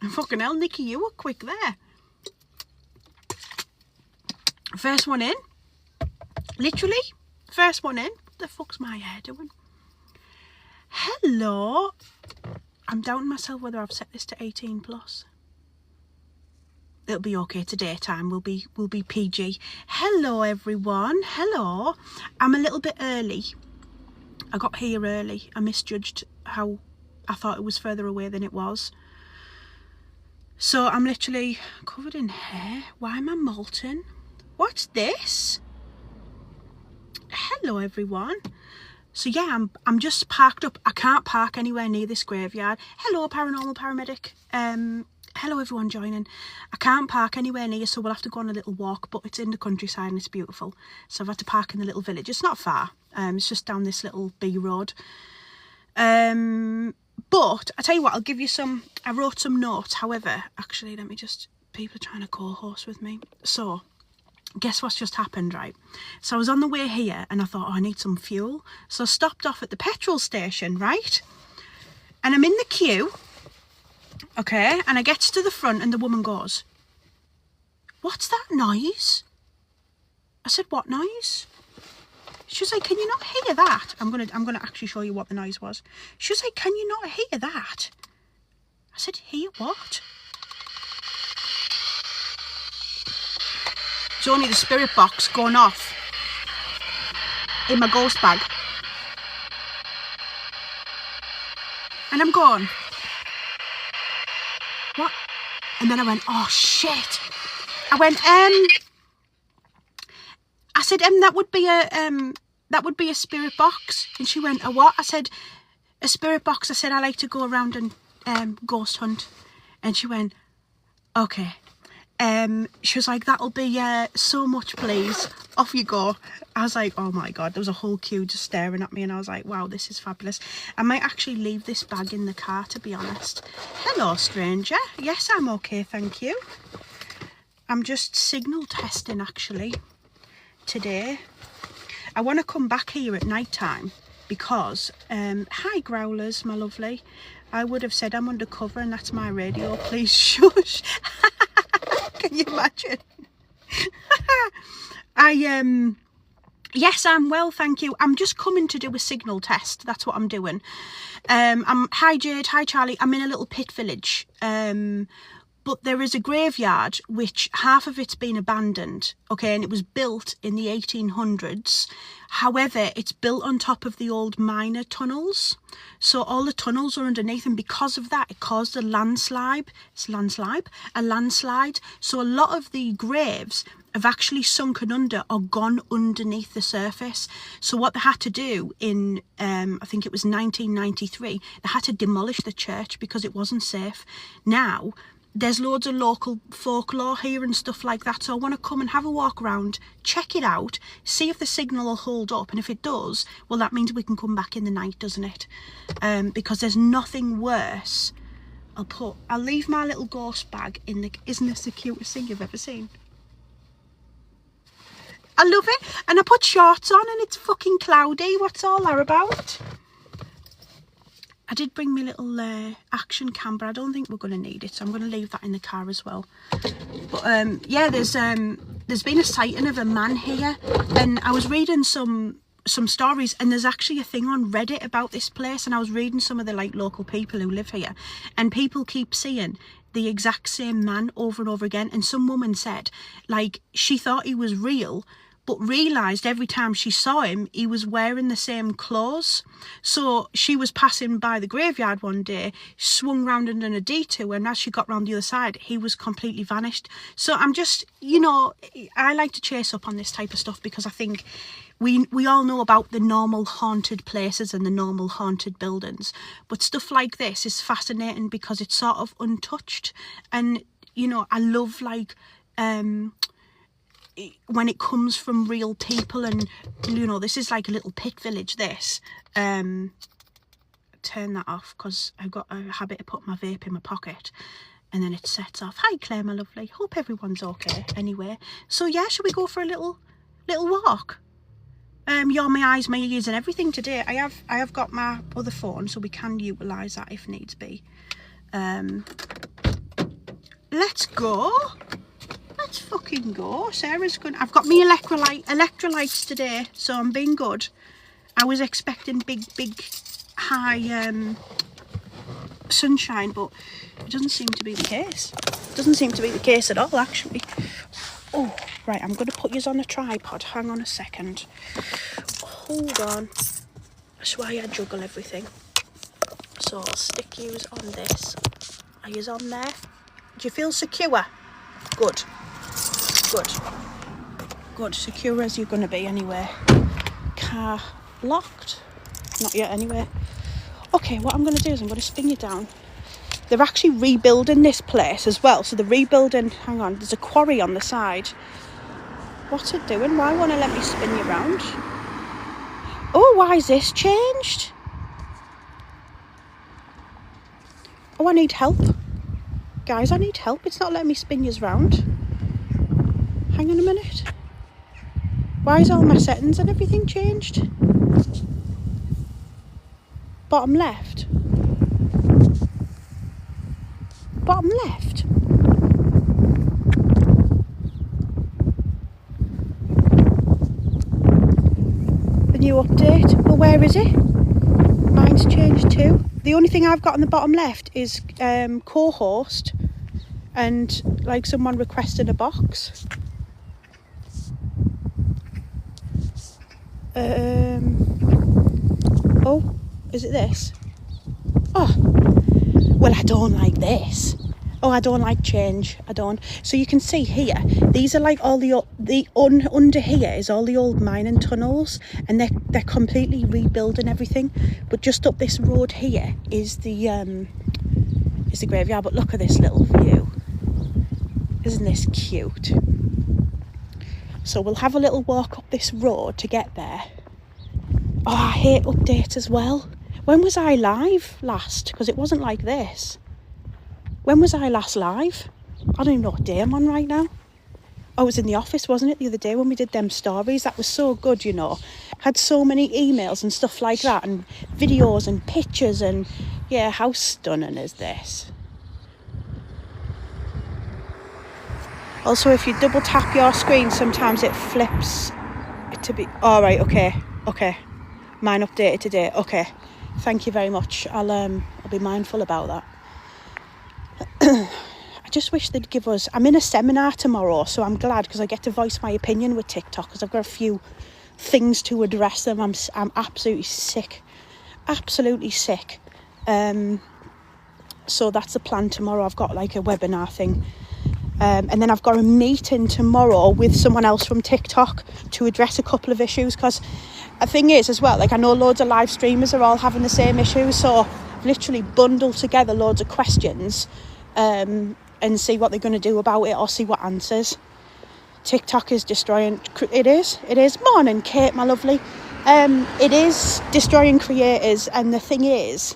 Fucking hell, Nikki, you were quick there. First one in. Literally, first one in. What the fuck's my hair doing? Hello. I'm doubting myself whether I've set this to 18 plus. It'll be okay. It's daytime. We'll be PG. Hello everyone. Hello. I'm a little bit early. I got here early. I misjudged how I thought it was further away than it was. So I'm literally covered in hair. Why am I molten? What's this? Hello everyone. So yeah, I'm just parked up. I can't park anywhere near this graveyard. Hello paranormal paramedic. Hello everyone joining. I can't park anywhere near, so we'll have to go on a little walk, but it's in the countryside and it's beautiful. So I've had to park in the little village. It's not far. It's just down this little B road. But I tell you what, I'll give you some. I wrote some notes. However, actually, let me just. People are trying to co-host with me. So, guess what's just happened, right? So I was on the way here and I thought, oh, I need some fuel. So I stopped off at the petrol station, right? And I'm in the queue. Okay, and I get to the front and the woman goes, "What's that noise?" I said, "What noise?" She was like, "Can you not hear that?" I'm gonna actually show you what the noise was. She was like, "Can you not hear that?" I said, "Hear what?" It's only the spirit box going off in my ghost bag. And I'm going, "What?" And then I went, "Oh shit." I went, I said, that would be a spirit box." And she went, "A what?" I said, "A spirit box." I said, "I like to go around and ghost hunt." And she went, "Okay." She was like, "That'll be so much, please. Off you go." I was like, oh my god, there was a whole queue just staring at me, and I was like, wow, this is fabulous. I might actually leave this bag in the car, to be honest. Hello, stranger. Yes, I'm okay, thank you. I'm just signal testing actually today. I want to come back here at night time because hi growlers, my lovely. I would have said I'm undercover and that's my radio. Please shush. Can you imagine? Yes, I'm well, thank you. I'm just coming to do a signal test. That's what I'm doing. Hi Jade, hi Charlie. I'm in a little pit village. But there is a graveyard which half of it's been abandoned, okay, and it was built in the 1800s. However, it's built on top of the old miner tunnels, so all the tunnels are underneath, and because of that, it caused a landslide. A landslide. So a lot of the graves have actually sunken under or gone underneath the surface. So what they had to do in, I think it was 1993, they had to demolish the church because it wasn't safe. Now, there's loads of local folklore here and stuff like that, so I want to come and have a walk around, check it out, see if the signal will hold up, and if it does, well, that means we can come back in the night, doesn't it? Because there's nothing worse. I'll leave my little ghost bag in the... Isn't this the cutest thing you've ever seen? I love it, and I put shorts on and it's fucking cloudy. What's all that about? I did bring my little action cam, but I don't think we're going to need it, so I'm going to leave that in the car as well. But yeah, there's been a sighting of a man here, and I was reading some stories, and there's actually a thing on Reddit about this place, and I was reading some of the like local people who live here, and people keep seeing the exact same man over and over again. And some woman said like she thought he was real, but realised every time she saw him, he was wearing the same clothes. So she was passing by the graveyard one day, swung round in a detour, and as she got round the other side, he was completely vanished. So I'm just, you know, I like to chase up on this type of stuff because I think we all know about the normal haunted places and the normal haunted buildings. But stuff like this is fascinating because it's sort of untouched. And, you know, I love like... when it comes from real people, and you know, this is like a little pit village, this. Turn that off because I've got a habit of putting my vape in my pocket and then it sets off. Hi Claire, my lovely, hope everyone's okay anyway. So yeah, should we go for a little walk? You're my eyes, my ears and everything today. I have got my other phone, so we can utilise that if needs be. let's go. Let's fucking go. Sarah's going. I've got me electrolytes today, so I'm being good. I was expecting big high sunshine, but it doesn't seem to be the case. It doesn't seem to be the case at all, actually. Oh, right, I'm going to put yous on a tripod. Hang on a second. Hold on. That's why I juggle everything. So I'll stick yous on this. Are yous on there? Do you feel secure? Good. Good. Good. Secure as you're going to be anyway. Car locked? Not yet anyway. Okay, what I'm going to do is I'm going to spin you down. They're actually rebuilding this place as well. So they're rebuilding, hang on, there's a quarry on the side. What's it doing? Why won't it let me spin you round? Oh, why is this changed? Oh, I need help. Guys, I need help. It's not letting me spin yous round. Hang on a minute. Why is all my settings and everything changed? Bottom left. Bottom left. The new update. Well, where is it? Mine's changed too. The only thing I've got on the bottom left is co-host and like someone requested a box. Oh, is it this? Oh, well, I don't like this. Oh, I don't like change. I don't. So you can see here, these are like all under here is all the old mining tunnels, and they're completely rebuilding everything. But just up this road here is the graveyard. But look at this little view. Isn't this cute? So we'll have a little walk up this road to get there. Oh, I hate updates as well. When was I live last? Because it wasn't like this. When was I last live? I don't even know what day I'm on right now. I was in the office, wasn't it, the other day when we did them stories? That was so good, you know. Had so many emails and stuff like that, and videos and pictures, and yeah, how stunning is this? Also, if you double tap your screen, sometimes it flips it to be... All right, okay. Mine updated today. Okay, thank you very much. I'll be mindful about that. I just wish they'd give us... I'm in a seminar tomorrow, so I'm glad because I get to voice my opinion with TikTok because I've got a few things to address them. I'm absolutely sick. Absolutely sick. So that's the plan tomorrow. I've got like a webinar thing. And then I've got a meeting tomorrow with someone else from TikTok to address a couple of issues, because the thing is as well, like I know loads of live streamers are all having the same issues, so I've literally bundled together loads of questions and see what they're going to do about it, or see what answers. TikTok is destroying... It is. Morning, Kate, my lovely. It is destroying creators, and the thing is,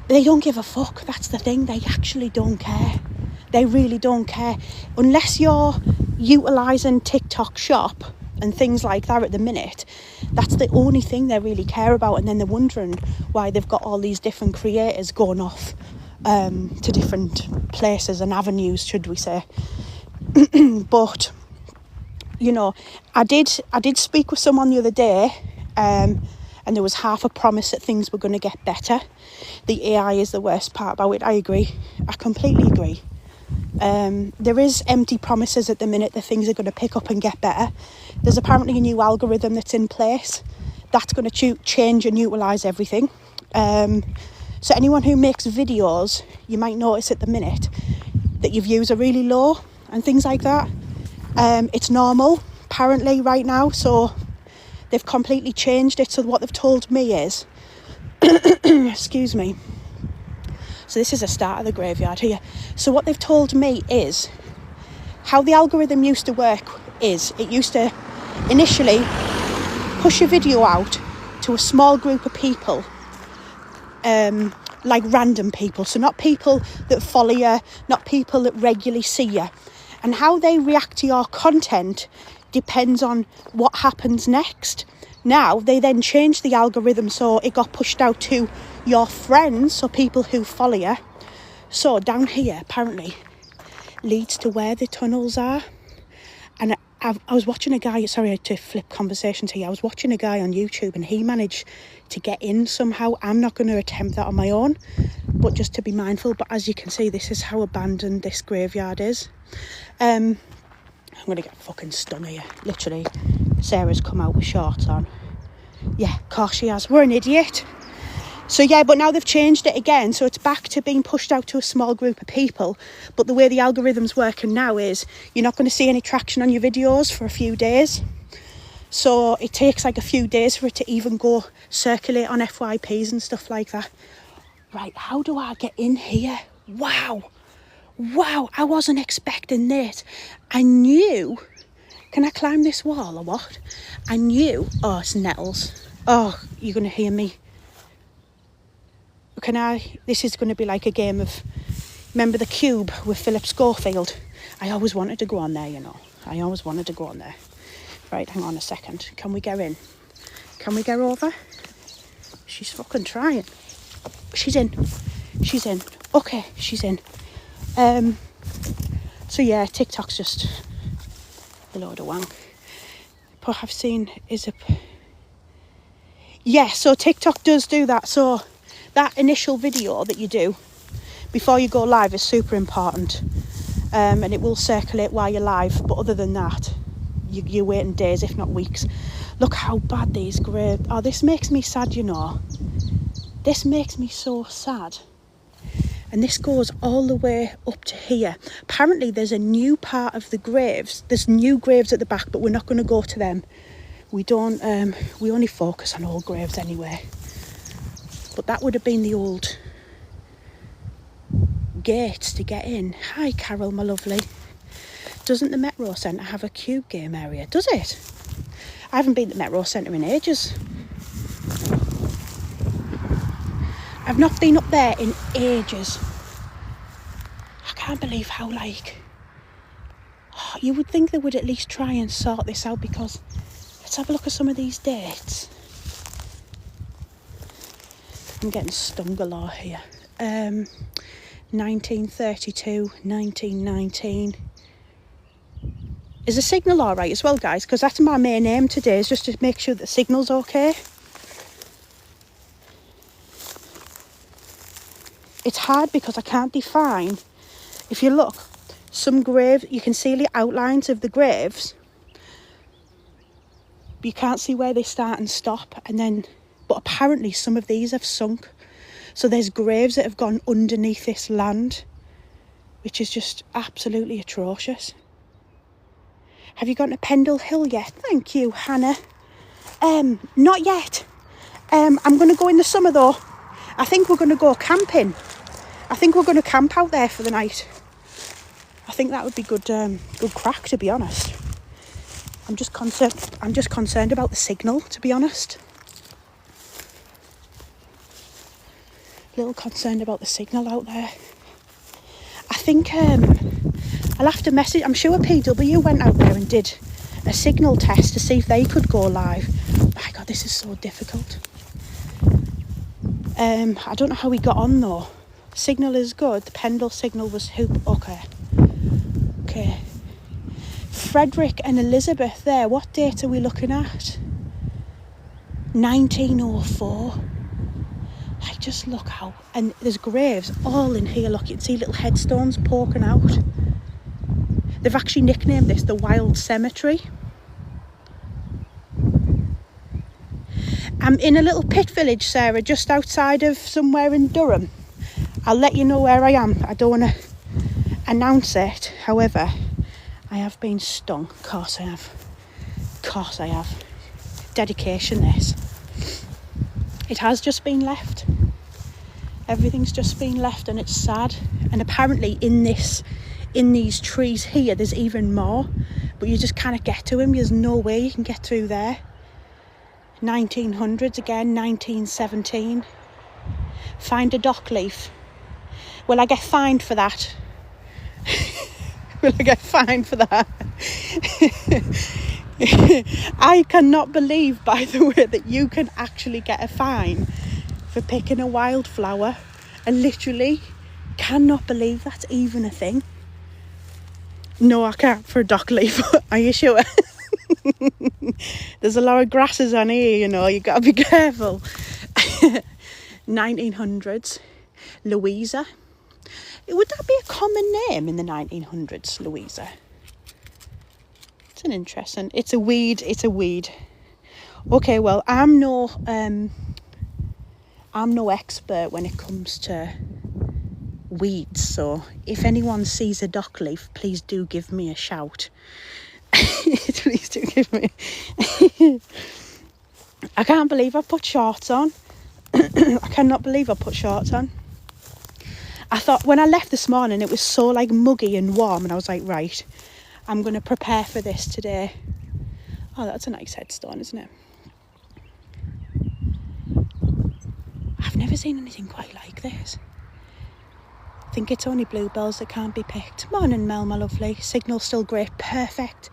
they don't give a fuck. That's the thing. They actually don't care. They really don't care. Unless you're utilising TikTok Shop and things like that at the minute, that's the only thing they really care about. And then they're wondering why they've got all these different creators going off to different places and avenues, should we say. But, you know, I did speak with someone the other day, and there was half a promise that things were going to get better. The AI is the worst part about it. I agree. I completely agree. There is empty promises at the minute that things are going to pick up and get better. There's apparently a new algorithm that's in place that's going to change and utilise everything. So anyone who makes videos, you might notice at the minute that your views are really low and things like that. It's normal apparently right now, so they've completely changed it. So what they've told me is excuse me, so this is the start of the graveyard here. So what they've told me is how the algorithm used to work is it used to initially push a video out to a small group of people, like random people, so not people that follow you, not people that regularly see you. And how they react to your content depends on what happens next. Now they then changed the algorithm so it got pushed out to your friends, so people who follow you. So down here apparently leads to where the tunnels are. And I was watching a guy, sorry to flip conversations here, I was watching a guy on YouTube and he managed to get in somehow. I'm not going to attempt that on my own, but just to be mindful. But as you can see, this is how abandoned this graveyard is. I'm going to get fucking stung here. Literally, Sarah's come out with shorts on. Yeah, of course she has. We're an idiot. So yeah, but now they've changed it again, so it's back to being pushed out to a small group of people. But the way the algorithm's working now is you're not going to see any traction on your videos for a few days. So it takes like a few days for it to even go circulate on FYPs and stuff like that. Right, how do I get in here? Wow, I wasn't expecting this. I knew, can I climb this wall or what? I knew, oh, it's nettles. Oh, you're going to hear me. This is going to be like a game of, remember the Cube with Philip Schofield? I always wanted to go on there, you know. I always wanted to go on there. Right, hang on a second. Can we get in? Can we get over? She's fucking trying. She's in. Okay, she's in. So yeah, TikTok's just a load of wank. But I've seen yeah, so TikTok does do that. So that initial video that you do before you go live is super important, and it will circulate while you're live. But other than that, you're waiting days, if not weeks. Look how bad these graves. Oh, this makes me sad, you know. This makes me so sad. And this goes all the way up to here. Apparently there's a new part of the graves. There's new graves at the back, but we're not going to go to them. We don't. We only focus on old graves anyway. But that would have been the old gates to get in. Hi, Carol, my lovely. Doesn't the Metro Centre have a cube game area? Does it? I haven't been to the Metro Centre in ages. I've not been up there in ages. I can't believe how, like... Oh, you would think they would at least try and sort this out, because... Let's have a look at some of these dates. I'm getting stung galore here. 1932, 1919. Is the signal all right as well, guys? Because that's my main aim today, is just to make sure the signal's okay. It's hard because I can't define. If you look, some graves, you can see the outlines of the graves, but you can't see where they start and stop. And then, but apparently some of these have sunk. So there's graves that have gone underneath this land, which is just absolutely atrocious. Have you gone to Pendle Hill yet? Thank you, Hannah. Not yet. I'm going to go in the summer though. I think we're going to go camping. I think we're going to camp out there for the night. I think that would be good crack, to be honest. I'm just concerned about the signal, to be honest. A little concerned about the signal out there. I think I'll have to message. I'm sure PW went out there and did a signal test to see if they could go live. Oh my God, this is so difficult. I don't know how we got on though. Signal is good. The Pendle signal was hoop. Okay. Frederick and Elizabeth there. What date are we looking at? 1904. Like, just look how... And there's graves all in here. Look, you can see little headstones poking out. They've actually nicknamed this the Wild Cemetery. I'm in a little pit village, Sarah, just outside of somewhere in Durham. I'll let you know where I am. I don't want to announce it. However, I have been stung. Of course I have. Of course I have. Dedication, this. It has just been left. Everything's just been left, and it's sad. And apparently in these trees here, there's even more. But you just can't get to them. There's no way you can get through there. 1900s again, 1917. Find a dock leaf. Will I get fined for that? Will I get fined for that? I cannot believe, by the way, that you can actually get a fine for picking a wildflower. I literally cannot believe that's even a thing. No, I can't for a dock leaf. Are you sure? There's a lot of grasses on here, you know, you got to be careful. 1900s, Louisa. Would that be a common name in the 1900s, Louisa? It's an interesting, it's a weed. Okay, well, I'm no expert when it comes to weeds, so if anyone sees a dock leaf, please do give me a shout. Please do give me. I can't believe I put shorts on. I cannot believe I put shorts on. I thought when I left this morning it was so like muggy and warm, and I was like, right, I'm going to prepare for this today. Oh, that's a nice headstone, isn't it? I've never seen anything quite like this. I think it's only bluebells that can't be picked. Morning, Mel, my lovely. Signal's still great. Perfect.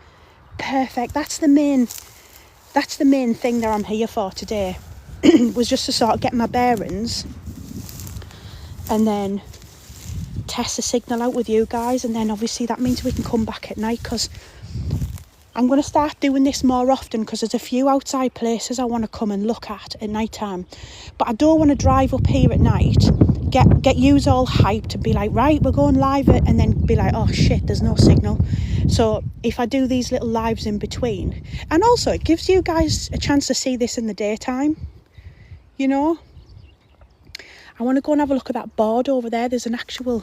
That's the main thing that I'm here for today. Was just to sort of get my bearings and then test the signal out with you guys, and then obviously that means we can come back at night, because I'm going to start doing this more often, because there's a few outside places I want to come and look at night time, but I don't want to drive up here at night, get yous all hyped and be like, right, we're going live, and then be like, oh shit, there's no signal. So if I do these little lives in between, and also it gives you guys a chance to see this in the daytime, you know. I want to go and have a look at that board over there. There's an actual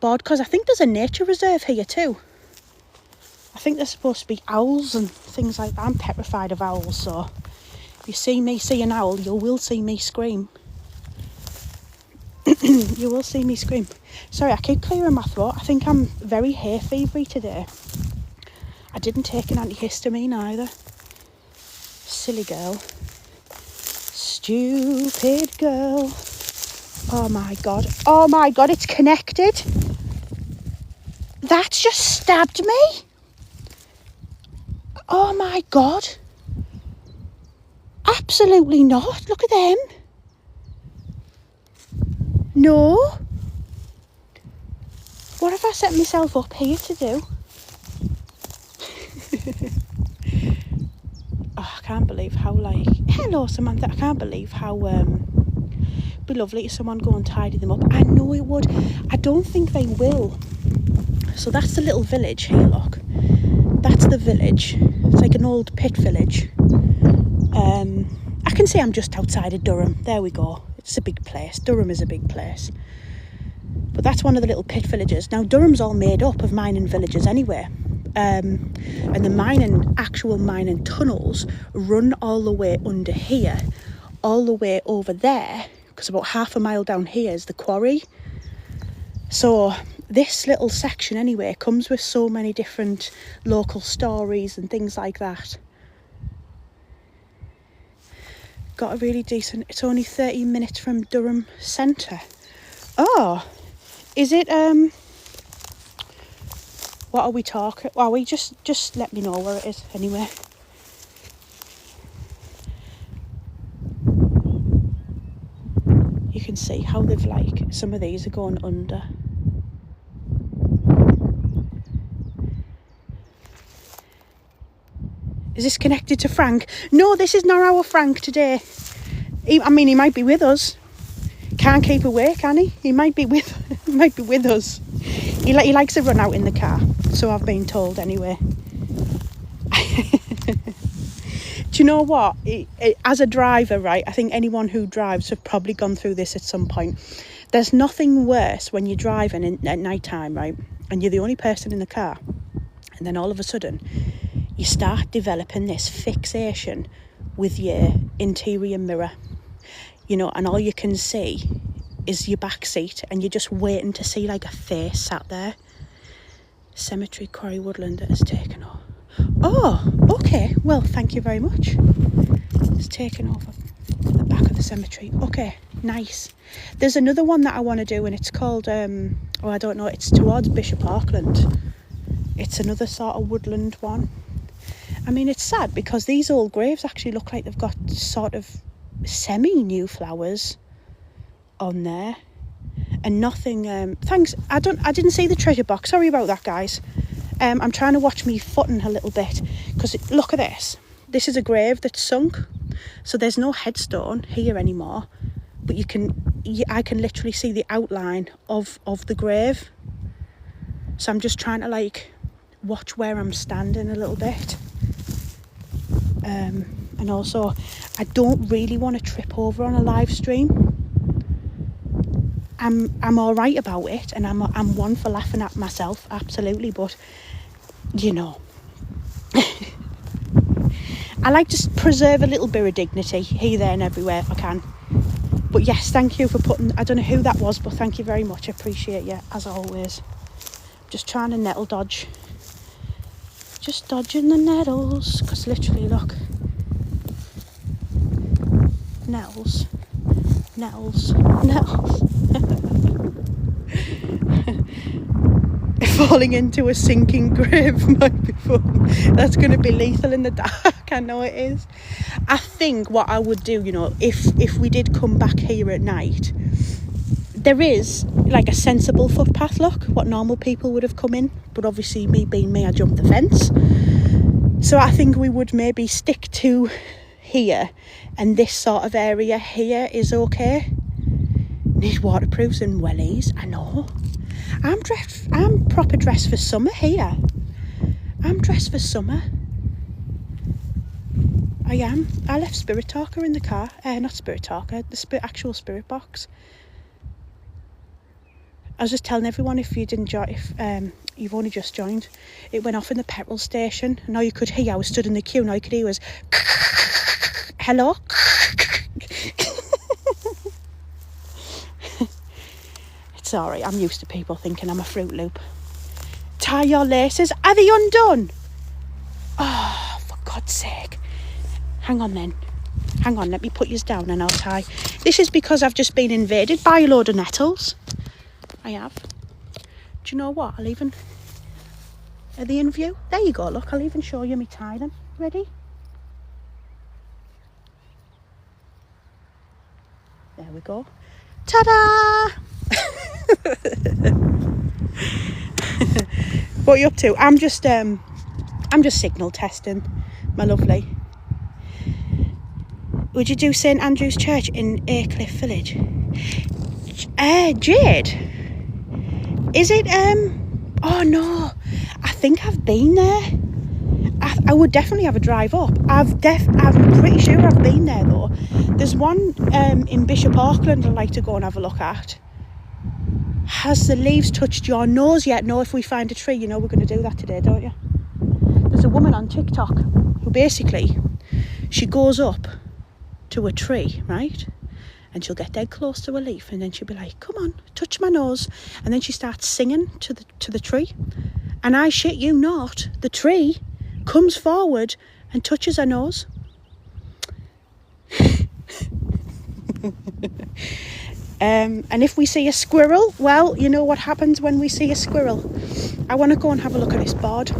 board, because I think there's a nature reserve here too. I think there's supposed to be owls and things like that. I'm petrified of owls, so if you see me see an owl, you will see me scream. You will see me scream. Sorry, I keep clearing my throat. I think I'm very hay fevery today. I didn't take an antihistamine either. Silly girl. Stupid girl. Oh my god, it's connected. That's just stabbed me. Oh my god. Absolutely not. Look at them. No. What have I set myself up here to do? Oh, I can't believe how, like, hello Samantha, I can't believe how be lovely if someone go and tidy them up. I know it would. I don't think they will. So that's the little village here, look. That's the village. It's like an old pit village. I can say I'm just outside of Durham. There we go. It's a big place. Durham is a big place. But that's one of the little pit villages. Now Durham's all made up of mining villages anyway. And the actual mining tunnels run all the way under here, all the way over there, because about half a mile down here is the quarry. So this little section anyway comes with so many different local stories and things like that. Got a really decent, it's only 30 minutes from Durham Centre. Oh, is it, what are we talking? Well, we just let me know where it is anyway. You can see how they've, like, some of these are going under. Is this connected to Frank? No, this is not our Frank today. He might be with us. Can't keep away, can he? He might be with us. He likes to run out in the car, so I've been told anyway. Do you know what? As a driver, right, I think anyone who drives have probably gone through this at some point. There's nothing worse when you're driving at night time, right, and you're the only person in the car, and then all of a sudden you start developing this fixation with your interior mirror, you know, and all you can see is your back seat, and you're just waiting to see like a face sat there. Cemetery, quarry, woodland that has taken over. Oh, okay, well, thank you very much. It's taken over the back of the cemetery. Okay, nice. There's another one that I want to do, and it's called, I don't know, it's towards Bishop Auckland. It's another sort of woodland one. I mean, it's sad because these old graves actually look like they've got sort of semi-new flowers on there. and nothing. Thanks. I didn't see the treasure box. Sorry about that, guys. I'm trying to watch me footing a little bit, because look at this. This is a grave that's sunk, so there's no headstone here anymore. But I can literally see the outline of the grave. So I'm just trying to like watch where I'm standing a little bit. And also, I don't really want to trip over on a live stream. I'm all right about it, and I'm one for laughing at myself, absolutely. But you know, I like to preserve a little bit of dignity here, there, and everywhere if I can. But yes, thank you for putting. I don't know who that was, but thank you very much. I appreciate you as always. Just trying to nettle dodge. Just dodging the nettles, because literally, look. Nettles. Falling into a sinking grave might be fun. That's going to be lethal in the dark. I know it is. I think what I would do, you know, if we did come back here at night, there is like a sensible footpath, look, what normal people would have come in. But obviously, me being me, I jumped the fence. So I think we would maybe stick to here, and this sort of area here is okay. Need waterproofs and wellies, I know. I'm proper dressed for summer here. I'm dressed for summer. I am. I left Spirit Talker in the car. Not Spirit Talker, the actual Spirit Box. I was just telling everyone, if you didn't join, if you've only just joined, it went off in the petrol station. And all you could hear, I was stood in the queue, and all you could hear was hello. It's alright, I'm used to people thinking I'm a Fruit Loop. Tie your laces. Are they undone? Oh, for God's sake. Hang on then. Hang on, let me put yours down and I'll tie. This is because I've just been invaded by a load of nettles. I have. Do you know what? Are they in view? There you go, look. I'll even show you me tie them. Ready? There we go. Ta-da! What are you up to? I'm just signal testing, my lovely. Would you do St Andrew's Church in Aycliffe Village? Jade, is it? Oh no, I think I've been there. I would definitely have a drive up. I'm pretty sure I've been there though. There's one in Bishop Auckland I'd like to go and have a look at. Has the leaves touched your nose yet? No, if we find a tree, you know we're going to do that today, don't you? There's a woman on TikTok who basically, she goes up to a tree, right? And she'll get dead close to a leaf, and then she'll be like, come on, touch my nose. And then she starts singing to the tree. And I shit you not, the tree comes forward and touches her nose. And if we see a squirrel, well, you know what happens when we see a squirrel. I want to go and have a look at this board.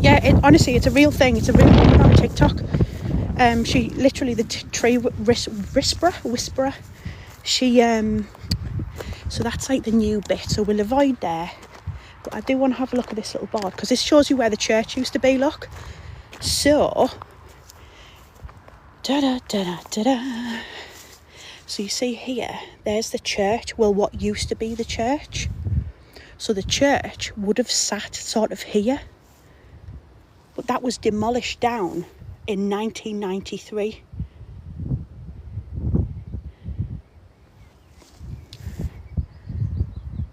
Yeah, honestly, it's a real thing. It's a real woman on TikTok. She literally, the tree whisperer. She, so that's like the new bit. So we'll avoid there. But I do want to have a look at this little board, because this shows you where the church used to be, look. So, da-da-da-da-da-da. So you see here, there's the church. Well, what used to be the church. So the church would have sat sort of here. But that was demolished down in 1993.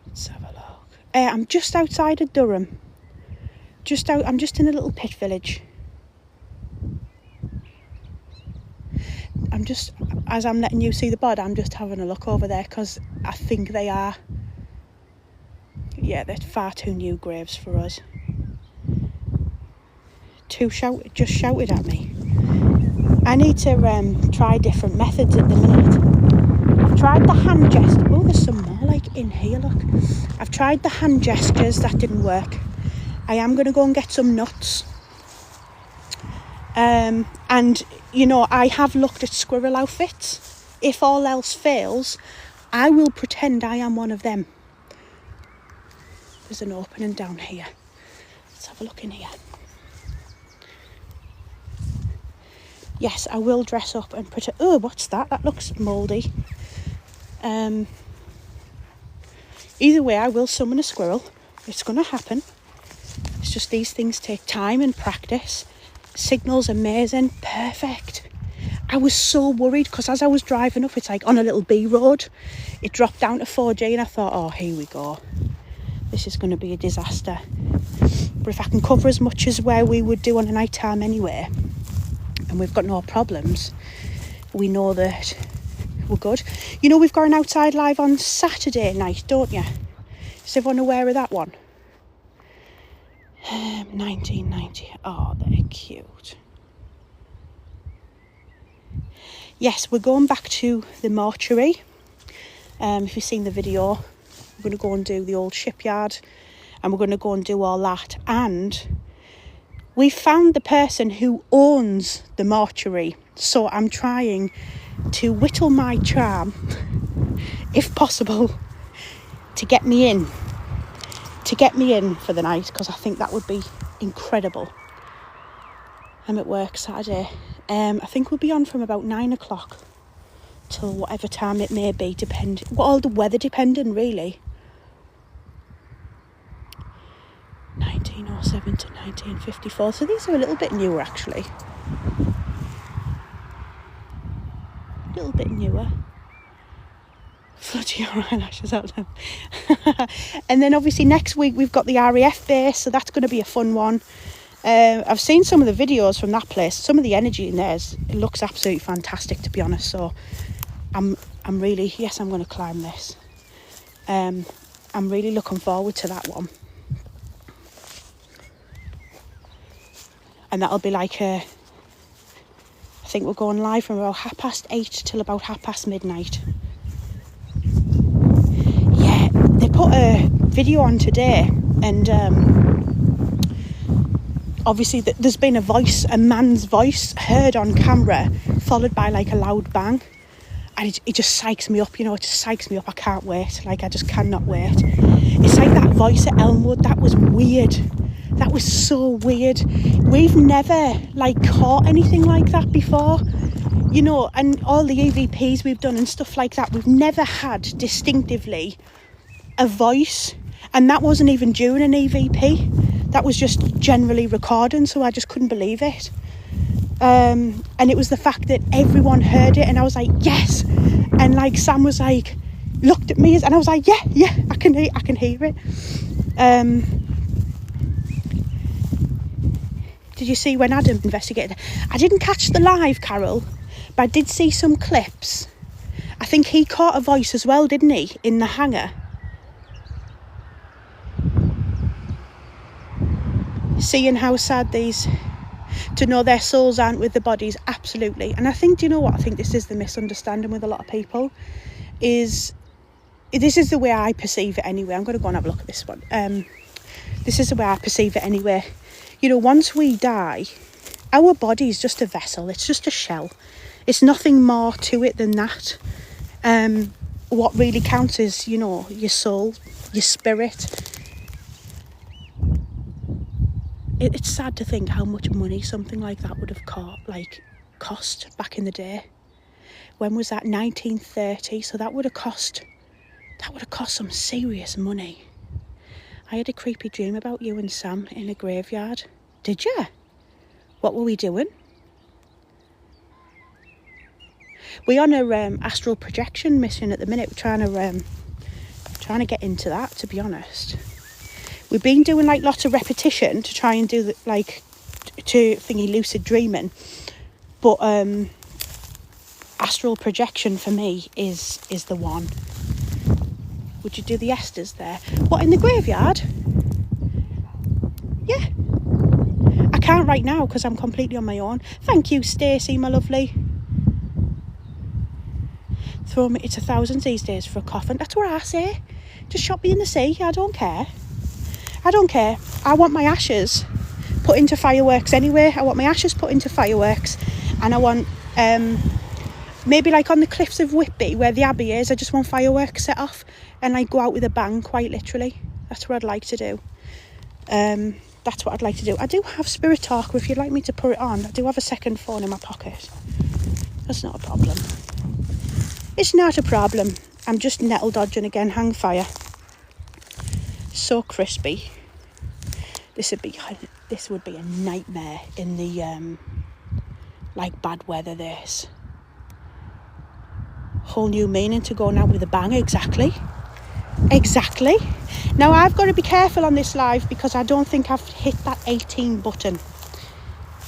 Let's have a look. I'm just outside of Durham. I'm just in a little pit village. As I'm letting you see the bod, I'm just having a look over there, because I think they are, yeah, they're far too new graves for us. Just shouted at me. I need to try different methods at the minute. I've tried the hand gesture. Oh, there's some more like in here, look. I've tried the hand gestures, that didn't work. I am going to go and get some nuts. And, you know, I have looked at squirrel outfits. If all else fails, I will pretend I am one of them. There's an opening down here. Let's have a look in here. Yes, I will dress up and pretend. Oh, what's that? That looks mouldy. Either way, I will summon a squirrel. It's going to happen. It's just these things take time and practice. Signal's amazing. Perfect. I was so worried because as I was driving up, it's like on a little B road. It dropped down to 4G and I thought, oh, here we go. This is going to be a disaster. But if I can cover as much as where we would do on a night time anyway, and we've got no problems, we know that we're good. You know, we've got an outside live on Saturday night, don't you? Is everyone aware of that one? 1990. Oh, they're cute. Yes, we're going back to the mortuary. If you've seen the video, we're going to go and do the old shipyard, and we're going to go and do all that. And we found the person who owns the mortuary, so I'm trying to whittle my charm, if possible, to get me in for the night, because I think that would be incredible. I'm at work Saturday. I think we'll be on from about 9 o'clock till whatever time it may be, all the weather depending, really. 1907 to 1954. So these are a little bit newer, actually. A little bit newer. Flood your eyelashes out now. And then obviously next week we've got the RAF base, so that's going to be a fun one. I've seen some of the videos from that place. Some of the energy in there it looks absolutely fantastic, to be honest. So I'm really, yes, I'm going to climb this. I'm really looking forward to that one. And that'll be like I think we're going live from about 8:30 till about midnight. Yeah, they put a video on today, and obviously there's been a man's voice heard on camera, followed by like a loud bang, and it just psychs me up, you know. It just psychs me up. I can't wait. Like, I just cannot wait. It's like that voice at Elmwood. That was weird. That was so weird. We've never like caught anything like that before, you know, and all the EVPs we've done and stuff like that, we've never had distinctively a voice. And that wasn't even during an EVP. That was just generally recording, so I just couldn't believe it. And it was the fact that everyone heard it, and I was like, yes. And like Sam was like, looked at me, and I was like, yeah, I can hear it. Did you see when Adam investigated? I didn't catch the live, Carol, but I did see some clips. I think he caught a voice as well, didn't he, in the hangar? Seeing how sad to know their souls aren't with the bodies, absolutely. And I think, do you know what? I think this is the misunderstanding with a lot of people. This is the way I perceive it anyway. I'm going to go and have a look at this one. This is the way I perceive it anyway. You know, once we die, our body is just a vessel. It's just a shell. It's nothing more to it than that. What really counts is, you know, your soul, your spirit. It's sad to think how much money something like that would have cost back in the day. When was that? 1930. So that would have cost some serious money. I had a creepy dream about you and Sam in a graveyard. Did you? What were we doing? We're on a astral projection mission at the minute. We're trying to get into that, to be honest. We've been doing like lots of repetition to try and do lucid dreaming. But astral projection for me is the one. Would you do the Esters there? What, in the graveyard? Yeah. I can't right now because I'm completely on my own. Thank you, Stacey, my lovely. Throw me, it's 1,000 these days for a coffin. That's what I say. Just shot me in the sea. I don't care. I want my ashes put into fireworks anyway. I want my ashes put into fireworks, and I want maybe like on the cliffs of Whitby where the Abbey is, I just want fireworks set off and like go out with a bang, quite literally. That's what I'd like to do. That's what I'd like to do. I do have Spirit Talker if you'd like me to put it on. I do have a second phone in my pocket. That's not a problem. It's not a problem. I'm just nettle dodging again. Hang fire. So crispy. This would be a nightmare in the like bad weather. This whole new meaning to going out with a bang. Exactly. Now I've got to be careful on this live because I don't think I've hit that 18 button.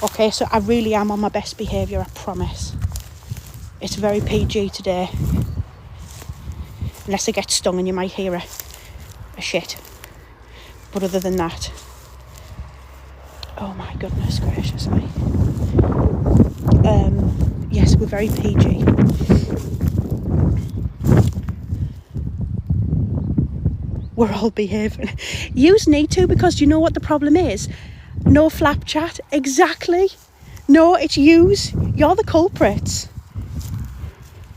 Okay, so I really am on my best behaviour, I promise. It's very PG today. Unless I get stung and you might hear a shit. But other than that, oh my goodness gracious me. Yes, we're very PG. We're all behaving. Yous need to, because you know what the problem is? No flap chat. Exactly. No, it's yous. You're the culprits.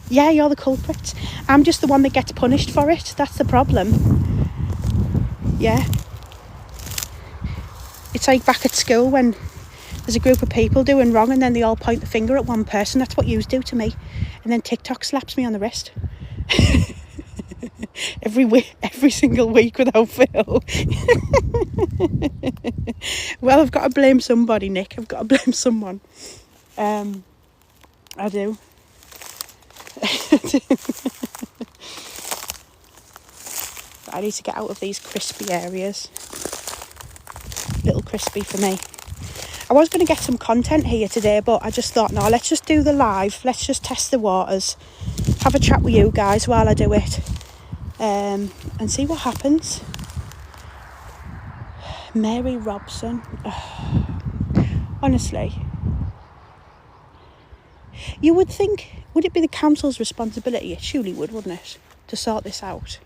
Yeah, you're the culprits. I'm just the one that gets punished for it. That's the problem. Yeah. It's like back at school when there's a group of people doing wrong and then they all point the finger at one person. That's what yous do to me. And then TikTok slaps me on the wrist. Every single week without fail. Well, I've got to blame somebody, Nick. I've got to blame someone. I do. I need to get out of these crispy areas. Little crispy for me. I was going to get some content here today, but I just thought, no, let's just do the live. Let's just test the waters. Have a chat with you guys while I do it. And see what happens. Mary Robson. Honestly. You would think, would it be the council's responsibility? It surely would, wouldn't it? To sort this out.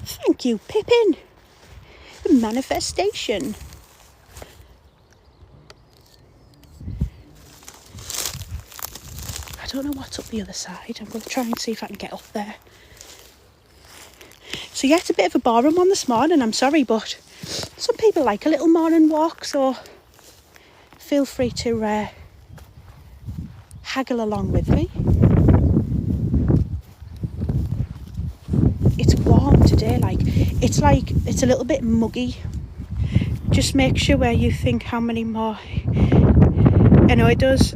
Thank you, Pippin. The manifestation. I don't know what's up the other side. I'm going to try and see if I can get up there. So yeah, it's a bit of a boring one this morning, I'm sorry, but some people like a little morning walk, so feel free to haggle along with me. It's warm today, it's a little bit muggy. Just make sure where you think how many more. I know it does.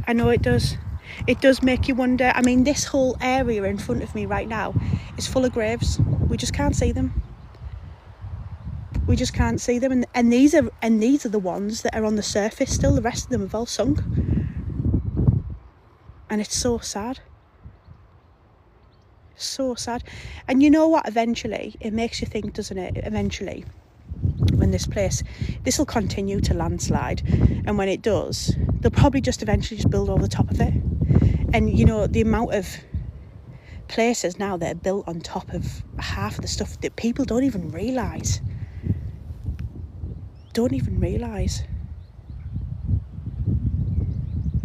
It does make you wonder. I mean, this whole area in front of me right now is full of graves. We just can't see them. And these are the ones that are on the surface still. The rest of them have all sunk. And it's so sad. So sad. And you know what? Eventually, it makes you think, doesn't it? Eventually, when this will continue to landslide, and when it does, they'll probably just eventually just build over the top of it. And you know, the amount of places now that are built on top of half of the stuff that people don't even realise.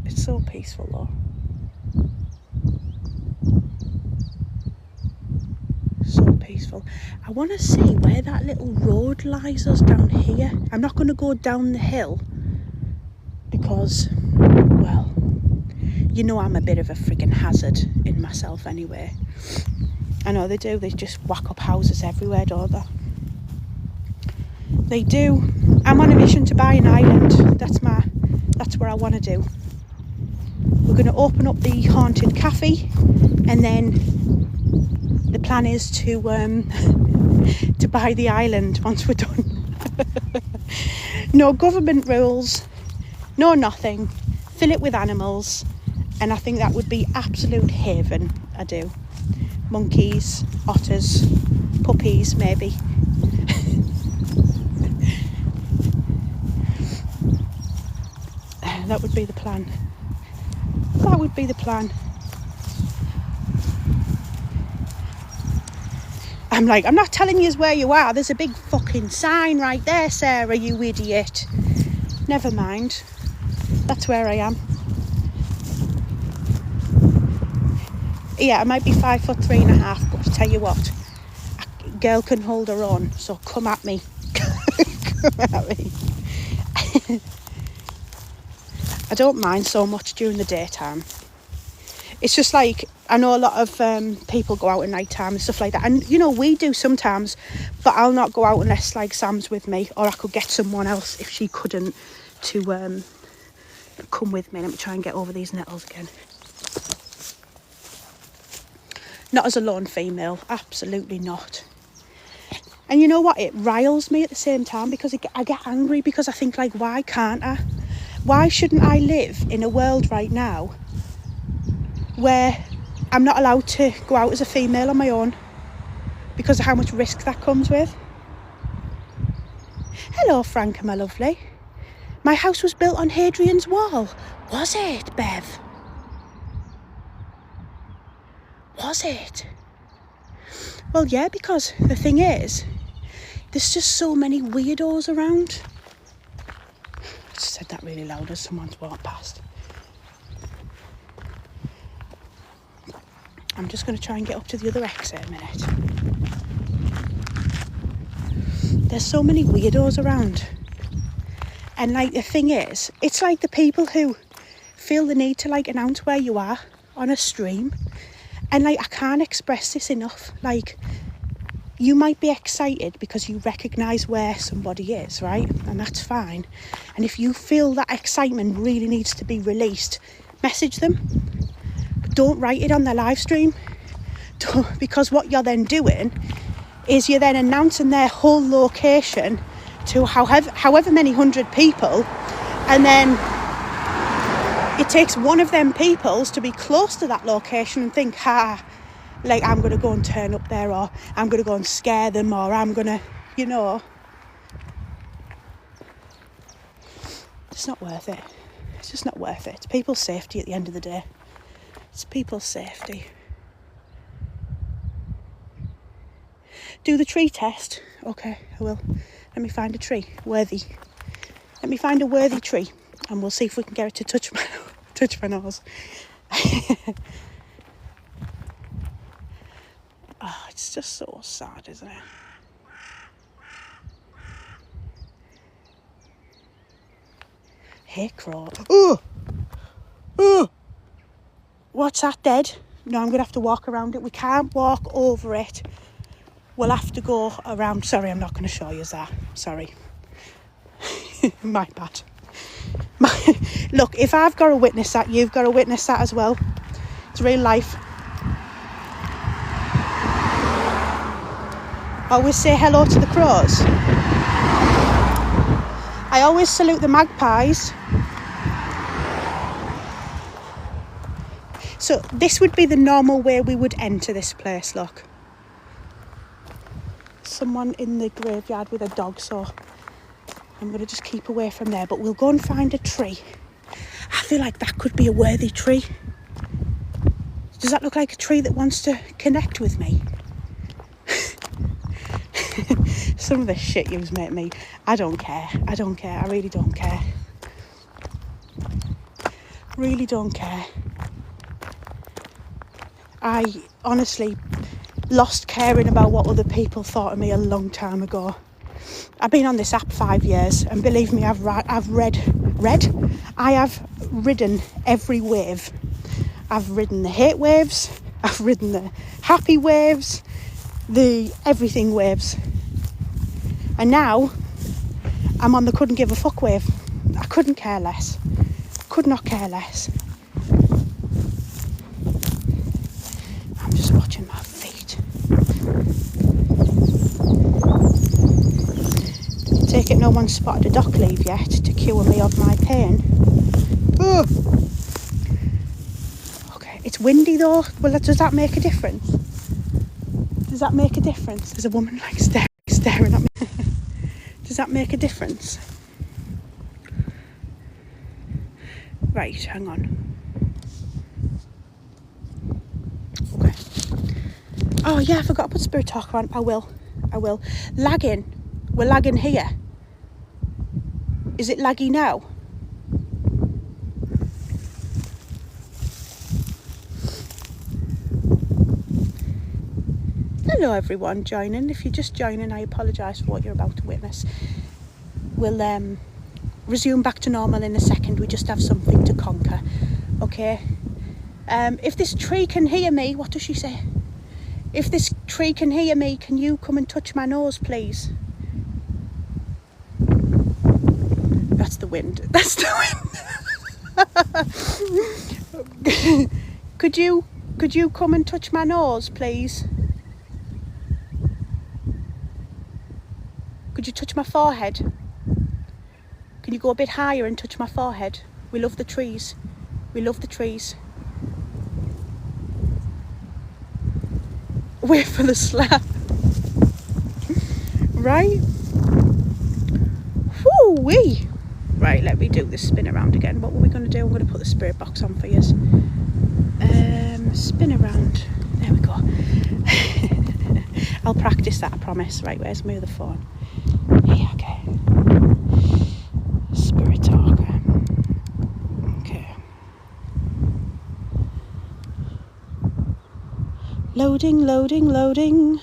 It's so peaceful though. So peaceful. I want to see where that little road lies us down here. I'm not going to go down the hill because, well, you know I'm a bit of a friggin' hazard in myself anyway. I know they do. They just whack up houses everywhere, don't they? They do. I'm on a mission to buy an island. That's what I want to do. We're going to open up the haunted cafe, and then the plan is to buy the island once we're done. No government rules, no nothing. Fill it with animals, and I think that would be absolute haven. I do. Monkeys, otters, puppies, maybe. That would be the plan. That would be the plan. I'm like, I'm not telling you where you are. There's a big fucking sign right there, Sarah, you idiot. Never mind. That's where I am. Yeah, I might be 5'3.5", but I tell you what, a girl can hold her own, so come at me. Come at me. I don't mind so much during the daytime. It's just like, I know a lot of people go out at night time and stuff like that, and you know, we do sometimes, but I'll not go out unless like Sam's with me, or I could get someone else if she couldn't to come with me. Let me try and get over these nettles again. Not as a lone female, absolutely not. And you know what, it riles me at the same time, because I get angry, because I think like, why can't I? Why shouldn't I live in a world right now where I'm not allowed to go out as a female on my own because of how much risk that comes with? Hello, Franca, my lovely. My house was built on Hadrian's Wall. Was it, Bev? Was it? Well, yeah, because the thing is, there's just so many weirdos around. I just said that really loud as someone's walked past. I'm just going to try and get up to the other exit a minute. There's so many weirdos around. And like, the thing is, it's like the people who feel the need to like announce where you are on a stream. And like, I can't express this enough. Like, you might be excited because you recognise where somebody is, right? And that's fine. And if you feel that excitement really needs to be released, message them. But don't write it on their live stream. Because what you're then doing is you're then announcing their whole location to however many hundred people, and then it takes one of them peoples to be close to that location and think, like, I'm going to go and turn up there, or I'm going to go and scare them, or I'm going to, you know. It's not worth it. It's just not worth it. It's people's safety at the end of the day. It's people's safety. Do the tree test. Okay, I will. Let me find a tree. Worthy. Let me find a worthy tree, and we'll see if we can get it to touch my nose. Oh, it's just so sad, isn't it? Hey, crow. Oh! Oh! What's that, dead? No, I'm going to have to walk around it. We can't walk over it. We'll have to go around. Sorry, I'm not going to show you that. Sorry. My bad. Look, if I've got to witness that, you've got to witness that as well. It's real life. Always say hello to the crows. I always salute the magpies. So this would be the normal way we would enter this place, look. Someone in the graveyard with a dog, so I'm going to just keep away from there, but we'll go and find a tree. I feel like that could be a worthy tree. Does that look like a tree that wants to connect with me? Some of the shit you've made me. I don't care. I don't care. I really don't care. Really don't care. I honestly lost caring about what other people thought of me a long time ago. I've been on this app 5 years, and believe me, I have ridden every wave. I've ridden the hate waves, I've ridden the happy waves, the everything waves. And now I'm on the couldn't give a fuck wave. I couldn't care less. Could not care less. I'm just watching my feet. Take it no one spotted a dock leaf yet to cure me of my pain. Ugh. Okay, it's windy though. Well, does that make a difference? Does that make a difference? There's a woman like staring at me. Does that make a difference? Right, hang on. Okay. Oh yeah, I forgot to put Spirit Talk on. I will. Lagging. We're lagging here. Is it laggy now? Hello everyone joining. If you're just joining, I apologise for what you're about to witness. We'll resume back to normal in a second. We just have something to conquer. Okay. If this tree can hear me, what does she say? If this tree can hear me, can you come and touch my nose, please? That's the wind. That's the wind. Could you come and touch my nose, please? Could you touch my forehead? Can you go a bit higher and touch my forehead? We love the trees. We love the trees. Wait for the slap. Right? Whoo-wee. Right, let me do this spin around again. What were we going to do? I'm going to put the spirit box on for you. Spin around. There we go. I'll practice that, I promise. Right, where's my other phone? Here, okay. Spirit talker. Okay. Loading, loading, loading.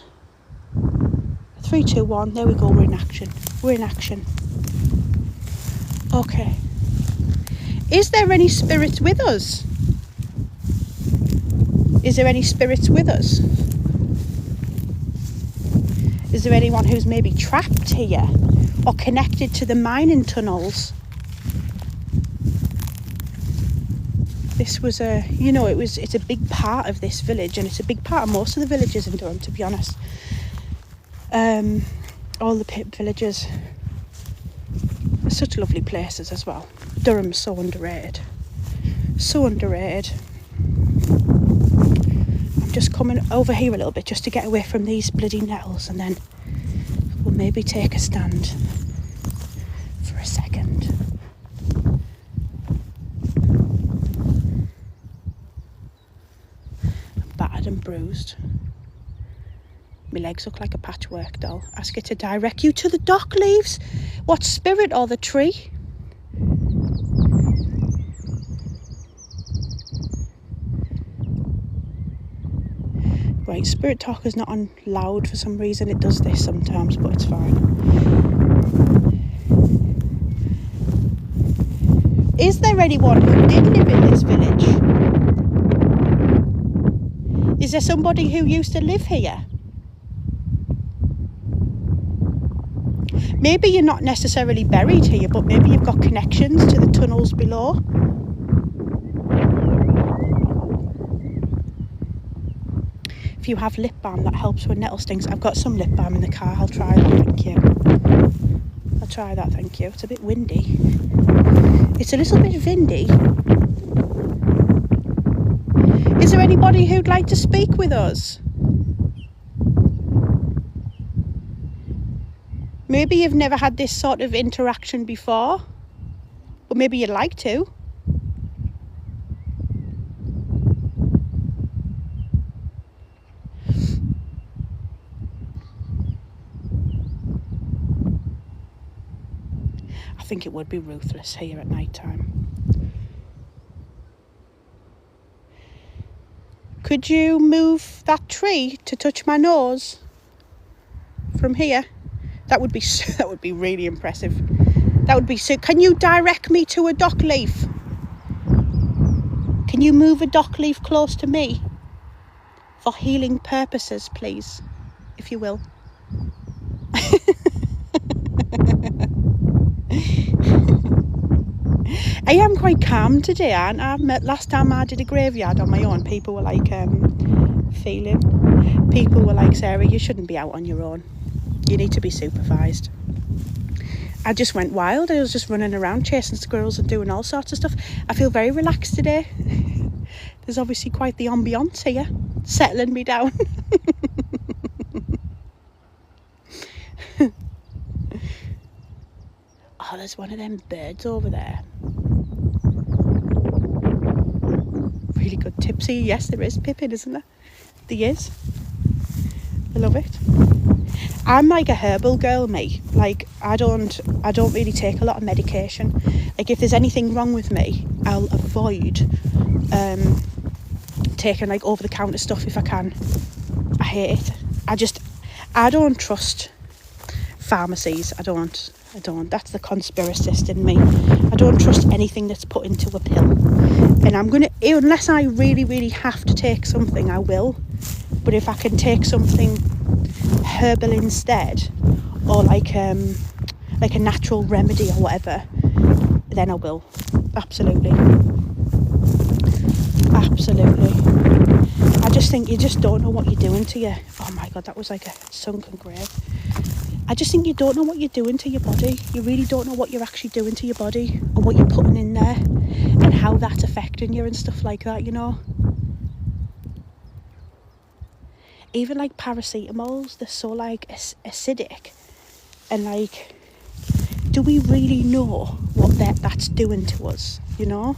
3, 2, 1. There we go. We're in action. We're in action. Okay. Is there any spirits with us? Is there any spirits with us? Is there anyone who's maybe trapped here or connected to the mining tunnels? This was it's a big part of this village, and it's a big part of most of the villages in Durham, to be honest. All the pit villages. They're such lovely places as well. Durham's so underrated. So underrated. I'm just coming over here a little bit just to get away from these bloody nettles, and then we'll maybe take a stand for a second. I'm battered and bruised. My legs look like a patchwork doll. Ask her to direct you to the dock leaves. What spirit or the tree? Right, Spirit Talker's not on loud for some reason. It does this sometimes, but it's fine. Is there anyone who did live in this village? Is there somebody who used to live here? Maybe you're not necessarily buried here, but maybe you've got connections to the tunnels below. If you have lip balm, that helps with nettle stings. I've got some lip balm in the car. I'll try that, thank you. I'll try that, thank you. It's a bit windy. It's a little bit windy. Is there anybody who'd like to speak with us? Maybe you've never had this sort of interaction before, but maybe you'd like to. I think it would be ruthless here at night time. Could you move that tree to touch my nose from here? That would be really impressive. That would be so. Can you direct me to a dock leaf? Can you move a dock leaf close to me for healing purposes, please, if you will? I am quite calm today, aren't I? Last time I did a graveyard on my own, people were like, people were like, Sarah, you shouldn't be out on your own. You need to be supervised. I just went wild. I was just running around chasing squirrels and doing all sorts of stuff. I feel very relaxed today. There's obviously quite the ambiance here, settling me down. Oh, there's one of them birds over there. Really good tipsy. Yes, there is Pippin, isn't there? There is. I love it. I'm like a herbal girl, me. Like I don't really take a lot of medication. Like if there's anything wrong with me, I'll avoid taking like over the counter stuff if I can. I hate it. I don't trust pharmacies. I don't. That's the conspiracist in me. I don't trust anything that's put into a pill. And I'm gonna, unless I really, really have to take something, I will. But if I can take something herbal instead, or like a natural remedy or whatever, then I will. Absolutely. I just think you just don't know what you're doing to you. Oh my God, that was like a sunken grave. I just think you don't know what you're doing to your body. You really don't know what you're actually doing to your body, or what you're putting in there, and how that's affecting you and stuff like that, you know. Even like paracetamols, they're so like acidic, and like, do we really know what that's doing to us, you know?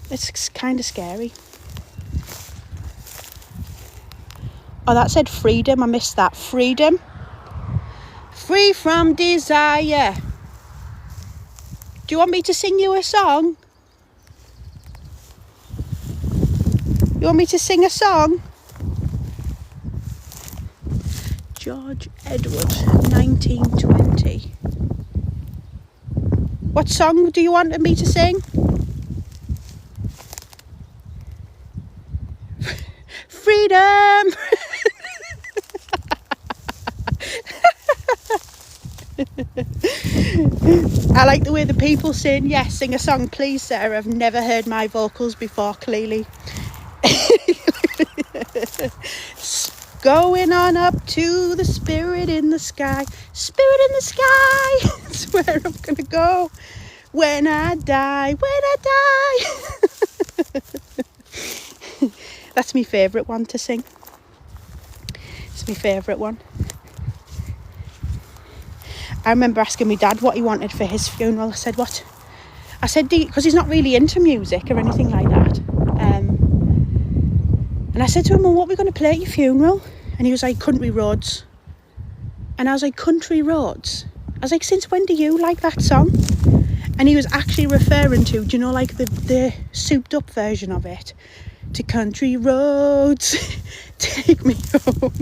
It's kind of scary. Oh, that said freedom. I missed that. Freedom. Free from desire. Do you want me to sing you a song? You want me to sing a song? George Edward, 1920. What song do you want me to sing? Freedom! I like the way the people sing. Yes, sing a song please, Sarah. I've never heard my vocals before, clearly. Going on up to the spirit in the sky. Spirit in the sky. That's where I'm gonna go when I die. That's my favourite one to sing. It's my favourite one. I remember asking my dad what he wanted for his funeral. I said, what? I said, because he's not really into music or anything like that. And I said to him, well, what are we going to play at your funeral? And he was like, Country Roads. And I was like, Country Roads? I was like, since when do you like that song? And he was actually referring to, do you know, like the souped up version of it? To country roads, take me home.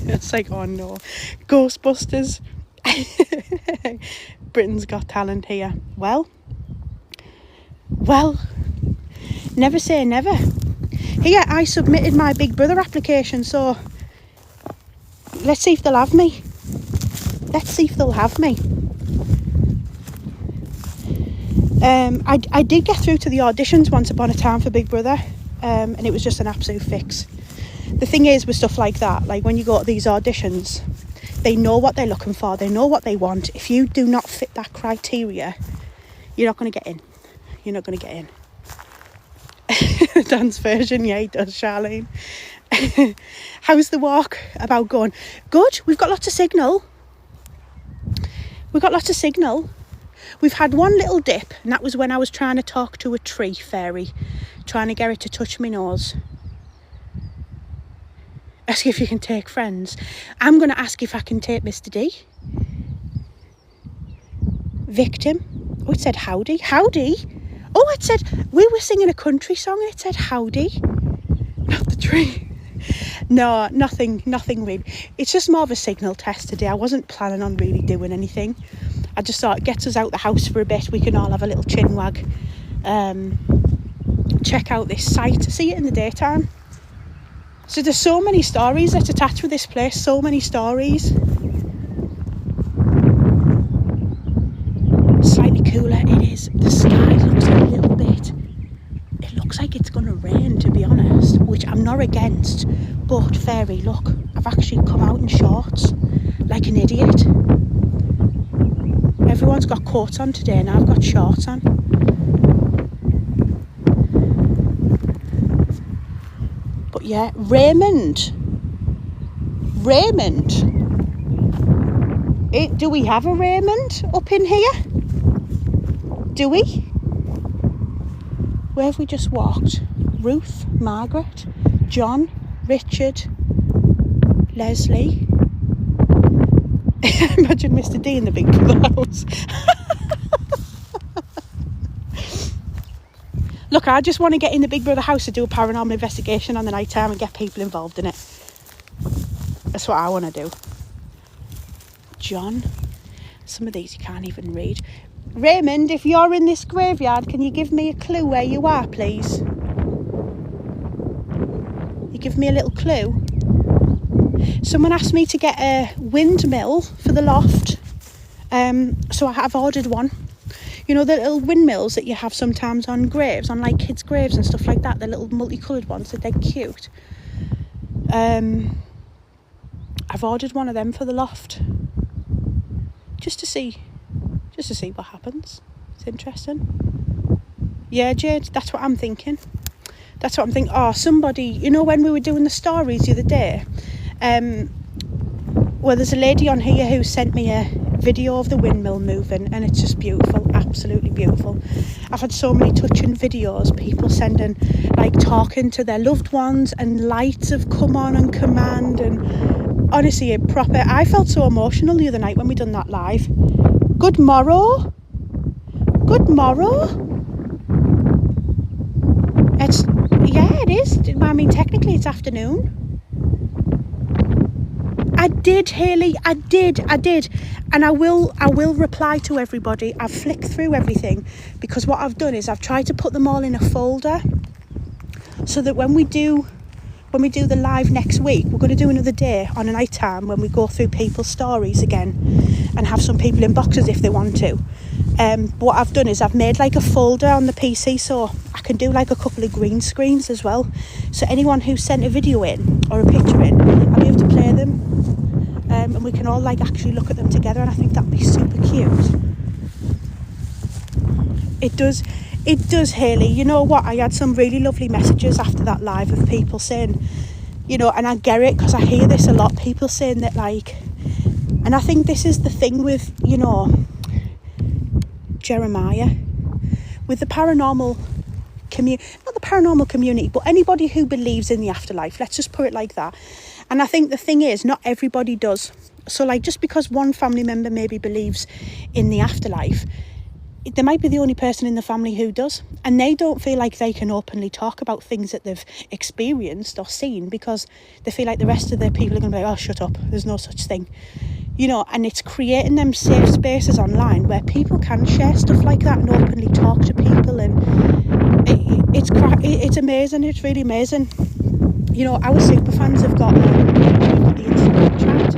It's like, oh no. Ghostbusters. Britain's Got Talent here. Well, never say never. Here, I submitted my Big Brother application, so let's see if they'll have me. I did get through to the auditions once upon a time for Big Brother, and it was just an absolute fix. The thing is with stuff like that, like when you go to these auditions, they know what they're looking for, they know what they want. If you do not fit that criteria, you're not going to get in. The dance version, yeah, he does, Charlene. How's the walk about going? Good, we've got lots of signal. We've had one little dip, and that was when I was trying to talk to a tree fairy, trying to get it to touch my nose. Ask if you can take friends. I'm going to ask if I can take Mr. D. Victim. Oh, it said howdy. Howdy? Oh, it said, we were singing a country song and it said howdy. Not the tree. No, nothing really. It's just more of a signal test today. I wasn't planning on really doing anything. I just thought it gets us out the house for a bit. We can all have a little chin wag. Check out this site. See it in the daytime. So there's so many stories that's attached with this place. So many stories. Slightly cooler. It is. The sky looks a little bit. It looks like it's going to rain, to be honest. Which I'm not against. But fairy, look. I've actually come out in shorts. Like an idiot. Everyone's got coats on today and I've got shorts on. But yeah, Raymond. Do we have a Raymond up in here? Do we? Where have we just walked? Ruth, Margaret, John, Richard, Leslie. Imagine Mr. D in the Big Brother house. Look, I just want to get in the Big Brother house to do a paranormal investigation on the night time and get people involved in it. That's what I want to do. John. Some of these you can't even read. Raymond, if you're in this graveyard, can you give me a clue where you are, please? You give me a little clue? Someone asked me to get a windmill for the loft. So I have ordered one. You know the little windmills that you have sometimes on graves, on like kids' graves and stuff like that, the little multicoloured ones, that they're cute. I've ordered one of them for the loft. Just to see what happens. It's interesting. Yeah, Jade, that's what I'm thinking. Oh, somebody, you know, when we were doing the stories the other day, well, there's a lady on here who sent me a video of the windmill moving, and it's just beautiful, absolutely beautiful. I've had so many touching videos, people sending, like, talking to their loved ones, and lights have come on command, and honestly, I felt so emotional the other night when we done that live. Good morrow. It is. I mean, technically it's afternoon. I did, Hayley. I did. And I will reply to everybody. I've flicked through everything, because what I've done is I've tried to put them all in a folder, so that when we do the live next week, we're going to do another day on a night time when we go through people's stories again and have some people in boxes if they want to. What I've done is I've made like a folder on the PC, so I can do like a couple of green screens as well. So anyone who sent a video in or a picture in, I'll be able to play them, and we can all like actually look at them together, and I think that'd be super cute. It does, Hayley. You know what? I had some really lovely messages after that live of people saying, you know, and I get it because I hear this a lot, people saying that, like, and I think this is the thing with, you know, Jeremiah, with the paranormal community, not the paranormal community, but anybody who believes in the afterlife, let's just put it like that. And I think the thing is, not everybody does. So, like, just because one family member maybe believes in the afterlife, they might be the only person in the family who does, and they don't feel like they can openly talk about things that they've experienced or seen, because they feel like the rest of the people are going to be like, oh, shut up, there's no such thing, you know. And it's creating them safe spaces online where people can share stuff like that and openly talk to people, and it's amazing. It's really amazing. You know, our super fans have got the Instagram chat,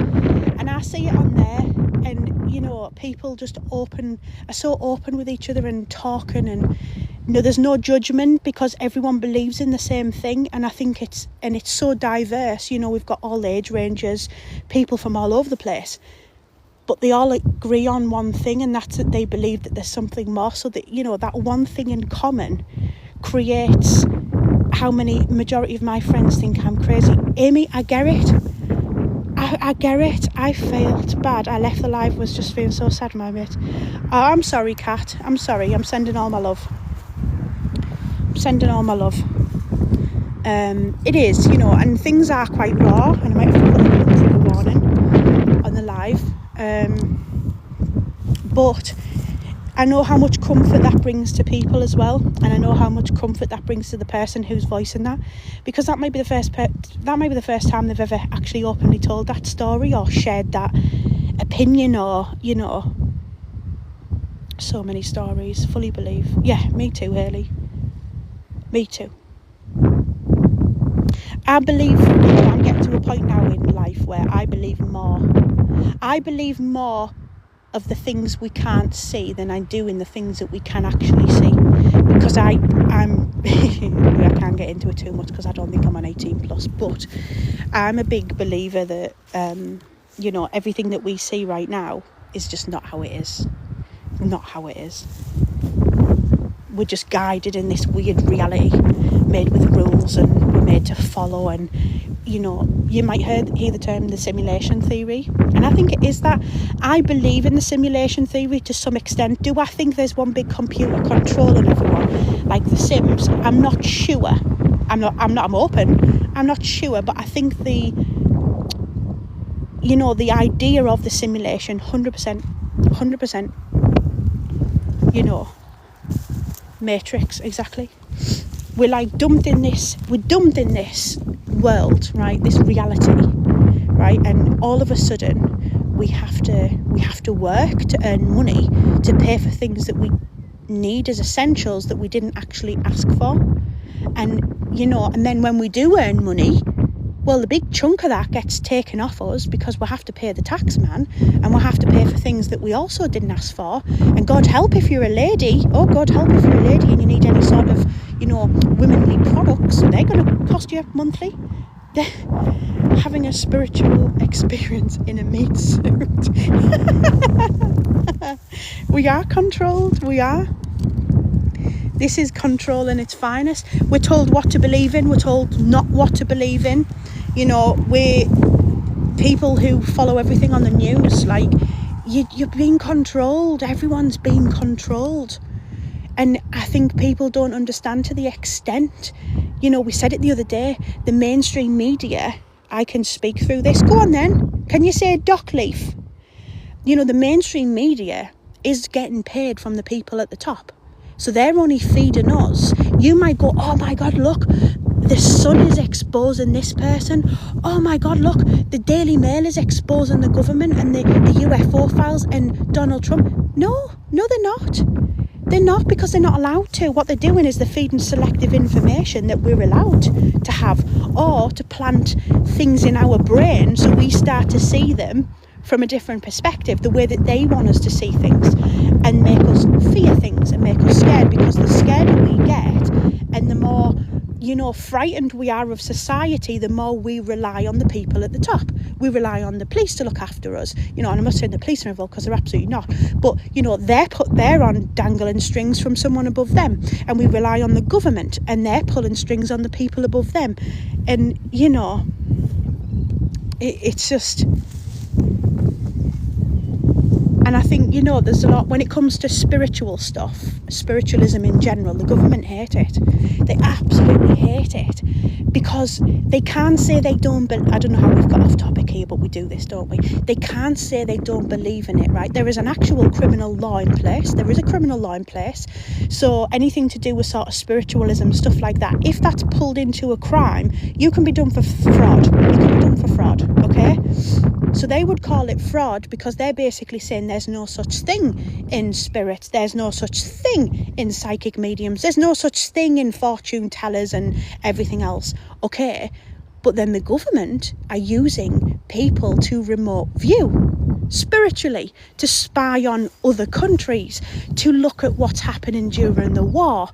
and I see it on there. And, you know, people just are so open with each other and talking, and, you know, there's no judgment because everyone believes in the same thing. And I think it's so diverse. You know, we've got all age ranges, people from all over the place, but they all agree on one thing, and that's that they believe that there's something more. So that, you know, that one thing in common creates how many majority of my friends think I'm crazy. Amy, I get it. I get it. I failed bad. I left the live, was just feeling so sad, my mate. Oh, I'm sorry, Kat. I'm sorry. I'm sending all my love. It is, you know, and things are quite raw, and I might have to put a little trigger warning on the live. But I know how much comfort that brings to people as well, and I know how much comfort that brings to the person who's voicing that, because that might be the first time they've ever actually openly told that story or shared that opinion, or, you know, so many stories. Fully believe. Yeah, me too, Hayley. Me too. I believe, you know, I'm getting to a point now in life where I believe more of the things we can't see than I do in the things that we can actually see, because I'm I can't get into it too much because I don't think I'm on 18 plus, but I'm a big believer that you know, everything that we see right now is just not how it is. We're just guided in this weird reality made with rules, and we're made to follow. And, you know, you might hear the term the simulation theory, and I think it is that. I believe in the simulation theory to some extent. Do I think there's one big computer controlling everyone like The Sims? I'm not sure. I'm open. I'm not sure, but I think the idea of the simulation, 100%, you know, Matrix, exactly. We're dumped in this world, right? This reality, right? And all of a sudden we have to work to earn money to pay for things that we need as essentials that we didn't actually ask for. And and then when we do earn money, well, the big chunk of that gets taken off us because we have to pay the tax man, and we have to pay for things that we also didn't ask for. And God help if you're a lady, and you need any sort of, womanly products, they're going to cost you monthly. Having a spiritual experience in a meat suit. We are controlled, we are. This is control in its finest. We're told what to believe in, we're told not what to believe in. We're people who follow everything on the news. Like, you're being controlled. Everyone's being controlled. And I think people don't understand to the extent. We said it the other day, the mainstream media, I can speak through this. Go on then. Can you say dock leaf? The mainstream media is getting paid from the people at the top. So they're only feeding us. You might go, oh my God, look, the Sun is exposing this person. Oh my God, look, the Daily Mail is exposing the government and the UFO files and Donald Trump. No, they're not. They're not, because they're not allowed to. What they're doing is they're feeding selective information that we're allowed to have, or to plant things in our brain so we start to see them from a different perspective, the way that they want us to see things, and make us fear things and make us scared, because the scared we get and the more frightened we are of society, the more we rely on the people at the top. We rely on the police to look after us, and I'm not saying the police are involved, because they're absolutely not, but they're put there on dangling strings from someone above them, and we rely on the government and they're pulling strings on the people above them. And it's just. And I think, there's a lot when it comes to spiritual stuff, spiritualism in general. The government hate it. They absolutely hate it, because they can't say they don't. I don't know how we've got off topic here, but we do this, don't we? They can't say they don't believe in it, right? There is an actual criminal law in place. There is a criminal law in place. So anything to do with sort of spiritualism, stuff like that, if that's pulled into a crime, you can be done for fraud. You can be done for fraud, okay? So they would call it fraud, because they're basically saying there's no such thing in spirits, there's no such thing in psychic mediums, there's no such thing in fortune tellers and everything else. Okay, but then the government are using people to remote view spiritually, to spy on other countries, to look at what's happening during the war,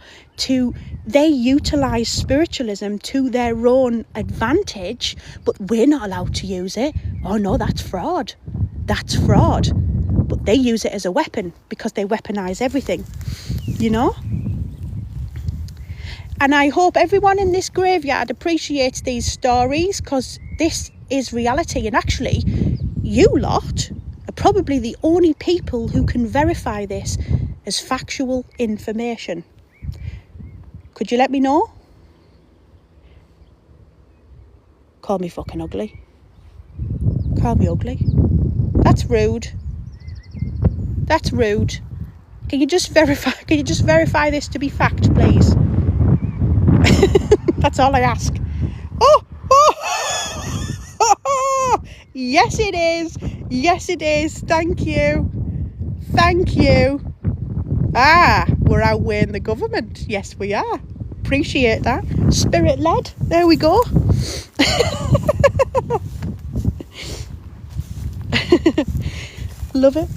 they utilise spiritualism to their own advantage, but we're not allowed to use it. Oh no, that's fraud. That's fraud. But they use it as a weapon, because they weaponise everything, And I hope everyone in this graveyard appreciates these stories, because this is reality. And actually, you lot are probably the only people who can verify this as factual information. Could you let me know? Call me fucking ugly. Call me ugly. That's rude. That's rude. Can you just verify this to be fact, please? That's all I ask. Oh! Yes, it is. Yes, it is. Thank you. Thank you. We're outweighing the government. Yes, we are. Appreciate that. Spirit led. There we go. Love it.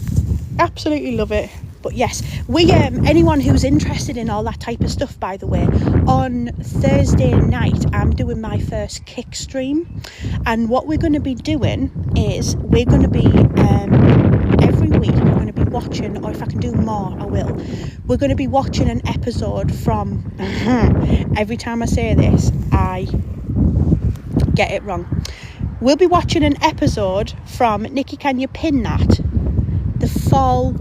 Absolutely love it. But yes, we anyone who's interested in all that type of stuff, by the way, on Thursday night I'm doing my first kick stream, and what we're going to be doing is we're going to be every week we're going to be watching, or if I can do more I will, we're going to be watching an episode from every time I say this I get it wrong. We'll be watching an episode from, Nikki, can you pin that? The fall,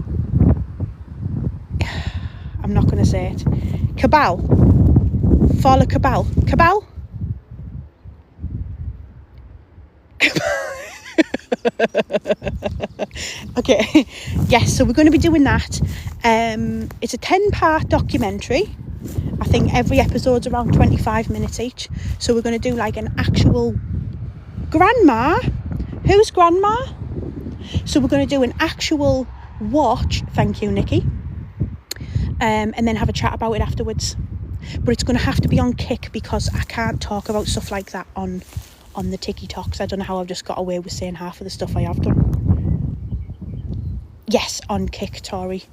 I'm not going to say it. Cabal. Fall of Cabal. Cabal? Okay. Yes, so we're going to be doing that. It's a 10-part documentary. I think every episode's around 25 minutes each. So we're going to do like an actual grandma Who's grandma? So we're going to do an actual watch, thank you Nikki, and then have a chat about it afterwards. But it's going to have to be on Kick because I can't talk about stuff like that on the TikToks. I don't know how I've just got away with saying half of the stuff I have done. Yes, on Kick, Tori.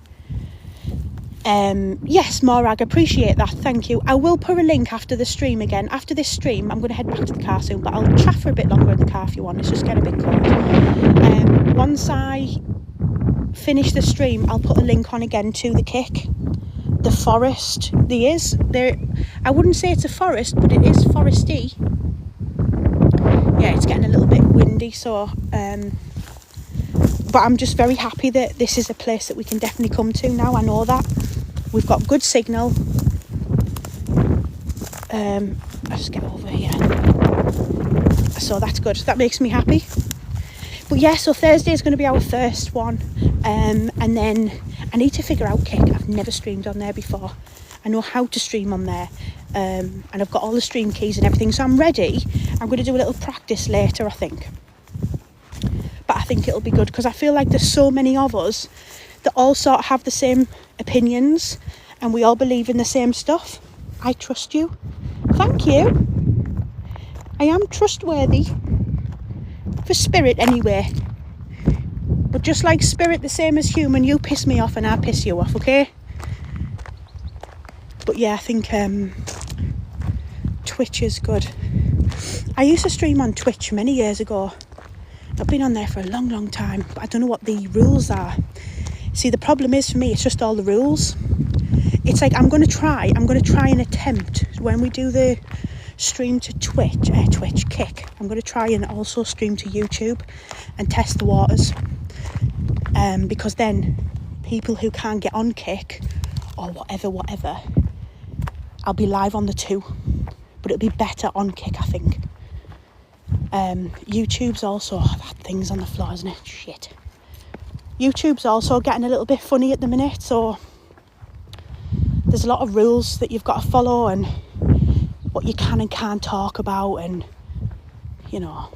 Yes, Morag, appreciate that, thank you. I will put a link after the stream again. After this stream, I'm going to head back to the car soon, but I'll chat for a bit longer in the car if you want. It's just getting a bit cold. Once I finish the stream, I'll put a link on again to the Kick. The forest, there. I wouldn't say it's a forest, but it is foresty. Yeah, it's getting a little bit windy, so but I'm just very happy that this is a place that we can definitely come to now. I know that we've got good signal. I'll just get over here. So that's good. That makes me happy. But yeah, so Thursday is going to be our first one, and then I need to figure out Kick. I've never streamed on there before. I know how to stream on there, and I've got all the stream keys and everything, so I'm ready. I'm going to do a little practice later, I think. But I think it'll be good because I feel like there's so many of us that all sort of have the same opinions and we all believe in the same stuff. I trust you. Thank you. I am trustworthy. For spirit anyway. But just like spirit, the same as human, you piss me off and I piss you off, okay? But yeah, I think Twitch is good. I used to stream on Twitch many years ago. I've been on there for a long time, but I don't know what the rules are. See, the problem is for me, it's just all the rules. It's like I'm going to try and attempt when we do the stream to Twitch Kick. I'm going to try and also stream to YouTube and test the waters. Because then people who can't get on Kick or whatever, I'll be live on the two, but it'll be better on Kick, I think. YouTube's also, that thing's on the floor, isn't it? Shit. YouTube's also getting a little bit funny at the minute, so there's a lot of rules that you've got to follow and what you can and can't talk about, and you know.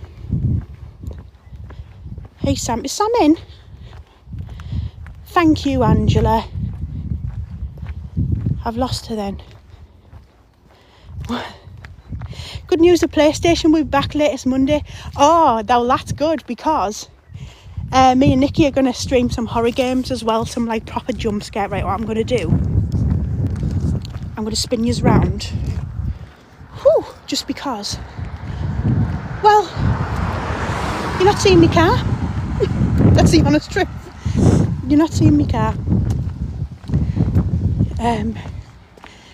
Hey Sam, is Sam in? Thank you, Angela. I've lost her then. Good news, the PlayStation will be back latest Monday. Oh, that's good because me and Nikki are going to stream some horror games as well, some like proper jump scare. Right, what I'm going to do, I'm going to spin you round. Whew, just because. Well, you're not seeing me car. That's the honest truth. You're not seeing me car.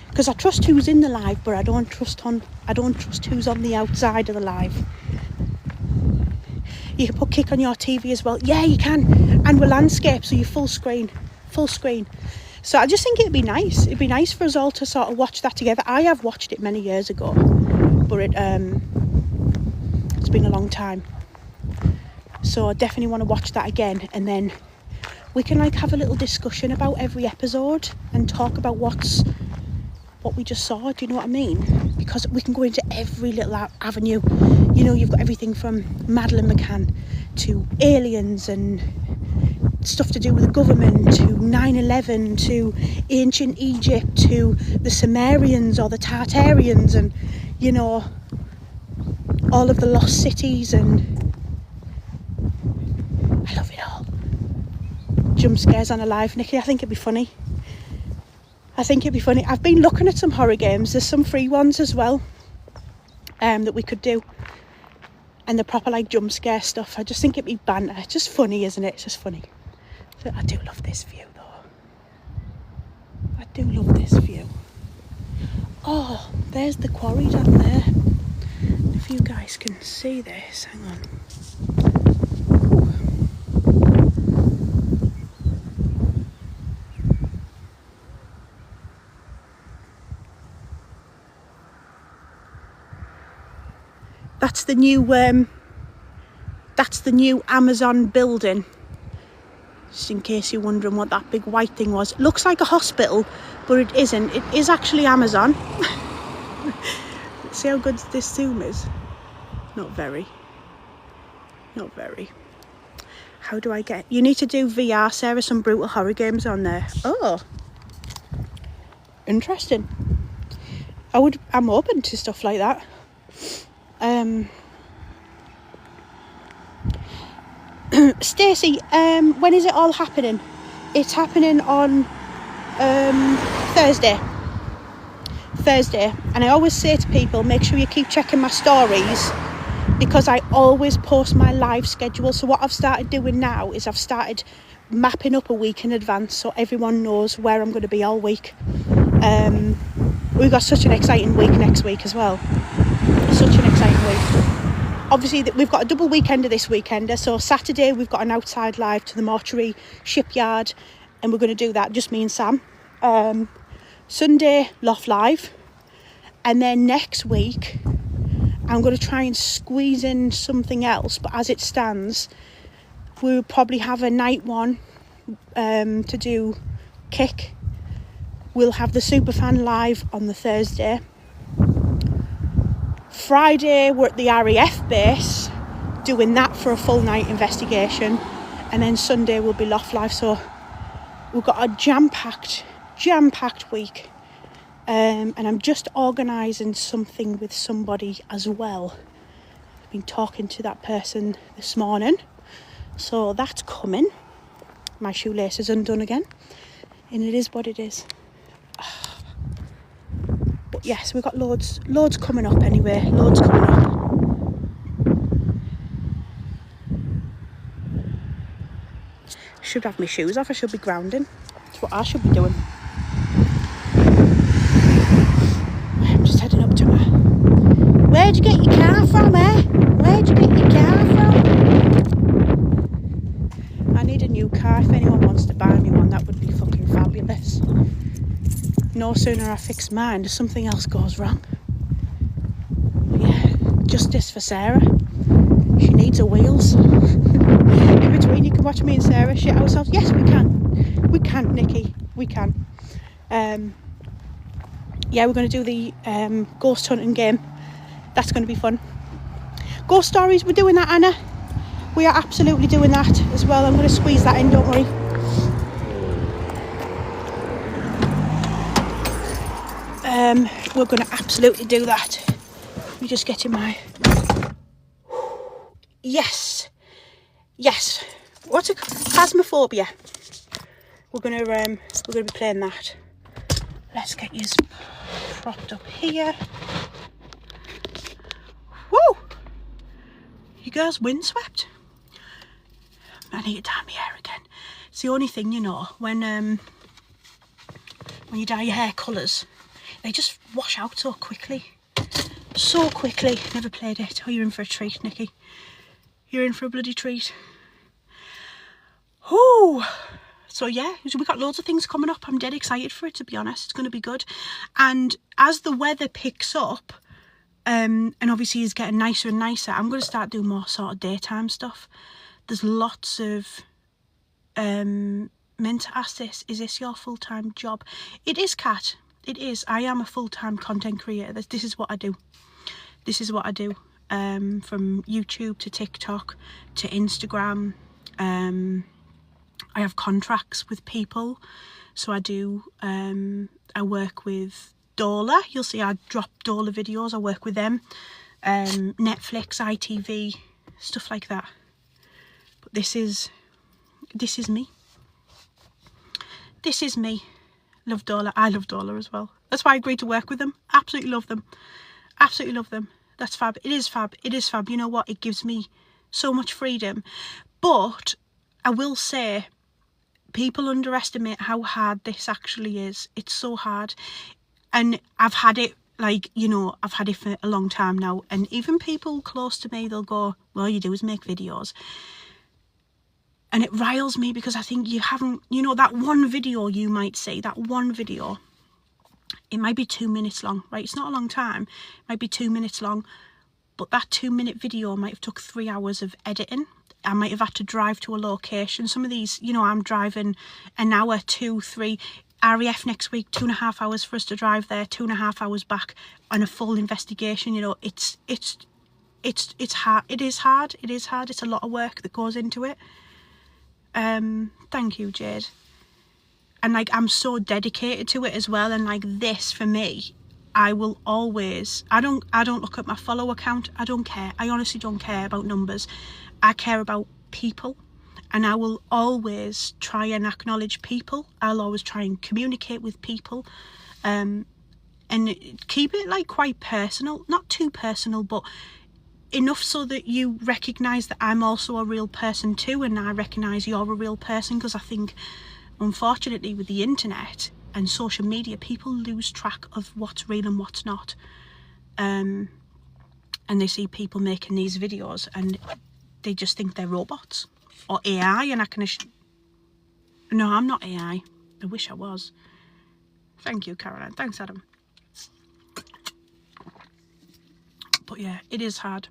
Because I trust who's in the live, but I don't trust who's on the outside of the live. You can put Kick on your TV as well. Yeah, you can. And with landscape, so you're full screen. So I just think it'd be nice. It'd be nice for us all to sort of watch that together. I have watched it many years ago, but it's been a long time. So I definitely want to watch that again, and then we can like have a little discussion about every episode and talk about what we just saw. Do you know what I mean? Because we can go into every little avenue. You know, you've got everything from Madeleine McCann to aliens and stuff to do with the government, to 9/11, to ancient Egypt, to the Sumerians or the Tartarians, and you know, all of the lost cities, and I love it all. Jump scares on a live, Nikki. I think it'd be funny. I've been looking at some horror games. There's some free ones as well that we could do, and the proper like jump scare stuff. I just think it'd be banter. It's just funny, isn't it? It's just funny. So I do love this view though. I do love this view. Oh, there's the quarry down there. If you guys can see this, hang on. That's the new Amazon building. Just in case you're wondering what that big white thing was. It looks like a hospital, but it isn't. It is actually Amazon. See how good this zoom is? Not very Not very. How do I get... You need to do VR, Sarah, some brutal horror games on there. Oh. Interesting. I'm open to stuff like that. Stacey, when is it all happening? It's happening on Thursday, and I always say to people, make sure you keep checking my stories, because I always post my live schedule. So what I've started doing now is I've started mapping up a week in advance so everyone knows where I'm going to be all week. We've got such an exciting week next week as well. Such an exciting week. Obviously, we've got a double weekender this weekender. So Saturday, we've got an outside live to the mortuary shipyard, and we're going to do that, just me and Sam. Sunday, Loft Live. And then next week, I'm going to try and squeeze in something else. But as it stands, we'll probably have a night one to do Kick. We'll have the Superfan live on the Thursday. Friday, we're at the RAF base doing that for a full night investigation. And then Sunday will be Loft Live. So we've got a jam-packed week. And I'm just organising something with somebody as well. I've been talking to that person this morning. So that's coming. My shoelace is undone again. And it is what it is. But yes, we've got loads coming up anyway. Loads coming up. Should have my shoes off. I should be grounding. That's what I should be doing. I'm just heading up to her. Where'd you get your car from, eh? Where'd you get your car from? I need a new car. If anyone wants to buy me one, that would be fucking fabulous. No sooner I fix mine, something else goes wrong. Yeah, justice for Sarah. She needs her wheels. In between, you can watch me and Sarah shit ourselves. Yes, we can. We can, Nikki. We can. Yeah, we're going to do the ghost hunting game. That's going to be fun. Ghost stories, we're doing that, Anna. We are absolutely doing that as well. I'm going to squeeze that in, don't worry. We're going to absolutely do that. Let me just get in my... Yes. What's it called? Phasmophobia. We're going to be playing that. Let's get you propped up here. Woo! You girls windswept. I need to dye my hair again. It's the only thing, you know, when you dye your hair colours, they just wash out so quickly. So quickly. Never played it. Oh, you're in for a treat, Nikki. You're in for a bloody treat. Ooh. So yeah, we've got loads of things coming up. I'm dead excited for it, to be honest. It's going to be good. And as the weather picks up, and obviously is getting nicer and nicer, I'm going to start doing more sort of daytime stuff. There's lots of... meant to ask this, is this your full-time job? It is, Kat. It is. I am a full-time content creator. This is what I do. This is what I do. From YouTube to TikTok to Instagram. I have contracts with people. So I do, I work with Dola. You'll see I drop Dola videos. I work with them. Netflix, ITV, stuff like that. But this is me. This is me. Love Dola. I love Dola as well. That's why I agreed to work with them. Absolutely love them. Absolutely love them. That's fab. It is fab. It is fab. You know what? It gives me so much freedom. But I will say, people underestimate how hard this actually is. It's so hard. And I've had it, like, you know, I've had it for a long time now. And even people close to me, they'll go, well, all you do is make videos. And it riles me because I think you haven't, you know, that one video you might see, that one video, it might be 2 minutes long, right? It's not a long time. It might be 2 minutes long, but that 2-minute video might have took 3 hours of editing. I might have had to drive to a location. Some of these, you know, I'm driving an hour, 2, 3. RAF next week, 2.5 hours for us to drive there, 2.5 hours back on a full investigation. You know, it's it's hard. It is hard. It's a lot of work that goes into it. Thank you, Jade. And like, I'm so dedicated to it as well. And like, this for me, I will always, I don't look at my follower count. I don't care. I honestly don't care about numbers. I care about people, and I will always try and acknowledge people. I'll always try and communicate with people, and keep it like quite personal, not too personal, but enough so that you recognise that I'm also a real person too, and I recognise you're a real person. Because I think, unfortunately, with the internet and social media, people lose track of what's real and what's not. And they see people making these videos and they just think they're robots or AI, and I can no, I'm not AI. I wish I was. Thank you, Caroline. Thanks, Adam. But yeah, it is hard.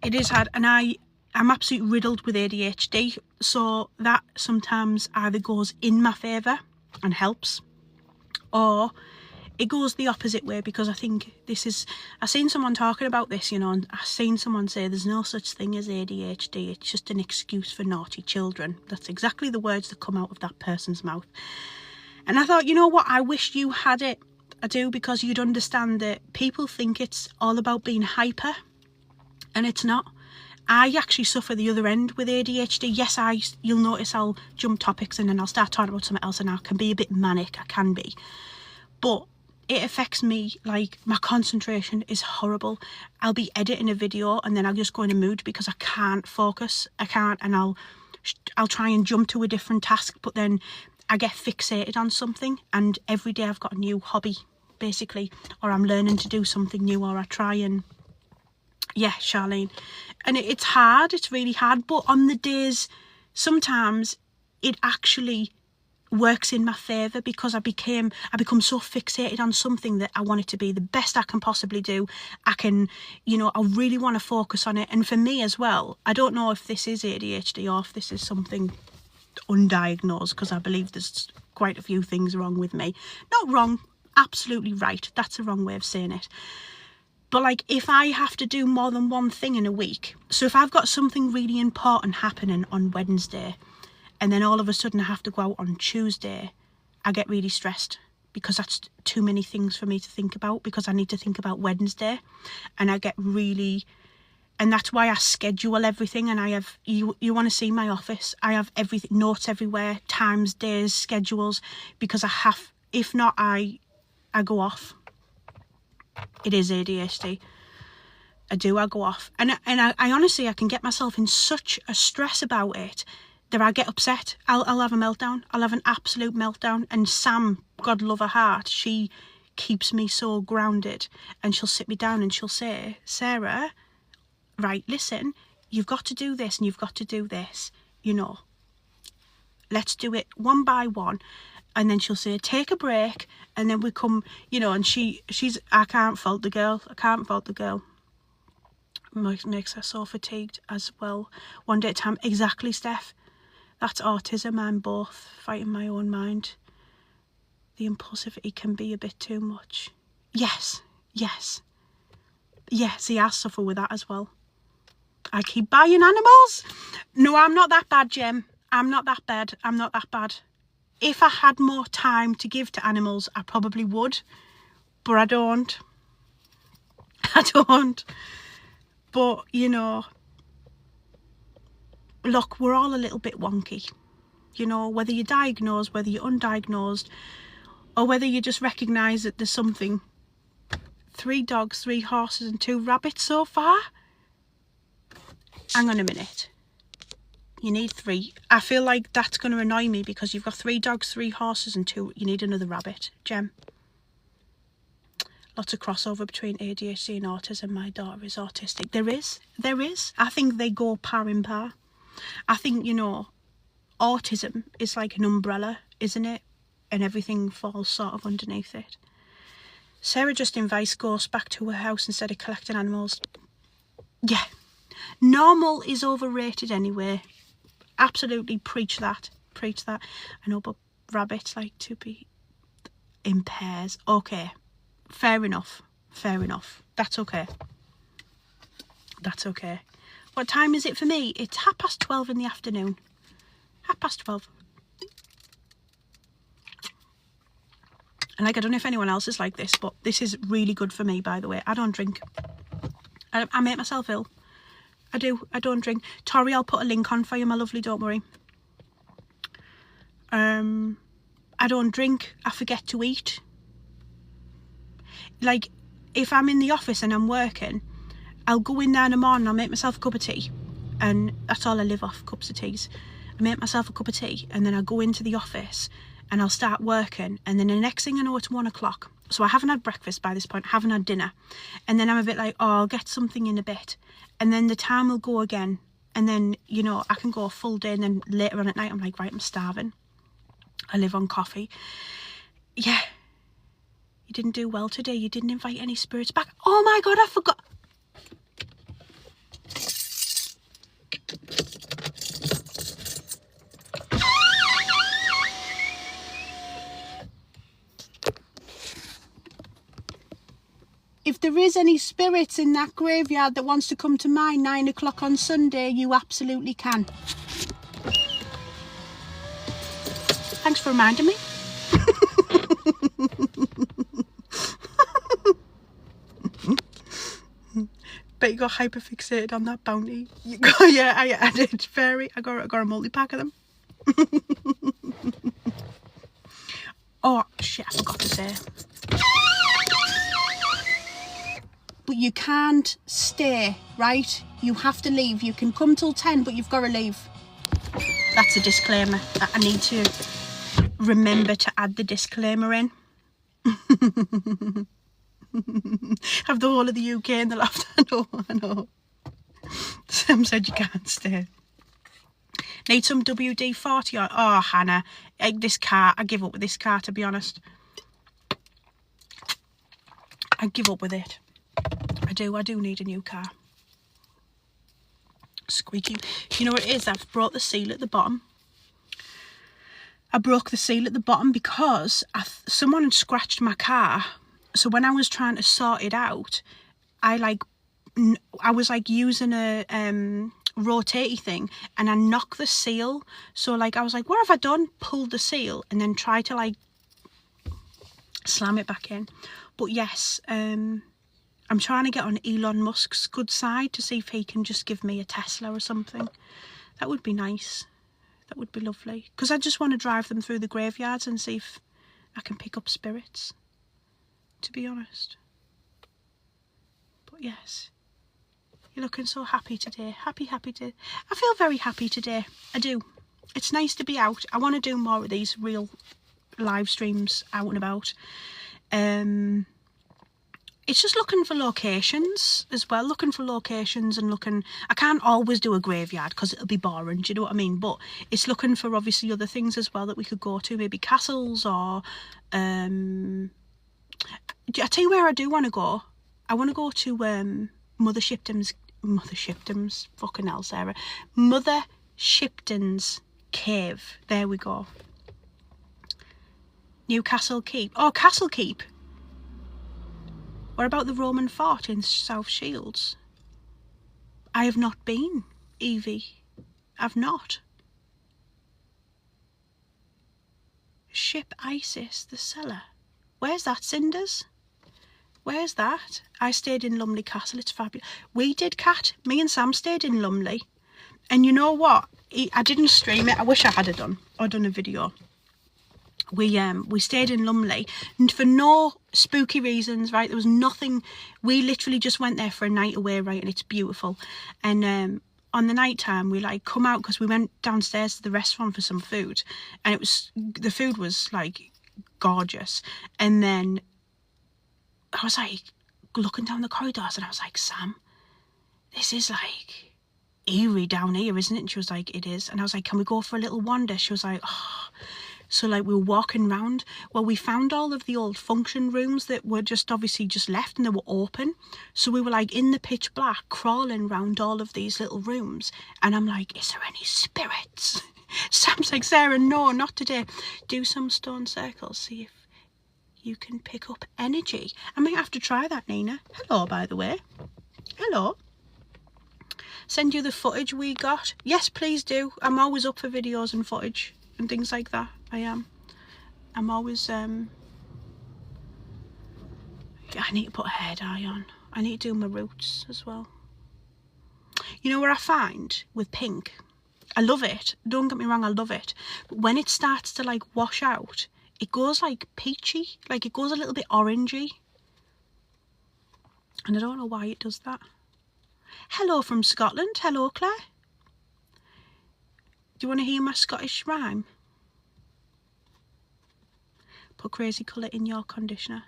It is hard, and I'm absolutely riddled with ADHD, so that sometimes either goes in my favour and helps, or it goes the opposite way, because I think I've seen someone talking about this, you know, and I've seen someone say there's no such thing as ADHD, it's just an excuse for naughty children. That's exactly the words that come out of that person's mouth. And I thought, you know what, I wish you had it. I do, because you'd understand that people think it's all about being hyper, and it's not. I actually suffer the other end with ADHD. Yes, you'll notice I'll jump topics and then I'll start talking about something else, and I can be a bit manic. I can be. But it affects me, like, my concentration is horrible. I'll be editing a video and then I'll just go in a mood because I can't focus. I can't, and I'll try and jump to a different task, but then I get fixated on something, and every day I've got a new hobby, basically, or I'm learning to do something new, or I try and, yeah, Charlene. And it's hard, it's really hard, but on the days, sometimes it actually works in my favour, because I become so fixated on something that I want it to be the best I can possibly do. I can, you know, I really want to focus on it. And for me as well, I don't know if this is ADHD or if this is something undiagnosed, because I believe there's quite a few things wrong with me. Not wrong, absolutely right. That's the wrong way of saying it. But like, if I have to do more than one thing in a week, so if I've got something really important happening on Wednesday, and then all of a sudden I have to go out on Tuesday, I get really stressed, because that's too many things for me to think about, because I need to think about Wednesday, and I get really, and that's why I schedule everything. And I have, you want to see my office, I have everything, notes everywhere, times, days, schedules, because I have, if not, I go off. It is ADHD. I go off, and I honestly, I can get myself in such a stress about it that I get upset. I'll have a meltdown. I'll have an absolute meltdown. And Sam, God love her heart, she keeps me so grounded, and she'll sit me down and she'll say, Sarah, right, listen, you've got to do this and you've got to do this, you know, let's do it one by one. And then she'll say, take a break, and then we come, you know, and she's, I can't fault the girl. Makes her so fatigued as well. One day at a time. Exactly, Steph. That's autism. I'm both fighting my own mind. The impulsivity can be a bit too much. Yes. See, I suffer with that as well. I keep buying animals. No, I'm not that bad, Jem. I'm not that bad. If I had more time to give to animals, I probably would. But I don't. But, you know, look, we're all a little bit wonky. You know, whether you're diagnosed, whether you're undiagnosed, or whether you just recognise that there's something. 3 dogs, 3 horses and 2 rabbits so far? Hang on a minute. You need 3. I feel like that's going to annoy me, because you've got 3 dogs, 3 horses and 2. You need another rabbit. Jem. Lots of crossover between ADHD and autism. My daughter is autistic. There is. I think they go par in par. I think, you know, autism is like an umbrella, isn't it? And everything falls sort of underneath it. Sarah just invites ghosts back to her house instead of collecting animals. Yeah. Normal is overrated anyway. Absolutely preach that. I know, but rabbits like to be in pairs. Okay. Fair enough. That's okay. that's okay. What time is it for me? It's 12:30 in the afternoon. 12:30. And like, I don't know if anyone else is like this, but this is really good for me, by the way. I don't drink. I make myself ill. I do. I don't drink. Tori, I'll put a link on for you, my lovely. Don't worry. I don't drink. I forget to eat. Like, if I'm in the office and I'm working, I'll go in there in the morning, I'll make myself a cup of tea. And that's all I live off, cups of teas. I make myself a cup of tea and then I go into the office and I'll start working. And then the next thing I know, it's 1 o'clock. So I haven't had breakfast by this point, haven't had dinner. And then I'm a bit like, oh, I'll get something in a bit. And then the time will go again. And then, you know, I can go a full day and then later on at night, I'm like, right, I'm starving. I live on coffee. Yeah. You didn't do well today. You didn't invite any spirits back. Oh my God, I forgot. If there is any spirits in that graveyard that wants to come to mine 9 o'clock on Sunday, you absolutely can. Thanks for reminding me. Bet you got hyperfixated on that bounty. You got, yeah, I did. Fairy. I got a multi-pack of them. Oh, shit, I forgot to say. But you can't stay, right? You have to leave. You can come till 10, but you've got to leave. That's a disclaimer. I need to remember to add the disclaimer in. Have the whole of the UK in the loft. I know. Sam said you can't stay. Need some WD-40 on. Oh, Hannah. This car. I give up with this car, to be honest. I give up with it. I do need a new car. Squeaky. You know what it is? I've brought the seal at the bottom. I broke the seal at the bottom because someone had scratched my car. So when I was trying to sort it out, I was like using a rotatey thing and I knocked the seal. So like I was like, what have I done? Pulled the seal and then tried to like slam it back in. But yes, I'm trying to get on Elon Musk's good side to see if he can just give me a Tesla or something. That would be nice. That would be lovely. Because I just want to drive them through the graveyards and see if I can pick up spirits, to be honest. But yes, you're looking so happy today. Happy today. I feel very happy today. I do. It's nice to be out. I want to do more of these real live streams out and about. It's just looking for locations as well, and I can't always do a graveyard because it'll be boring, do you know what I mean? But it's looking for obviously other things as well that we could go to, maybe castles or, I tell you where I do want to go. I want to go to Mother Shipton's, fucking hell, Sarah. Mother Shipton's Cave. There we go. Newcastle Keep. Oh, Castle Keep. What about the Roman fort in South Shields? I have not been, Evie. I've not. Ship Isis, the cellar. Where's that, Cinders? Where's that? I stayed in Lumley Castle, it's fabulous. We did, Kat. Me and Sam stayed in Lumley. And you know what? I didn't stream it. I wish I had done a video. We stayed in Lumley and for no spooky reasons, right? There was nothing. We literally just went there for a night away, right? And it's beautiful. And on the night time, we like come out because we went downstairs to the restaurant for some food, and the food was like gorgeous. And then I was like looking down the corridors, and I was like, Sam, this is like eerie down here, isn't it? And she was like, it is. And I was like, can we go for a little wander? She was like, oh. So like we were walking around. Well, we found all of the old function rooms that were just obviously just left and they were open. So we were like in the pitch black crawling around all of these little rooms. And I'm like, is there any spirits? Sam's like, Sarah, no, not today. Do some stone circles, see if you can pick up energy. I might have to try that, Nina. Hello, by the way. Hello. send you the footage we got? Yes, please do. I'm always up for videos and footage and things like that. I am. I'm always I need to put a hair dye on. I need to do my roots as well. You know what I find with pink? I love it. Don't get me wrong, I love it. But when it starts to like wash out, it goes like peachy. Like it goes a little bit orangey. And I don't know why it does that. Hello from Scotland. Hello, Claire. Do you want to hear my Scottish rhyme? Put crazy colour in your conditioner.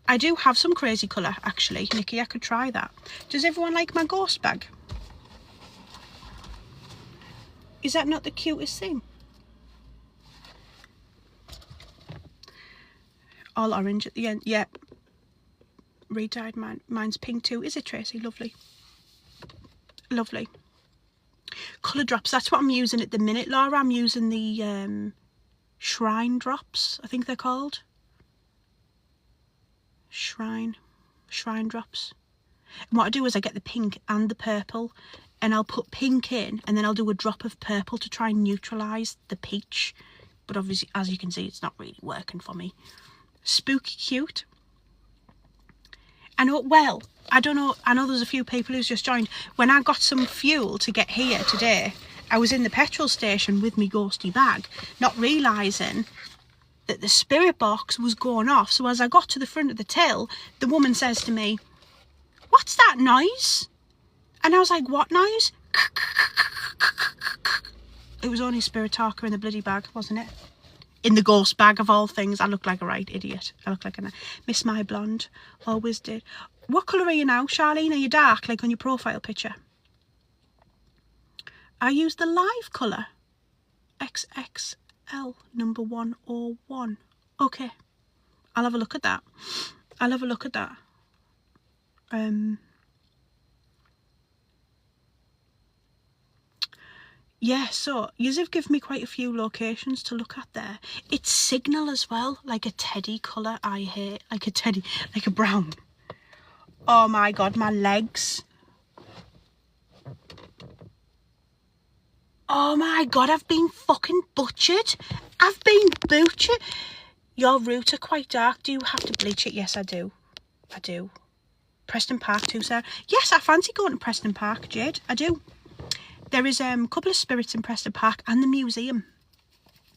I do have some crazy colour, actually, Nikki. I could try that. Does everyone like my ghost bag? Is that not the cutest thing? All orange at the end. Yeah. Redyed mine. Mine's pink too. Is it, Tracy? Lovely. Lovely. Colour drops. That's what I'm using at the minute, Laura. I'm using the Shrine drops, I think they're called. Shrine drops. And what I do is I get the pink and the purple, and I'll put pink in, and then I'll do a drop of purple to try and neutralise the peach. But obviously, as you can see, it's not really working for me. Spooky cute. I know, well, I don't know, I know there's a few people who's just joined. When I got some fuel to get here today, I was in the petrol station with me ghosty bag, not realising that the spirit box was going off. So as I got to the front of the till, the woman says to me, "What's that noise?" And I was like, "What noise?" It was only Spirit Talker in the bloody bag, wasn't it? In the ghost bag of all things. I look like a right idiot. I look like a Miss My Blonde. Always did. What colour are you now, Charlene? Are you dark, like on your profile picture? I use the live colour. XXL number 101. Okay. I'll have a look at that. I'll have a look at that. Yeah, so you've given me quite a few locations to look at there. It's Signal as well, like a teddy colour. I hate, like a teddy, like a brown. Oh my god, my legs. Oh my god, I've been fucking butchered. I've been butchered. Your roots are quite dark. Do you have to bleach it? Yes, I do. I do. Preston Park too, Sarah. Yes, I fancy going to Preston Park, Jade. I do. There is a couple of spirits in Preston Park and the museum.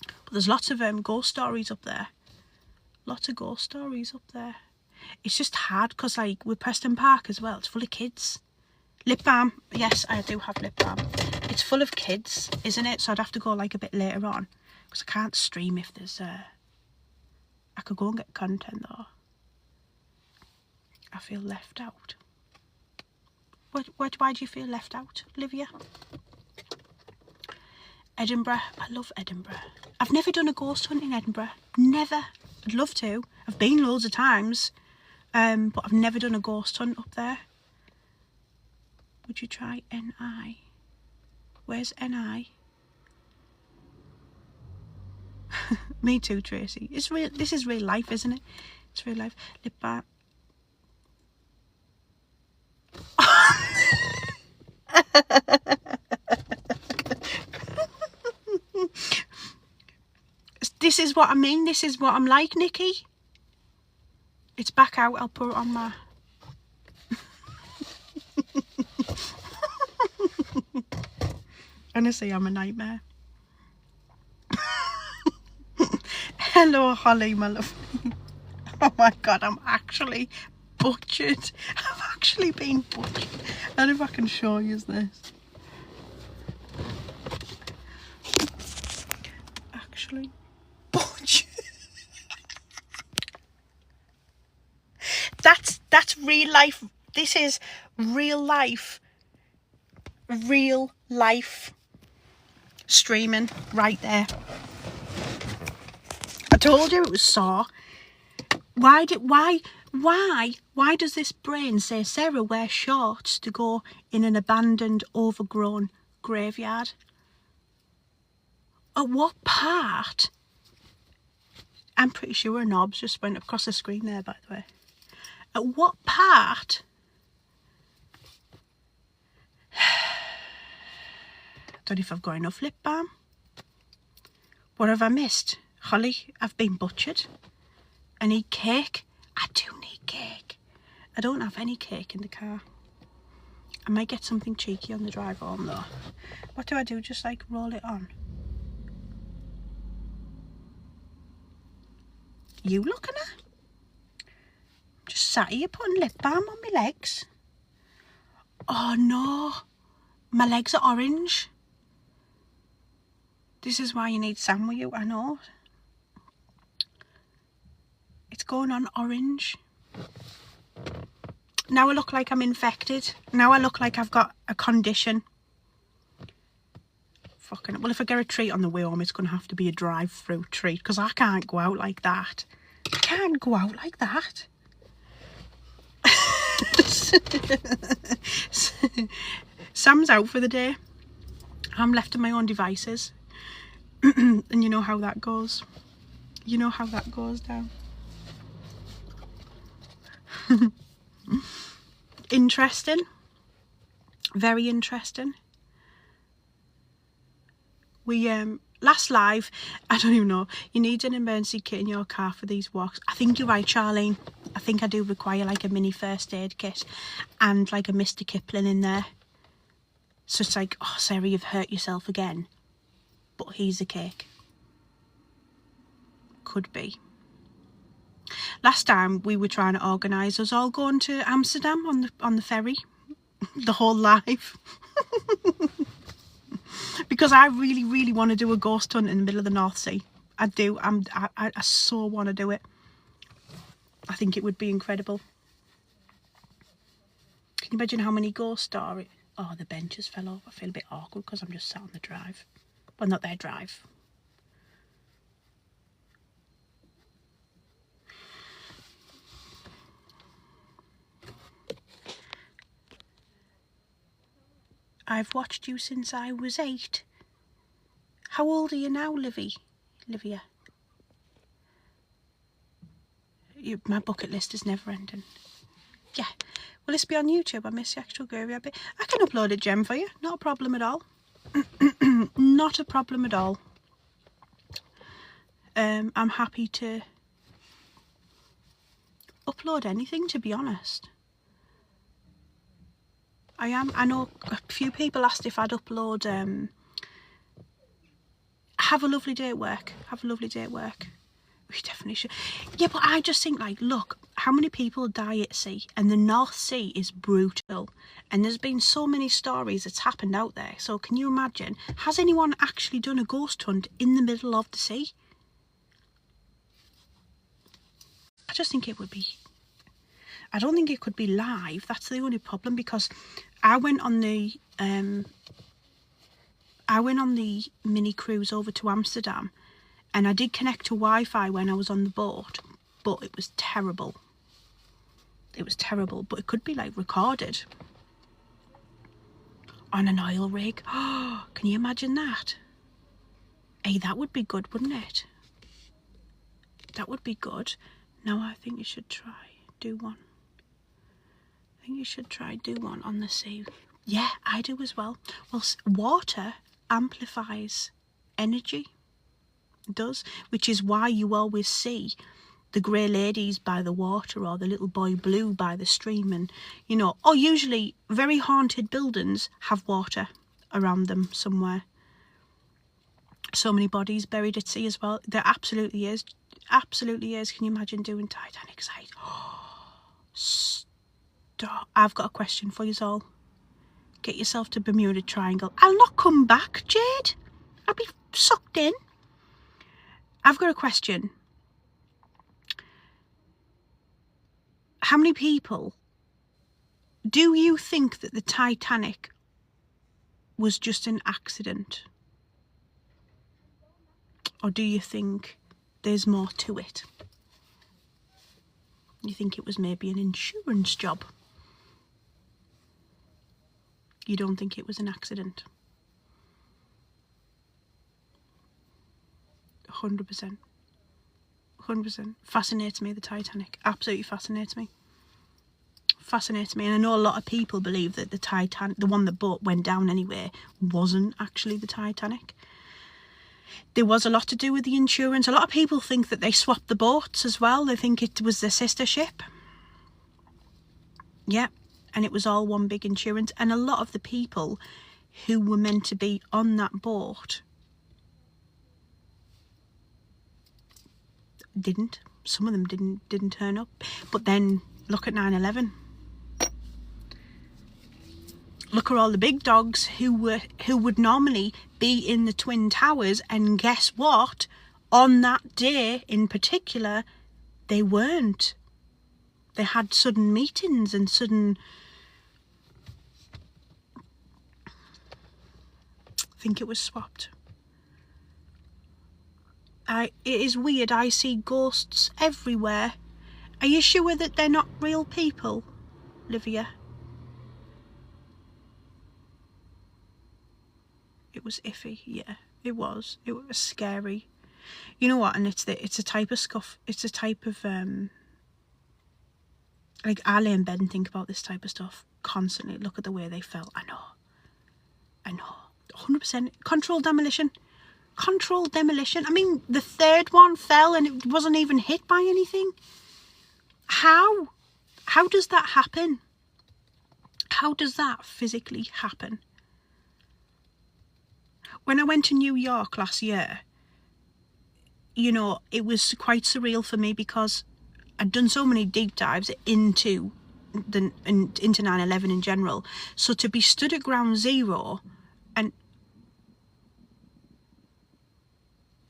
But there's lots of ghost stories up there. Lots of ghost stories up there. It's just hard because, like, with Preston Park as well, it's full of kids. Lip balm. Yes, I do have lip balm. It's full of kids, isn't it? So I'd have to go, like, a bit later on. Because I can't stream if there's... I could go and get content, though. I feel left out. Why do you feel left out, Olivia? Edinburgh. I love Edinburgh. I've never done a ghost hunt in Edinburgh. Never. I'd love to. I've been loads of times. But I've never done a ghost hunt up there. Would you try NI? Where's NI? Me too, Tracy. It's real. This is real life, isn't it? It's real life. Lip balm. This is what I mean. This is what I'm like, Nikki. It's back out. I'll put it on my... Honestly, I'm a nightmare. Hello, Holly, my love. Oh my god, I'm actually butchered. I've actually been butchered. I don't know if I can show you this. Actually butchered. That's real life. This is real life. Real life streaming right there. I told you it was sore. Why does this brain say Sarah wear shorts to go in an abandoned, overgrown graveyard? At what part? I'm pretty sure her knobs just went across the screen there, by the way. At what part Don't know if I've got enough lip balm. What have I missed? Holly, I've been butchered. I need cake. I do need cake. I don't have any cake in the car. I might get something cheeky on the drive home though. What do I do? Just like roll it on? You looking at? Just sat here putting lip balm on my legs. Oh no, my legs are orange. This is why you need Sam with you, I know. It's going on orange. Now I look like I'm infected. Now I look like I've got a condition. Fucking, well, if I get a treat on the way home, it's going to have to be a drive-through treat, because I can't go out like that. I can't go out like that. Sam's out for the day. I'm left to my own devices. And you know how that goes. You know how that goes down. Interesting. Very interesting. We last live, I don't even know, you need an emergency kit in your car for these walks. I think you're right, Charlene. I think I do require like a mini first aid kit and like a Mr. Kipling in there. So it's like, oh Sarah, you've hurt yourself again. But here's a cake. Could be. Last time we were trying to organise us all going to Amsterdam on the ferry. The whole live. Because I really want to do a ghost hunt in the middle of the North Sea. I do. I so want to do it. I think it would be incredible. Can you imagine how many ghosts are it? Oh, the benches fell off. I feel a bit awkward because I'm just sat on the drive. Well, not their drive. I've watched you since I was 8. How old are you now, Livia? My bucket list is never ending. Yeah. Will this be on YouTube? I miss the actual gravy. I can upload a gem for you. Not a problem at all. Not a problem at all. I'm happy to upload anything, to be honest. I am. I know a few people asked if I'd upload have a lovely day at work. Have a lovely day at work. We definitely should. Yeah, but I just think, like, look, how many people die at sea? And the North Sea is brutal. And there's been so many stories that's happened out there. So can you imagine? Has anyone actually done a ghost hunt in the middle of the sea? I just think it would be... I don't think it could be live. That's the only problem, because I went on the mini cruise over to Amsterdam, and I did connect to Wi-Fi when I was on the boat, but it was terrible. It was terrible, but it could be like recorded on an oil rig. Oh, can you imagine that? Hey, that would be good, wouldn't it? That would be good. Now I think you should do one. I think you should do one on the sea. Yeah, I do as well. Well, water amplifies energy. It does, which is why you always see the grey ladies by the water, or the little boy blue by the stream, and you know, or usually very haunted buildings have water around them somewhere. So many bodies buried at sea as well. There absolutely is. Absolutely is. Can you imagine doing Titanic side? Oh, stop. I've got a question for you all. Get yourself to Bermuda Triangle. I'll not come back, Jade. I'll be sucked in. I've got a question. How many people do you think that the Titanic was just an accident? Or do you think there's more to it? You think it was maybe an insurance job? You don't think it was an accident? 100%. 100%. Fascinates me, the Titanic. Absolutely fascinates me. fascinates me. And I know a lot of people believe that the Titanic, the one that boat went down anyway, wasn't actually the Titanic. There was a lot to do with the insurance. A lot of people think that they swapped the boats as well. They think it was their sister ship. Yeah, and it was all one big insurance. And a lot of the people who were meant to be on that boat didn't. Some of them didn't turn up. But then look at 9/11. Look at all the big dogs who would normally be in the Twin Towers, and guess what? On that day in particular, they weren't. They had sudden meetings and sudden... I think it was swapped. It is weird. I see ghosts everywhere. Are you sure that they're not real people, Livia? It was iffy. Yeah, it was. It was scary. You know what? And it's a type of scuff. It's a type of like, I lay in bed and think about this type of stuff constantly. Look at the way they fell. I know. 100% controlled demolition. Controlled demolition. I mean, the third one fell and it wasn't even hit by anything. How does that happen? How does that physically happen? When I went to New York last year, you know, it was quite surreal for me because I'd done so many deep dives into 9/11 in general. So to be stood at ground zero, and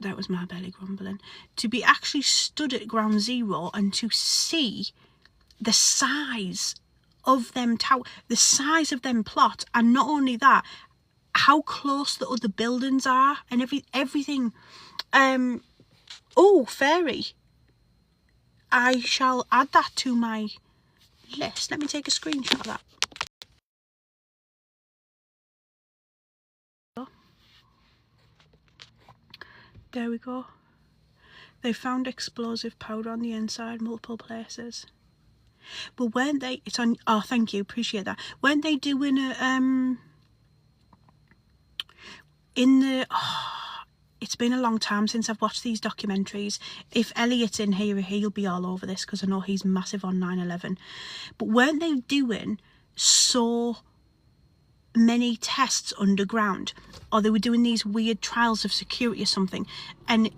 that was my belly grumbling, to be actually stood at ground zero and to see the size of them the size of them plot, and not only that, how close the other buildings are and everything. Oh, fairy. I shall add that to my list. Let me take a screenshot of that. There we go. They found explosive powder on the inside, multiple places. But weren't they... It's on... Oh, thank you. Appreciate that. Weren't they doing a... in the... Oh, it's been a long time since I've watched these documentaries. If Elliot's in here, he'll be all over this because I know he's massive on 9/11. But weren't they doing so many tests underground? Or they were doing these weird trials of security or something. And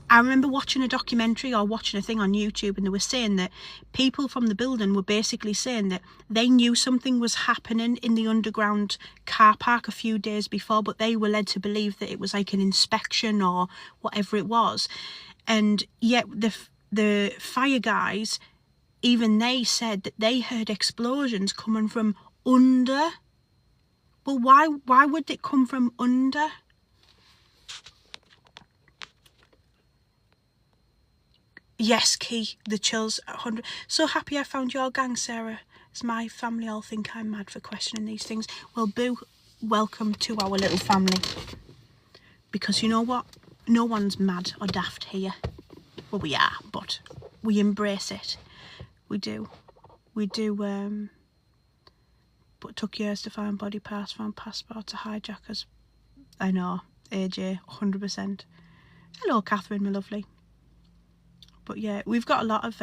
I remember watching a documentary or watching a thing on YouTube, and they were saying that people from the building were basically saying that they knew something was happening in the underground car park a few days before, but they were led to believe that it was like an inspection or whatever it was. And yet the fire guys, even they said that they heard explosions coming from under. Well, why would it come from under? Yes, Key, the chills at 100. So happy I found your gang, Sarah. As my family all think I'm mad for questioning these things. Well, Boo, welcome to our little family. Because you know what? No one's mad or daft here. Well, we are, but we embrace it. We do. We do, but it took years to find body parts, found passports to hijackers. I know, AJ, 100%. Hello, Catherine, my lovely. But yeah, we've got a lot of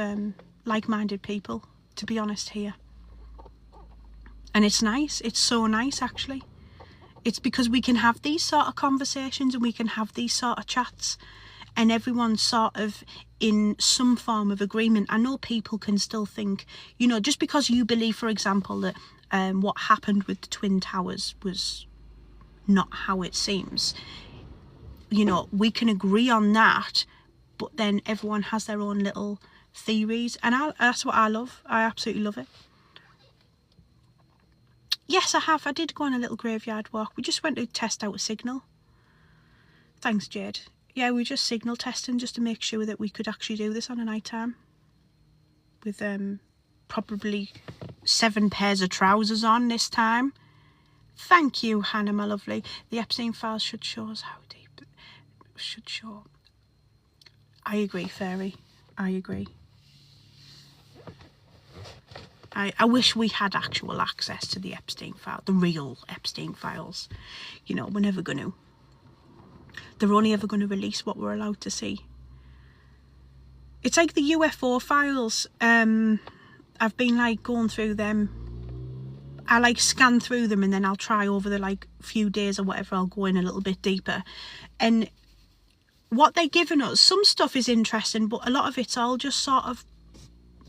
like-minded people, to be honest, here. And it's nice. It's so nice, actually. It's because we can have these sort of conversations and we can have these sort of chats, and everyone's sort of in some form of agreement. I know people can still think, you know, just because you believe, for example, that what happened with the Twin Towers was not how it seems. You know, we can agree on that, but then everyone has their own little theories, and that's what I love. I absolutely love it. Yes, I have. I did go on a little graveyard walk. We just went to test out a signal. Thanks, Jade. Yeah, we were just signal testing just to make sure that we could actually do this on a night time. With probably 7 pairs of trousers on this time. Thank you, Hannah, my lovely. The Epstein files should show us how deep. Should show. I agree, Fairy. I agree. I wish we had actual access to the Epstein file, the real Epstein files. You know, we're never going to. They're only ever going to release what we're allowed to see. It's like the UFO files. I've been like going through them. I like scan through them and then I'll try over the like few days or whatever, I'll go in a little bit deeper. And what they're giving us, some stuff is interesting, but a lot of it's all just sort of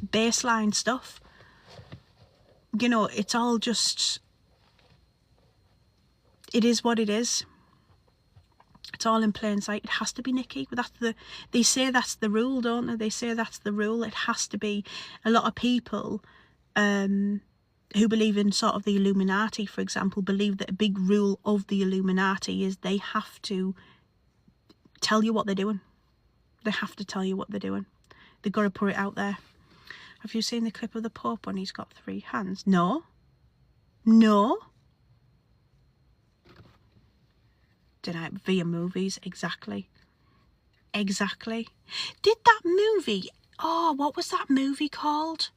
baseline stuff. You know, it's all just, it is what it is. It's all in plain sight. It has to be, Nikki. They say that's the rule, don't they? They say that's the rule. It has to be. A lot of people who believe in sort of the Illuminati, for example, believe that a big rule of the Illuminati is they have to tell you what they're doing. They have to tell you what they're doing. They've got to put it out there. Have you seen the clip of the Pope when he's got 3 hands? No. No. Via movies, exactly. Exactly. Did that movie, oh, what was that movie called?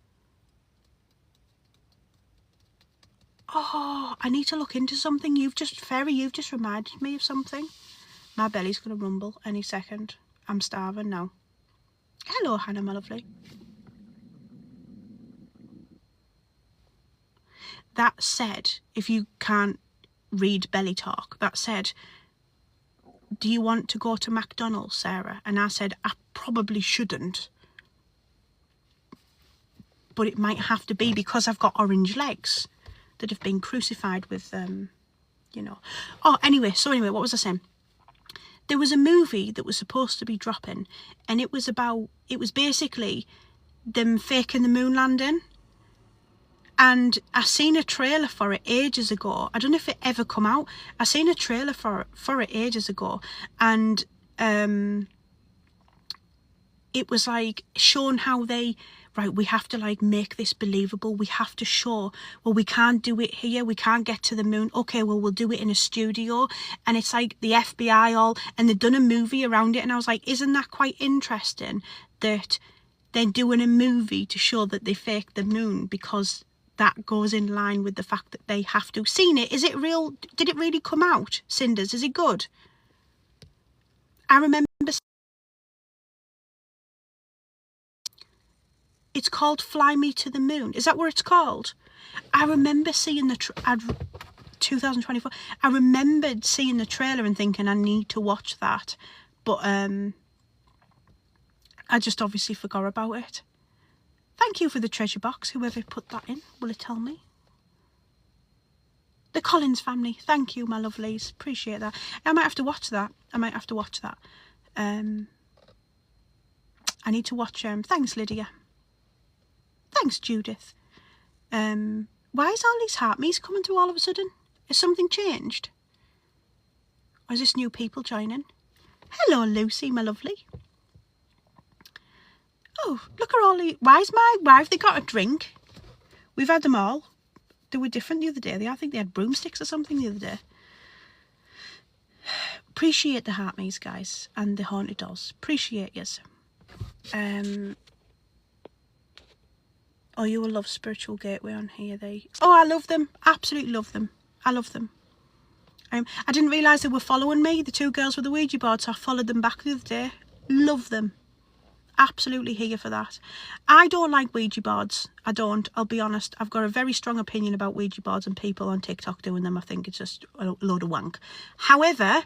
Oh, I need to look into something. Fairy, you've just reminded me of something. My belly's going to rumble any second. I'm starving now. Hello, Hannah, my lovely. That said, if you can't read belly talk, that said, do you want to go to McDonald's, Sarah? And I said, I probably shouldn't. But it might have to be because I've got orange legs that have been crucified with, you know. Oh, anyway, what was I saying? There was a movie that was supposed to be dropping, and it was basically them faking the moon landing. And I seen a trailer for it ages ago. I don't know if it ever come out. I seen a trailer for it ages ago, and it was like showing how we have to like make this believable. We have to show, well, we can't do it here. We can't get to the moon. Okay, well, we'll do it in a studio. And it's like the FBI and they've done a movie around it. And I was like, isn't that quite interesting that they're doing a movie to show that they faked the moon, because that goes in line with the fact that they have to. Seen it? Is it real? Did it really come out? Cinders, is it good? I remember. It's called Fly Me to the Moon. Is that what it's called? I remember seeing the 2024. I remembered seeing the trailer and thinking I need to watch that, but I just obviously forgot about it. Thank you for the treasure box, whoever put that in. Will it tell me? The Collins family. Thank you, my lovelies. Appreciate that. I might have to watch that. I need to watch. Thanks, Lydia. Thanks, Judith. Why is all these heart me's coming through all of a sudden? Has something changed? Or is this new people joining? Hello, Lucy, my lovely. Oh, look at all these. Why have they got a drink? We've had them all. They were different the other day. I think they had broomsticks or something the other day. Appreciate the heart me's, guys, and the haunted dolls. Appreciate yous. Oh, you will love Spiritual Gateway on here. Oh, I love them. Absolutely love them. I love them. I didn't realise they were following me, the 2 girls with the Ouija board, so I followed them back the other day. Love them. Absolutely here for that. I don't like Ouija boards. I don't. I'll be honest. I've got a very strong opinion about Ouija boards and people on TikTok doing them. I think it's just a load of wank. However,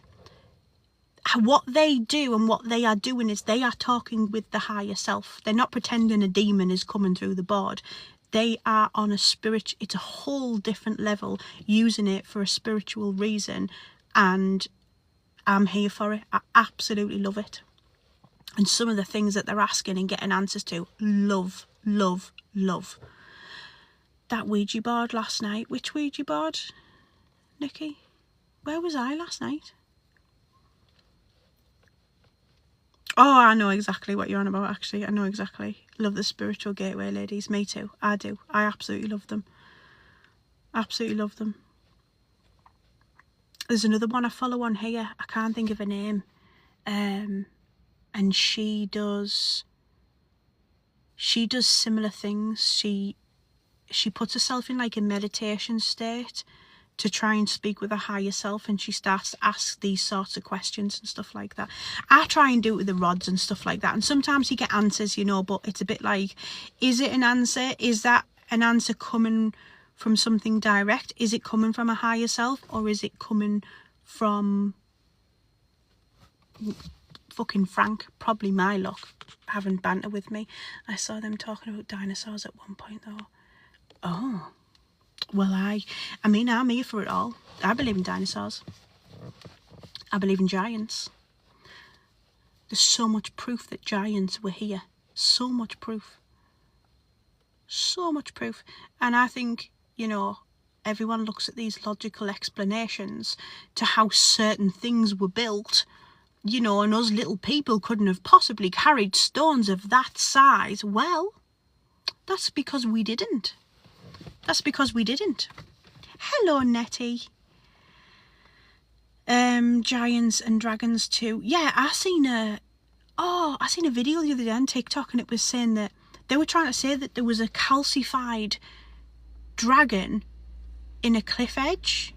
what they do and what they are doing is they are talking with the higher self. They're not pretending a demon is coming through the board. They are on a spirit. It's a whole different level, using it for a spiritual reason, and I'm here for it. I absolutely love it. And some of the things that they're asking and getting answers to, love, love, love. That Ouija board last night. Which Ouija board, Nikki? Where was I last night? Oh, I know exactly what you're on about, actually. I know exactly. Love the Spiritual Gateway, ladies. Me too. I do. I absolutely love them. Absolutely love them. There's another one I follow on here. I can't think of her name. And she does similar things. She she puts herself in like a meditation state to try and speak with her higher self, and she starts to ask these sorts of questions and stuff like that. I try and do it with the rods and stuff like that, and sometimes you get answers, you know, but it's a bit like, is it an answer? Is that an answer coming from something direct? Is it coming from a higher self, or is it coming from fucking Frank? Probably my luck, having banter with me. I saw them talking about dinosaurs at one point though. Oh, well, I mean, I'm here for it all. I believe in dinosaurs. I believe in giants. There's so much proof that giants were here. So much proof. So much proof. And I think, you know, everyone looks at these logical explanations to how certain things were built, you know, and us little people couldn't have possibly carried stones of that size. Well, that's because we didn't. That's because we didn't. Hello, Nettie. Giants and dragons too. Yeah, I seen a video the other day on TikTok, and it was saying that they were trying to say that there was a calcified dragon in a cliff edge.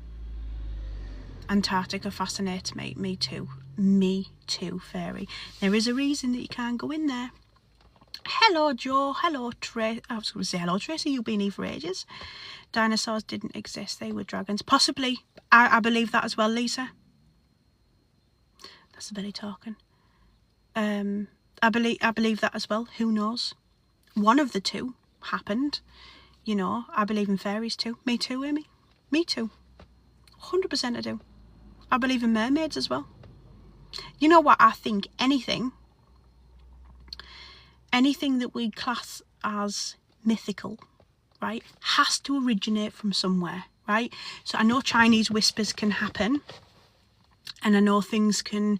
Antarctica fascinates me. Me too. Me too, fairy. There is a reason that you can't go in there. Hello, Joe. Hello, Tracy. I was going to say hello, Tracy. You've been here for ages. Dinosaurs didn't exist. They were dragons. Possibly. I believe that as well, Lisa. That's the belly talking. I believe that as well. Who knows? One of the two happened. You know, I believe in fairies too. Me too, Amy. Me too. 100% I do. I believe in mermaids as well. You know what? I think anything that we class as mythical, right, has to originate from somewhere, right? So I know Chinese whispers can happen, and I know things can,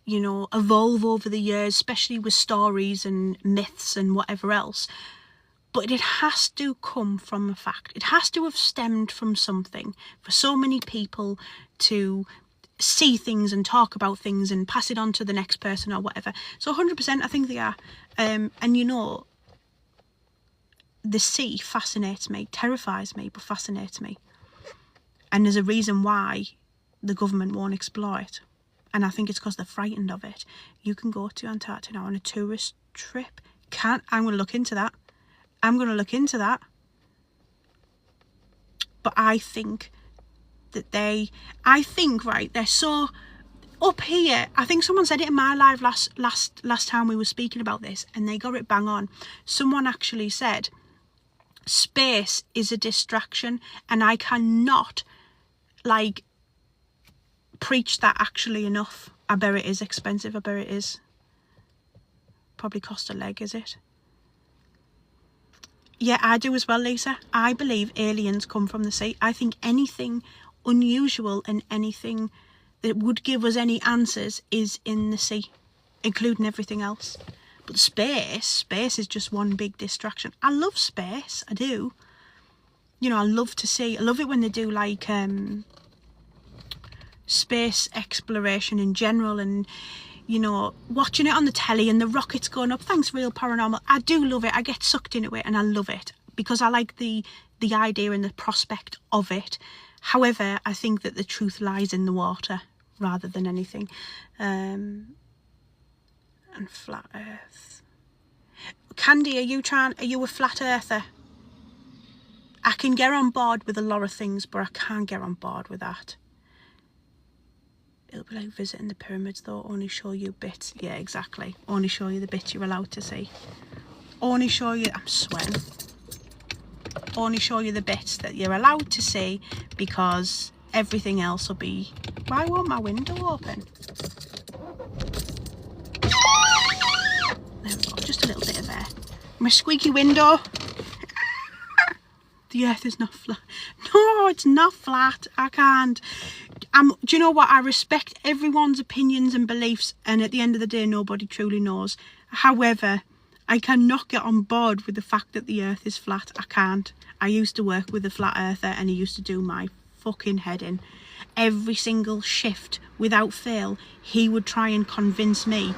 you know, evolve over the years, especially with stories and myths and whatever else. But it has to come from a fact. It has to have stemmed from something for so many people to see things and talk about things and pass it on to the next person or whatever. So 100% I think they are. And you know, the sea fascinates me, terrifies me, but fascinates me. And there's a reason why the government won't explore it. And I think it's because they're frightened of it. You can go to Antarctica on a tourist trip. I'm going to look into that. But I think that right, they're so up here. I think someone said it in my live last time we were speaking about this, and they got it bang on. Someone actually said space is a distraction, and I cannot like preach that actually enough. I bet it is expensive. I bet it is. Probably cost a leg, is it? Yeah, I do as well, Lisa. I believe aliens come from the sea. I think anything unusual and anything that would give us any answers is in the sea, including everything else. But space is just one big distraction. I love space, I do. You know, I love it when they do like space exploration in general, and you know, watching it on the telly and the rockets going up. Thanks, Real Paranormal. I do love it. I get sucked into it and I love it because I like the idea and the prospect of it. However, I think that the truth lies in the water rather than anything. And flat earth. Candy, are you a flat earther? I can get on board with a lot of things, but I can't get on board with that. It'll be like visiting the pyramids though, only show you bits. Yeah, exactly. Only show you the bits you're allowed to see. Only show you, I'm sweating. Only show you the bits that you're allowed to see, because everything else will be... Why won't my window open? There we go, just a little bit of air. My squeaky window. The earth is not flat. No, it's not flat. I can't. Do you know what? I respect everyone's opinions and beliefs, and at the end of the day, nobody truly knows. However, I cannot get on board with the fact that the earth is flat. I can't. I used to work with a flat earther, and he used to do my fucking head in. Every single shift, without fail, he would try and convince me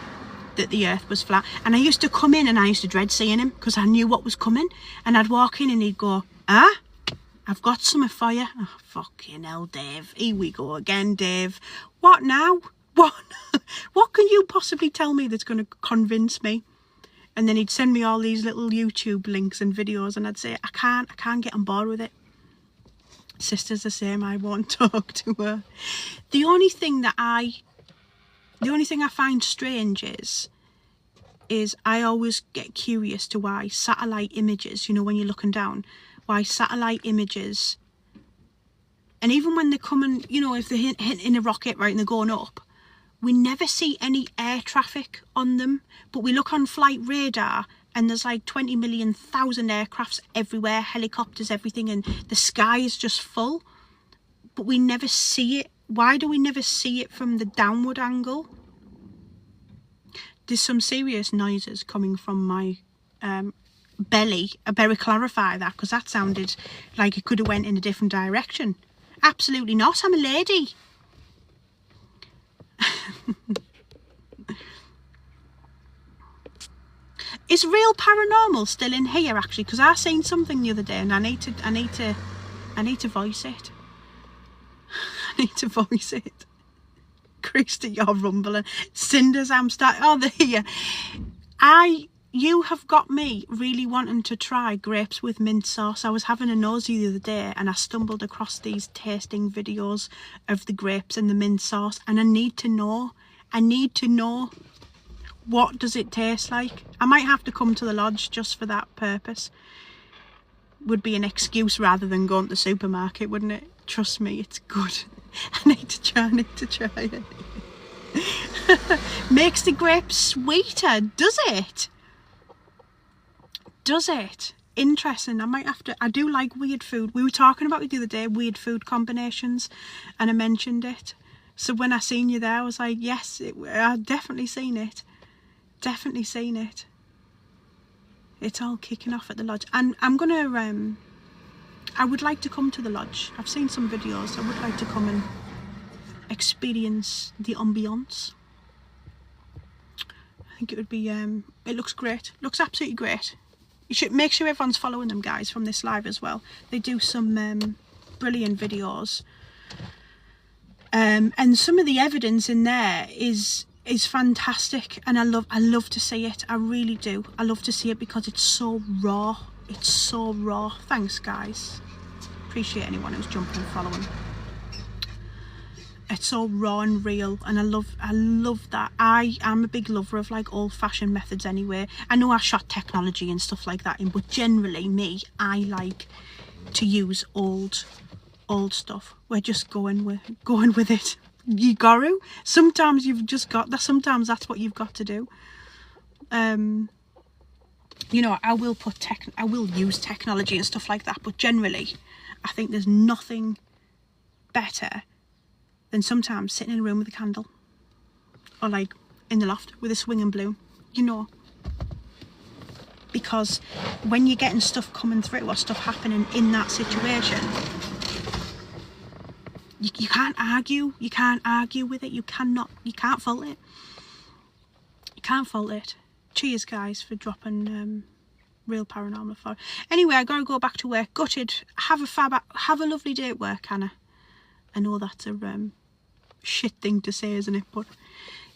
that the earth was flat. And I used to come in and I used to dread seeing him because I knew what was coming. And I'd walk in and he'd go, Huh? I've got something for you. Oh, fucking hell, Dave. Here we go again, Dave. What now? What? What can you possibly tell me that's going to convince me? And then he'd send me all these little YouTube links and videos, and I'd say, I can't get on board with it. Sister's the same, I won't talk to her. The only thing I find strange is I always get curious to why satellite images, you know, when you're looking down, why satellite images, and even when they're coming, you know, if they're hitting a rocket, right, and they're going up, we never see any air traffic on them, but we look on flight radar and there's like 20 million thousand aircrafts everywhere, helicopters, everything, and the sky is just full, but we never see it. Why do we never see it from the downward angle? There's some serious noises coming from my belly. I better clarify that, because that sounded like it could have went in a different direction. Absolutely not, I'm a lady. Is Real Paranormal still in here actually? Because I seen something the other day and I need to voice it. I need to voice it. Christy, you're rumbling. Cinders, I'm starting. Oh, they're here. You have got me really wanting to try grapes with mint sauce. I was having a nosy the other day and I stumbled across these tasting videos of the grapes and the mint sauce, and I need to know. What does it taste like? I might have to come to the lodge just for that purpose. Would be an excuse rather than going to the supermarket, wouldn't it? Trust me, it's good. I need to try it. Makes the grapes sweeter, does it? Does it? Interesting. I might have to. I do like weird food. We were talking about it the other day, weird food combinations, and I mentioned it. So when I seen you there, I was like, yes, I've definitely seen it. Definitely seen it. It's all kicking off at the lodge, and I'm gonna I would like to come to the lodge. I've seen some videos. I would like to come and experience the ambience. I think it would be it looks great. Looks absolutely great. You should make sure everyone's following them, guys, from this live as well. They do some brilliant videos, and some of the evidence in there is fantastic, and I love to see it. I really do. I love to see it because it's so raw. It's so raw. Thanks, guys. Appreciate anyone who's jumping and following. It's so raw and real, and I love that. I am a big lover of like old-fashioned methods anyway. I know I shot technology and stuff like that in, but generally I like to use old stuff. We're just going with it. You got to. Sometimes you've just got that. Sometimes that's what you've got to do. You know, I will use technology and stuff like that, but generally I think there's nothing better than sometimes sitting in a room with a candle, or like in the loft with a swinging balloon, you know, because when you're getting stuff coming through or stuff happening in that situation, you can't argue. You can't argue with it. You can't fault it. You can't fault it. Cheers, guys, for dropping Real Paranormal for. Anyway, I gotta go back to work. Gutted. Have a lovely day at work, Hannah. I know that's a shit thing to say, isn't it? But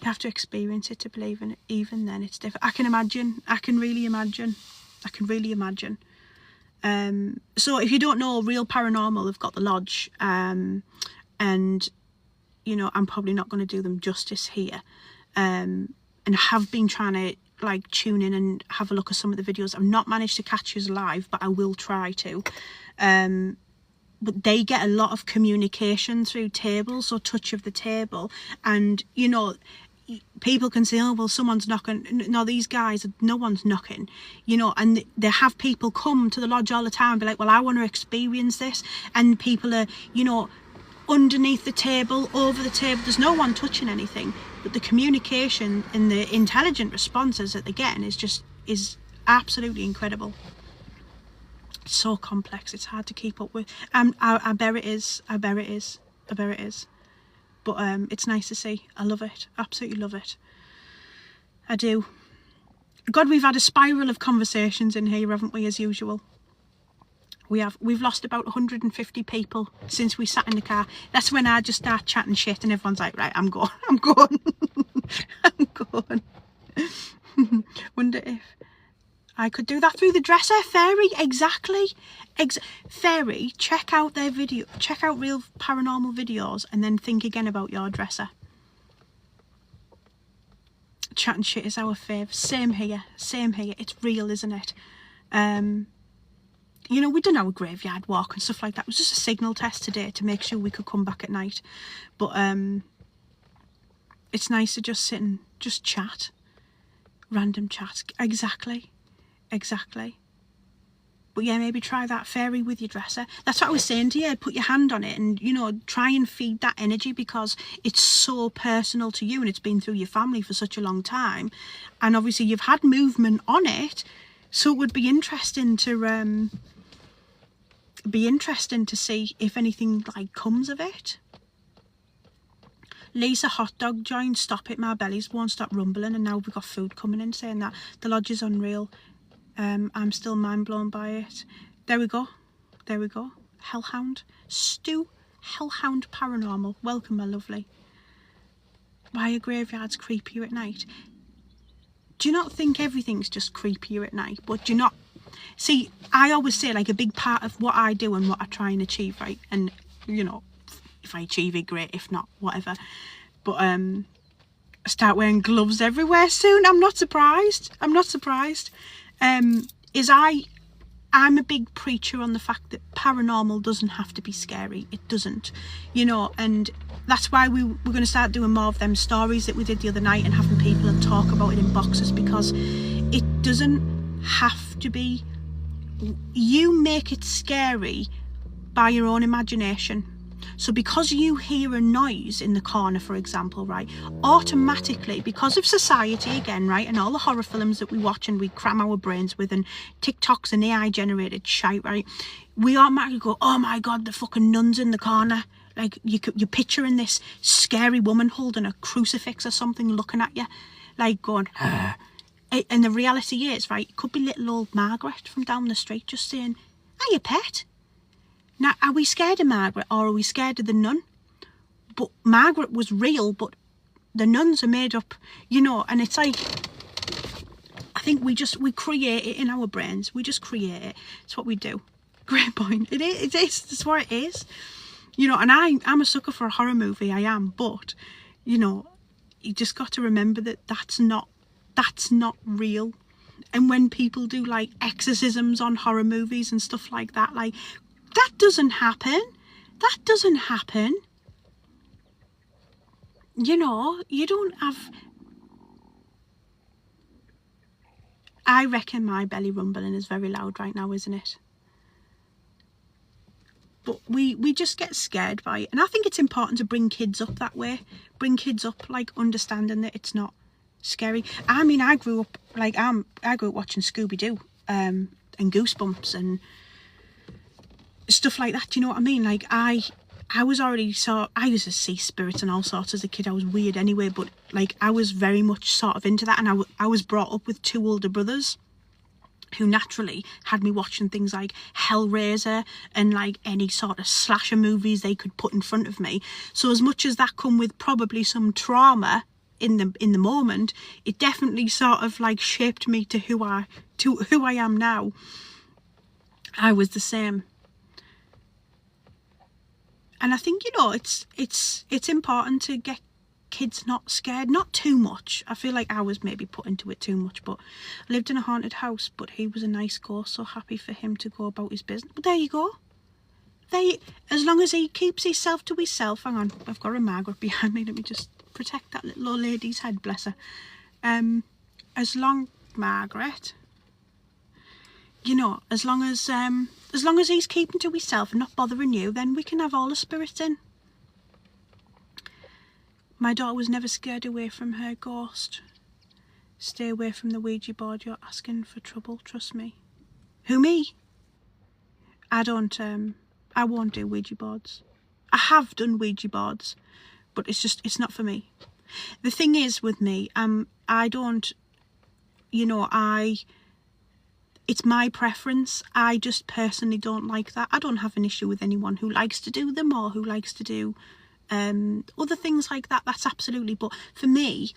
you have to experience it to believe in it. Even then, it's different. I can imagine. I can really imagine. So if you don't know, Real Paranormal have got the lodge, and you know, I'm probably not going to do them justice here, and I have been trying to like tune in and have a look at some of the videos. I've not managed to catch us live, but I will try to. But they get a lot of communication through tables or touch of the table, and you know, people can say, oh well, someone's knocking. No, these guys, no one's knocking, you know. And they have people come to the lodge all the time and be like, well, I want to experience this, and people are, you know, underneath the table, over the table, there's no one touching anything, but the communication and the intelligent responses that they're getting is absolutely incredible. It's so complex, it's hard to keep up with. I bet it is. But it's nice to see. I love it, absolutely love it. I do. God, we've had a spiral of conversations in here, haven't we, as usual? We've lost about 150 people since we sat in the car. That's when I just start chatting shit and everyone's like, right, I'm going. I'm going. Wonder if I could do that through the dresser. Fairy, exactly. Fairy, check out their video, check out Real Paranormal videos and then think again about your dresser. Chatting shit is our fave. Same here. It's real, isn't it? You know, we done our graveyard walk and stuff like that. It was just a signal test today to make sure we could come back at night. But it's nice to just sit and just chat. Random chat. Exactly. But yeah, maybe try that, Fairy, with your dresser. That's what I was saying to you. Put your hand on it and, you know, try and feed that energy, because it's so personal to you and it's been through your family for such a long time. And obviously you've had movement on it. So it would be interesting to see if anything like comes of it. Lisa hot dog joined. Stop it, my bellies won't stop rumbling. And now we've got food coming in saying that the lodge is unreal. I'm still mind blown by it. There we go. Hellhound. Stu, Hellhound Paranormal. Welcome, my lovely. Why are graveyards creepier at night? Do you not think everything's just creepier at night? But do you not... See, I always say, like, a big part of what I do and what I try and achieve, right? And, you know, if I achieve it, great. If not, whatever. But start wearing gloves everywhere soon. I'm not surprised. I'm a big preacher on the fact that paranormal doesn't have to be scary. It doesn't, you know, and that's why we're going to start doing more of them stories that we did the other night and having people talk about it in boxes, because it doesn't have to be. You make it scary by your own imagination. So because you hear a noise in the corner, for example, right, automatically, because of society again, right, and all the horror films that we watch and we cram our brains with, and TikToks and AI generated shite, right, we automatically go, oh my God, the fucking nun's in the corner. Like, you're picturing this scary woman holding a crucifix or something looking at you, like going, and the reality is, right, it could be little old Margaret from down the street just saying, hiya, pet. Now, are we scared of Margaret or are we scared of the nun? But Margaret was real, but the nuns are made up, you know, and it's like, I think we create it in our brains. We just create it. It's what we do. Great point. It is. That's what it is. You know, and I'm a sucker for a horror movie. I am. But, you know, you just got to remember that that's not real. And when people do like exorcisms on horror movies and stuff like that, like, that doesn't happen. You know, you don't have... I reckon my belly rumbling is very loud right now, isn't it? But we just get scared by it. And I think it's important to bring kids up that way. Bring kids up, like, understanding that it's not scary. I mean, I grew up watching Scooby-Doo and Goosebumps and stuff like that. Do you know what I mean? Like, I was already I used to see spirits and all sorts as a kid. I was weird anyway, but like, I was very much sort of into that. And I was brought up with two older brothers who naturally had me watching things like Hellraiser and like any sort of slasher movies they could put in front of me. So as much as that come with probably some trauma in the moment, it definitely sort of like shaped me to who I am now. I was the same. And I think, you know, it's important to get kids not scared, not too much. I feel like I was maybe put into it too much, but I lived in a haunted house, but he was a nice ghost, so happy for him to go about his business. But there you go. As long as he keeps himself to himself. Hang on, I've got a Margaret behind me. Let me just protect that little old lady's head, bless her. Margaret, you know, as long as he's keeping to himself and not bothering you, then we can have all the spirits in. My daughter was never scared away from her ghost. Stay away from the Ouija board. You're asking for trouble, trust me. Who, me? I won't do Ouija boards. I have done Ouija boards, but it's not for me. The thing is with me, I don't, you know, it's my preference. I just personally don't like that. I don't have an issue with anyone who likes to do them or who likes to do other things like that. That's absolutely, but for me,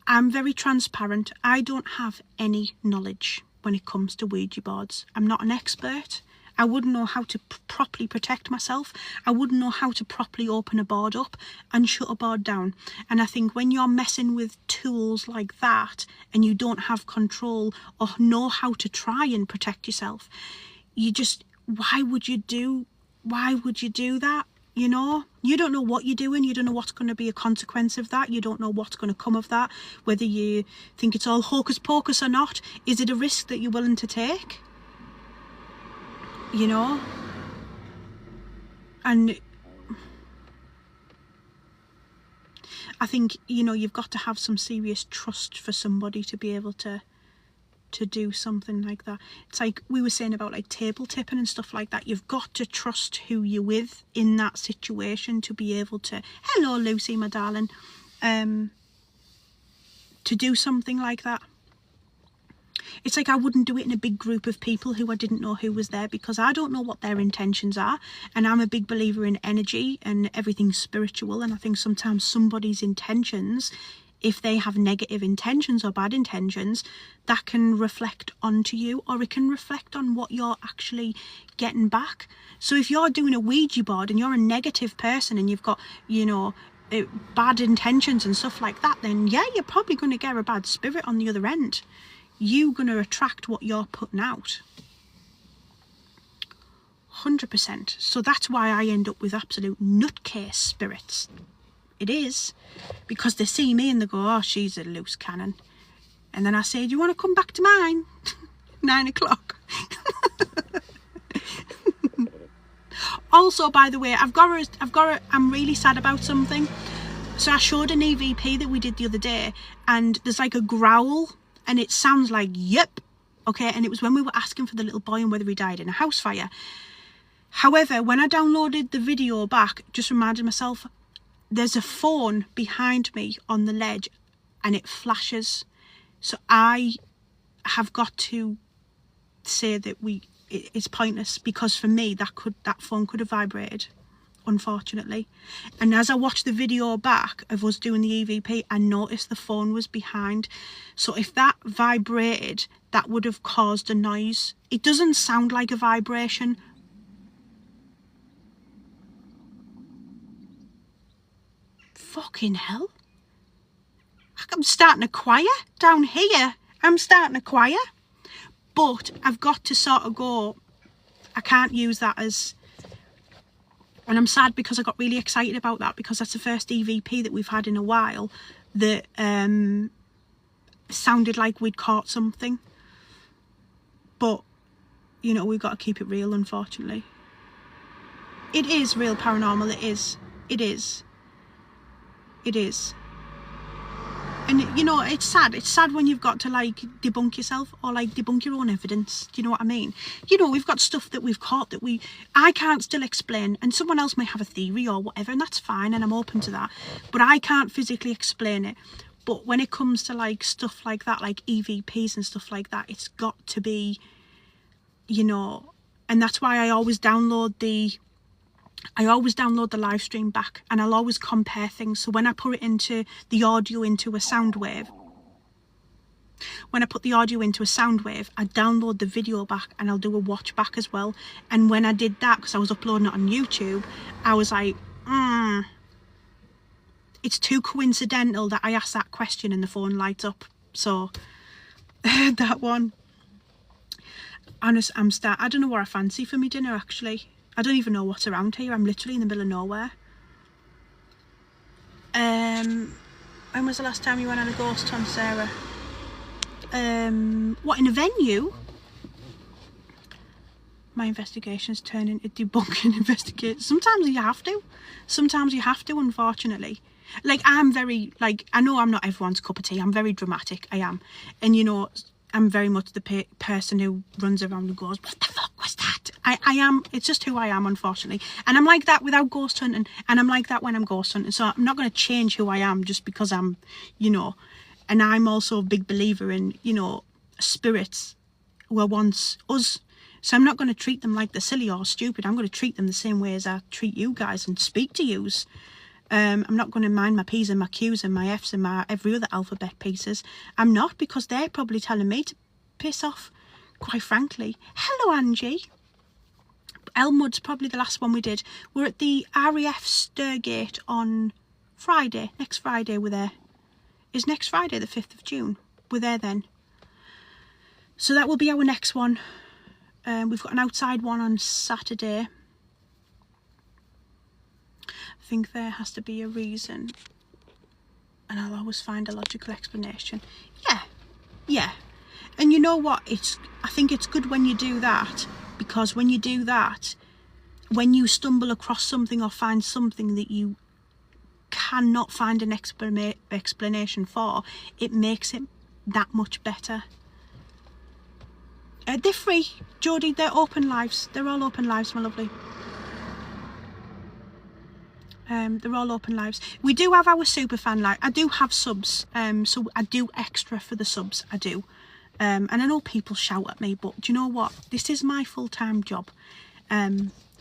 I'm very transparent. I don't have any knowledge when it comes to Ouija boards. I'm not an expert. I wouldn't know how to properly protect myself. I wouldn't know how to properly open a board up and shut a board down. And I think when you're messing with tools like that and you don't have control or know how to try and protect yourself, why would you do that? You know, you don't know what you're doing. You don't know what's going to be a consequence of that. You don't know what's going to come of that. Whether you think it's all hocus pocus or not, is it a risk that you're willing to take? You know, and I think, you know, you've got to have some serious trust for somebody to be able to do something like that. It's like we were saying about like table tipping and stuff like that. You've got to trust who you're with in that situation to be able to, hello Lucy, my darling, to do something like that. It's like I wouldn't do it in a big group of people who I didn't know who was there, because I don't know what their intentions are. And I'm a big believer in energy and everything spiritual. And I think sometimes somebody's intentions, if they have negative intentions or bad intentions, that can reflect onto you, or it can reflect on what you're actually getting back. So if you're doing a Ouija board and you're a negative person and you've got, you know, bad intentions and stuff like that, then yeah, you're probably going to get a bad spirit on the other end. You're going to attract what you're putting out. 100%. So that's why I end up with absolute nutcase spirits. It is. Because they see me and they go, oh, she's a loose cannon. And then I say, do you want to come back to mine? 9 o'clock. Also, by the way, I'm really sad about something. So I showed an EVP that we did the other day, and there's like a growl. And it sounds like, yep, okay, and it was when we were asking for the little boy and whether he died in a house fire. However, when I downloaded the video back, just reminded myself, there's a phone behind me on the ledge and it flashes. So I have got to say that it's pointless, because for me, that phone could have vibrated, unfortunately. And as I watched the video back of us doing the EVP, I noticed the phone was behind. So if that vibrated, that would have caused a noise. It doesn't sound like a vibration. Fucking hell. I'm starting a choir down here. I'm starting a choir. But I've got to sort of go, I can't use that as... And I'm sad because I got really excited about that, because that's the first EVP that we've had in a while that sounded like we'd caught something. But, you know, we've got to keep it real, unfortunately. It is real paranormal, it is. It is. It is. And, you know, it's sad. It's sad when you've got to, like, debunk yourself or, like, debunk your own evidence. Do you know what I mean? You know, we've got stuff that we've caught that I can't still explain, and someone else may have a theory or whatever, and that's fine, and I'm open to that. But I can't physically explain it. But when it comes to, like, stuff like that, like EVPs and stuff like that, it's got to be, you know, and that's why I always download the live stream back, and I'll always compare things. So when I put it into the audio into a sound wave, I download the video back and I'll do a watch back as well. And when I did that, because I was uploading it on YouTube, I was like, it's too coincidental that I asked that question and the phone lights up. So that one. Honest, I don't know what I fancy for my dinner, actually. I don't even know what's around here. I'm literally in the middle of nowhere. When was the last time you went on a ghost hunt, Sarah? What, in a venue? My investigations turn into debunking investigators. Sometimes you have to. Unfortunately. Like, I'm very, like, I know I'm not everyone's cup of tea. I'm very dramatic. I am. And, you know, I'm very much the person who runs around and goes, what the fuck was that? I am, it's just who I am, unfortunately. And I'm like that without ghost hunting, and I'm like that when I'm ghost hunting. So I'm not going to change who I am just because I'm, you know, and I'm also a big believer in, you know, spirits were once us. So I'm not going to treat them like they're silly or stupid. I'm going to treat them the same way as I treat you guys and speak to yous. I'm not going to mind my P's and my Q's and my F's and my every other alphabet pieces. I'm not, because they're probably telling me to piss off, quite frankly. Hello, Angie. Elmwood's probably the last one we did. We're at the RAF Sturgate on Friday. Next Friday we're there. Is next Friday the 5th of June? We're there then. So that will be our next one. We've got an outside one on Saturday. I think there has to be a reason, and I'll always find a logical explanation. Yeah. And you know what? I think it's good when you do that, because when you do that, when you stumble across something or find something that you cannot find an explanation for, it makes it that much better. They're free, Jodie. They're open lives. They're all open lives, my lovely. They're all open lives. We do have our superfan live. I do have subs, so I do extra for the subs. I do. And I know people shout at me, but do you know what? This is my full-time job.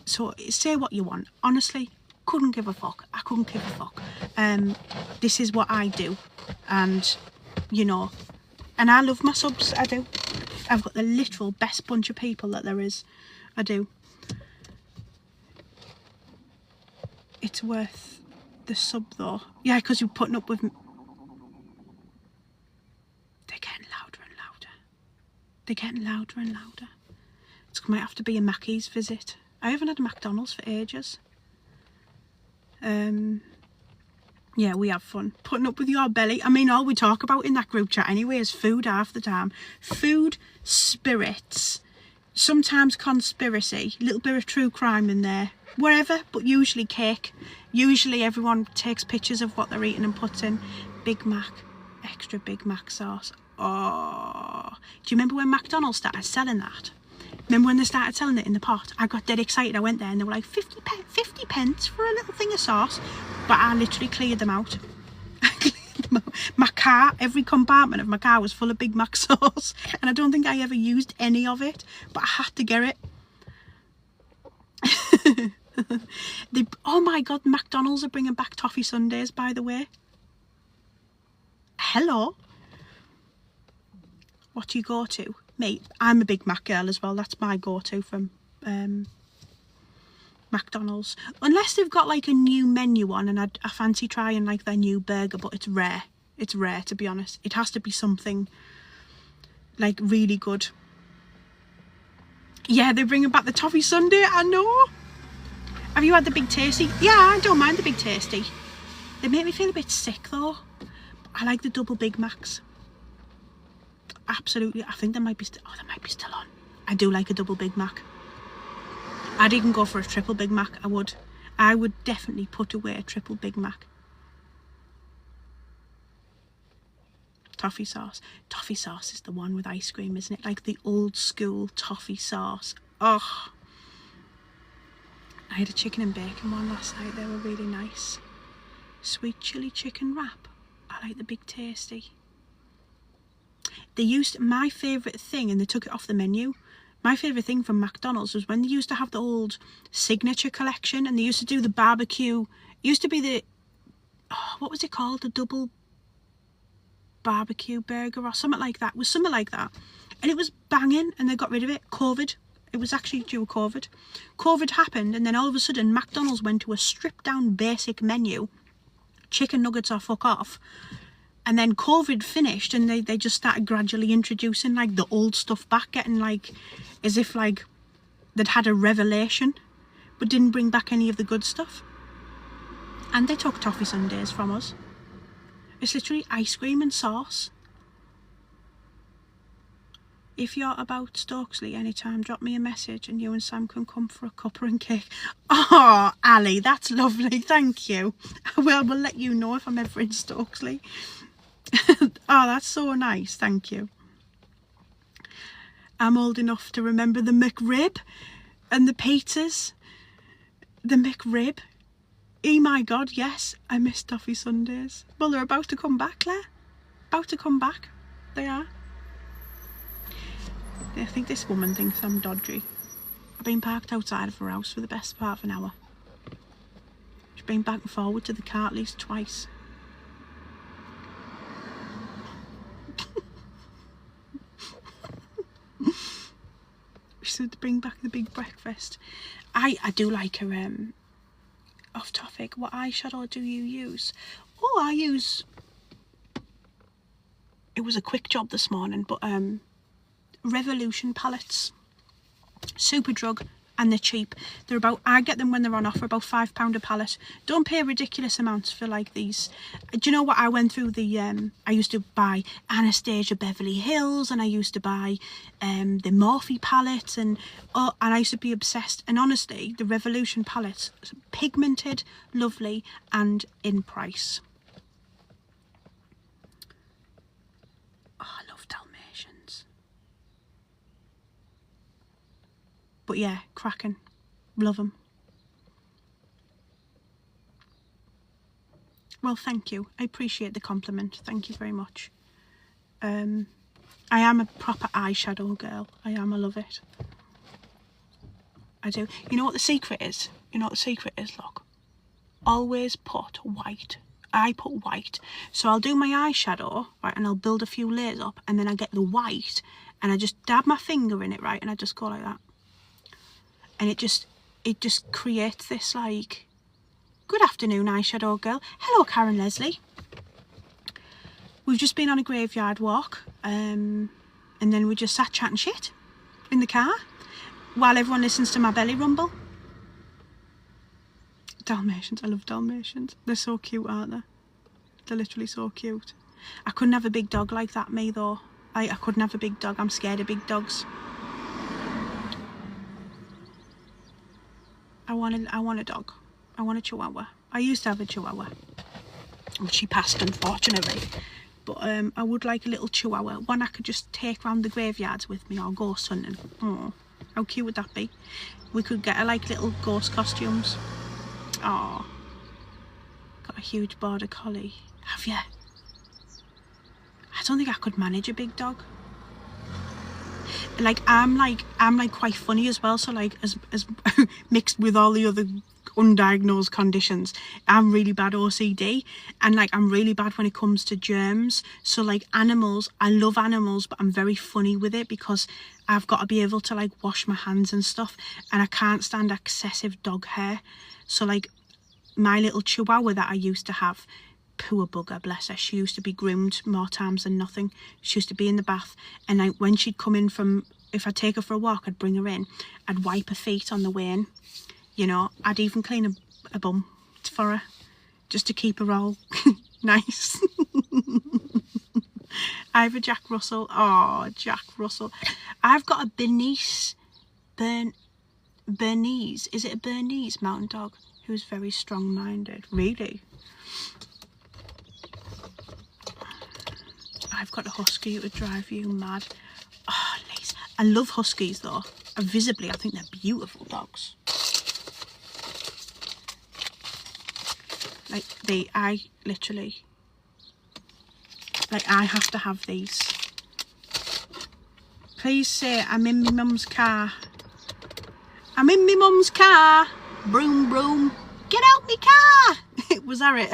So say what you want. Honestly, couldn't give a fuck. I couldn't give a fuck. This is what I do, and you know, and I love my subs. I do. I've got the literal best bunch of people that there is. I do. It's worth the sub though. Yeah, because you're putting up with... They're getting louder and louder. They're getting louder and louder. It might have to be a Mackey's visit. I haven't had a McDonald's for ages. Yeah, we have fun. Putting up with your belly. I mean, all we talk about in that group chat anyway is food half the time. Food, spirits, sometimes conspiracy, a little bit of true crime in there. Wherever, but usually cake. Usually everyone takes pictures of what they're eating and puts in Big Mac, extra Big Mac sauce. Oh, do you remember when McDonald's started selling that? Remember when they started selling it in the pot? I got dead excited. I went there and they were like 50 pence for a little thing of sauce. But I literally cleared them out. I cleared them out. My car, every compartment of my car was full of Big Mac sauce. And I don't think I ever used any of it, but I had to get it. Oh my God, McDonald's are bringing back toffee sundaes, by the way. Hello. What do you go to? Me, I'm a Big Mac girl as well. That's my go-to from McDonald's. Unless they've got like a new menu on and I fancy trying like their new burger, but it's rare. It's rare, to be honest. It has to be something like really good. Yeah, they're bringing back the toffee sundae, I know. Have you had the Big Tasty? Yeah, I don't mind the Big Tasty. They make me feel a bit sick though. I like the double Big Macs. Absolutely. I think they might be still on. I do like a double Big Mac. I'd even go for a triple Big Mac. I would definitely put away a triple Big Mac. Toffee sauce. Toffee sauce is the one with ice cream, isn't it? Like the old school toffee sauce. Oh, I had a chicken and bacon one last night. They were really nice. Sweet chili chicken wrap. I like the Big Tasty. They used, my favourite thing, and they took it off the menu, my favourite thing from McDonald's was when they used to have the old signature collection, and they used to do the barbecue. It used to be the, what was it called? The double barbecue burger or something like that. It was something like that. And it was banging, and they got rid of it. COVID. It was actually due to COVID. COVID happened, and then all of a sudden McDonald's went to a stripped down basic menu. Chicken nuggets or fuck off. And then COVID finished and they just started gradually introducing like the old stuff back, getting like as if like they'd had a revelation, but didn't bring back any of the good stuff. And they took toffee sundaes from us. It's literally ice cream and sauce. If you're about Stokesley anytime, drop me a message and you and Sam can come for a cuppa and cake. Oh, Ali, that's lovely. Thank you. Well, we'll let you know if I'm ever in Stokesley. Oh, that's so nice. Thank you. I'm old enough to remember the McRib and the pizzas. The McRib. Oh my God, yes. I miss toffee sundaes. Well, they're about to come back, Claire. About to come back. They are. I think this woman thinks I'm dodgy. I've been parked outside of her house for the best part of an hour. She's been back and forward to the car at least twice. She said to bring back the big breakfast. I do like her. Off topic, what eyeshadow do you use? Oh, I use... It was a quick job this morning, but Revolution palettes. Superdrug, and they're cheap. They're about, I get them when they're on offer, about £5 a palette. Don't pay ridiculous amounts for like these. Do you know what I went through? I used to buy Anastasia Beverly Hills, and I used to buy the Morphe palettes, and I used to be obsessed. And honestly, the Revolution palettes, pigmented, lovely, and in price. Oh, I love Dalmatians. But yeah, cracking. Love them. Well, thank you. I appreciate the compliment. Thank you very much. I am a proper eyeshadow girl. I am. I love it. I do. You know what the secret is? You know what the secret is, look? Always put white. I put white. So I'll do my eyeshadow, right, and I'll build a few layers up, and then I get the white, and I just dab my finger in it, right, and I just go like that. And it just creates this, like, good afternoon, eyeshadow girl. Hello, Karen Leslie. We've just been on a graveyard walk, and then we just sat chatting shit in the car while everyone listens to my belly rumble. Dalmatians, I love Dalmatians. They're so cute, aren't they? They're literally so cute. I couldn't have a big dog like that, me, though. I couldn't have a big dog. I'm scared of big dogs. I want a dog. I want a Chihuahua. I used to have a Chihuahua, but she passed, unfortunately. But I would like a little Chihuahua, one I could just take round the graveyards with me, or ghost hunting. Oh, how cute would that be? We could get her like little ghost costumes. Oh, got a huge border collie. Have you? I don't think I could manage a big dog. Like I'm quite funny as well, so like as mixed with all the other undiagnosed conditions, I'm really bad OCD, and like I'm really bad when it comes to germs. So like animals, I love animals, but I'm very funny with it because I've got to be able to like wash my hands and stuff, and I can't stand excessive dog hair. So like my little Chihuahua that I used to have, poor bugger, bless her, she used to be groomed more times than nothing. She used to be in the bath, and like when she'd come in from, if I'd take her for a walk, I'd bring her in, I'd wipe her feet on the way in, you know, I'd even clean a bum for her just to keep her all nice. I have a Jack Russell. Oh, Jack Russell. I've got a Bernese, is it a Bernese mountain dog who's very strong-minded? Really? I've got a husky that would drive you mad. Oh, Lisa. I love huskies though. Visibly, I think they're beautiful dogs. Like I literally, like I have to have these. Please say I'm in my mum's car. I'm in my mum's car. Broom, broom. Get out my car. Was that it?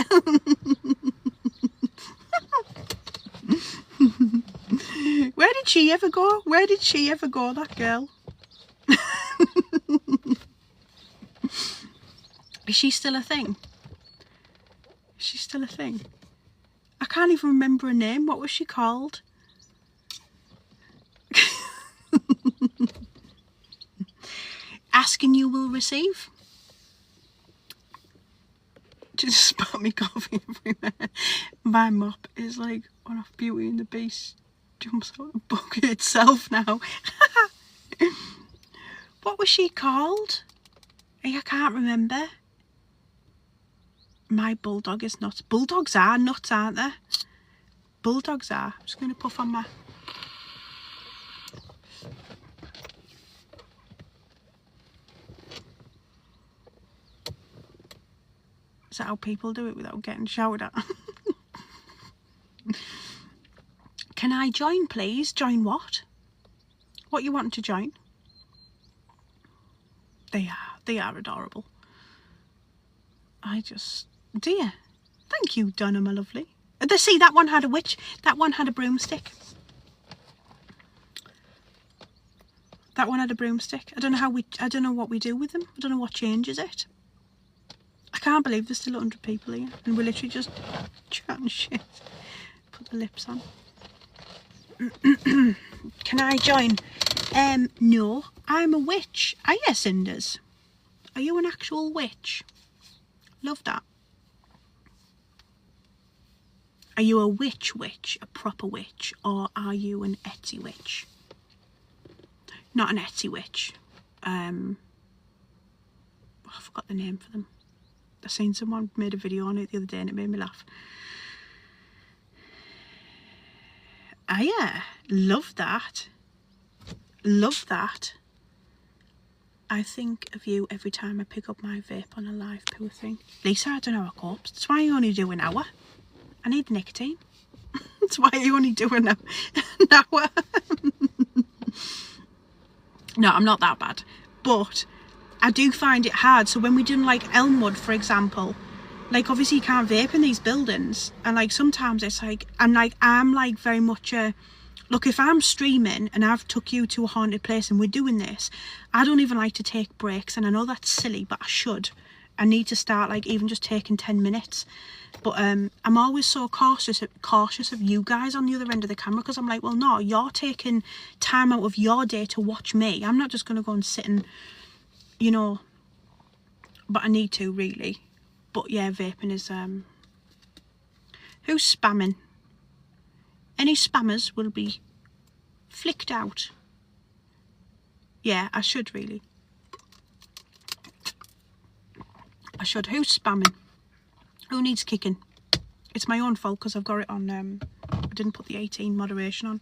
Where did she ever go? Where did she ever go, that girl? Is she still a thing? Is she still a thing? I can't even remember her name. What was she called? Asking you will receive. Just spat me coffee everywhere. My mop is like one of Beauty and the Beast. Jumps out the bucket itself now. What was she called? I can't remember. My bulldog is nuts. Bulldogs are nuts, aren't they? Bulldogs are. I'm just going to puff on my... Is that how people do it without getting shouted at? Can I join, please? Join what? what you want to join. They are adorable. Dear. Thank you, Donna, my lovely. See, that one had a witch. That one had a broomstick. That one had a broomstick. I don't know what we do with them. I don't know what changes it. I can't believe there's still 100 people here. And we're literally just chatting shit. Put the lips on. Can I join? No. I'm a witch. Are you, Cinders? Are you an actual witch? Love that. Are you a witch, a proper witch, or are you an Etsy witch? Not an Etsy witch. I forgot the name for them. I seen someone made a video on it the other day and it made me laugh. Ah yeah, love that. Love that. I think of you every time I pick up my vape on a live poo thing. Lisa, I don't know a corpse. That's why you only do an hour. I need nicotine. That's why you only do an hour. No, I'm not that bad. But I do find it hard. So when we do like Elmwood, for example, like obviously you can't vape in these buildings. And like sometimes it's like, I'm like very much a, look, if I'm streaming and I've took you to a haunted place and we're doing this, I don't even like to take breaks. And I know that's silly, but I should. I need to start like even just taking 10 minutes. But I'm always so cautious of you guys on the other end of the camera, because I'm like, well, no, you're taking time out of your day to watch me. I'm not just going to go and sit and, you know, but I need to really. But yeah, vaping is, who's spamming? Any spammers will be flicked out. Yeah, I should really. I should. Who's spamming? Who needs kicking? It's my own fault because I've got it on, I didn't put the 18 moderation on.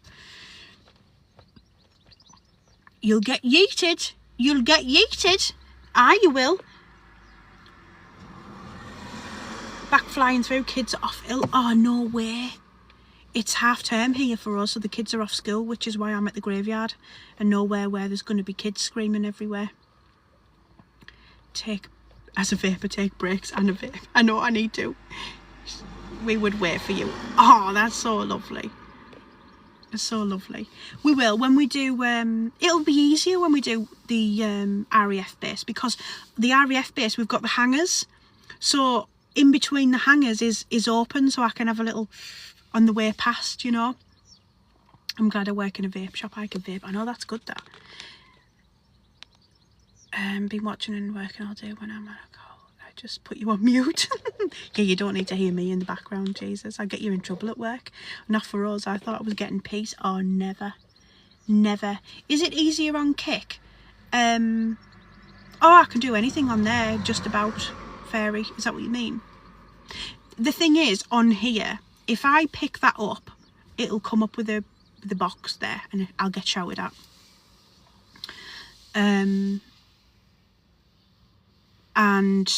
You'll get yeeted. You'll get yeeted. Ah, you will. Back flying through, kids are off ill. Oh, no way. It's half term here for us, so the kids are off school, which is why I'm at the graveyard and nowhere where there's going to be kids screaming everywhere. As a vapor, take breaks and a vape. I know I need to. We would wait for you. Oh, that's so lovely. It's so lovely. We will when we do. It'll be easier when we do the RAF base, because the RAF base we've got the hangers, so in between the hangers is open, so I can have a little on the way past. You know. I'm glad I work in a vape shop. I can vape. I know that's good. That. Been watching and working all day when I'm at a call. I just put you on mute. Yeah, you don't need to hear me in the background, Jesus. I get you in trouble at work. Not for us. I thought I was getting peace. Oh, never. Never. Is it easier on Kick? Oh, I can do anything on there, just about, fairy. Is that what you mean? The thing is, on here, if I pick that up, it'll come up with the box there and I'll get shouted at. And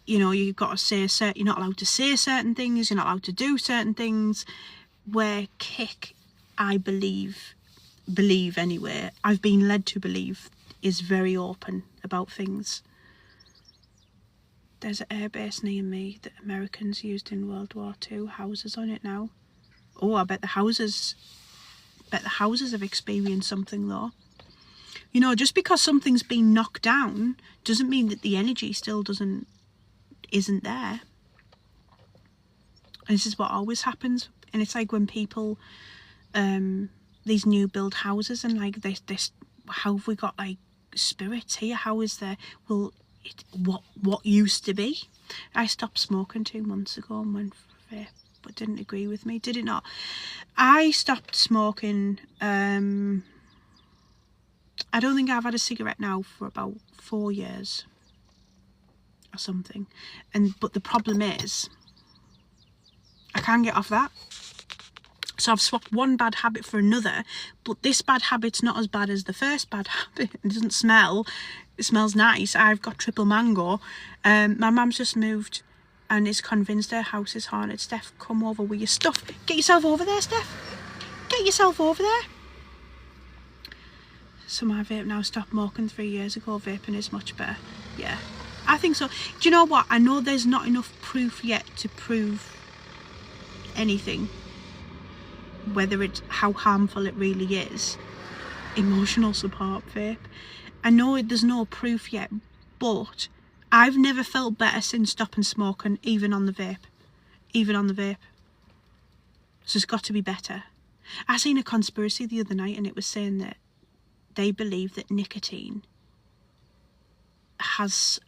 you know, you've got to say you're not allowed to say certain things, you're not allowed to do certain things, where Kick, I believe anyway, I've been led to believe, is very open about things. There's an airbase near me that Americans used in World War II, houses on it now. Oh, I bet the houses have experienced something though. You know, just because something's been knocked down doesn't mean that the energy still isn't there. And this is what always happens. And it's like when people, these new build houses and like this, how have we got like spirits here? How is there, well, what used to be? I stopped smoking 2 months ago and went for vape, but didn't agree with me, did it not? I stopped smoking, I don't think I've had a cigarette now for about 4 years or something. But the problem is, I can't get off that. So I've swapped one bad habit for another, but this bad habit's not as bad as the first bad habit. It doesn't smell. It smells nice. I've got triple mango. My mum's just moved and is convinced her house is haunted. Steph, come over with your stuff. Get yourself over there, Steph. Get yourself over there. So my vape now stopped smoking 3 years ago. Vaping is much better. Yeah, I think so. Do you know what? I know there's not enough proof yet to prove anything, whether it's how harmful it really is. Emotional support vape. I know there's no proof yet, but I've never felt better since stopping smoking, even on the vape. So it's got to be better. I seen a conspiracy the other night and it was saying that they believe that nicotine has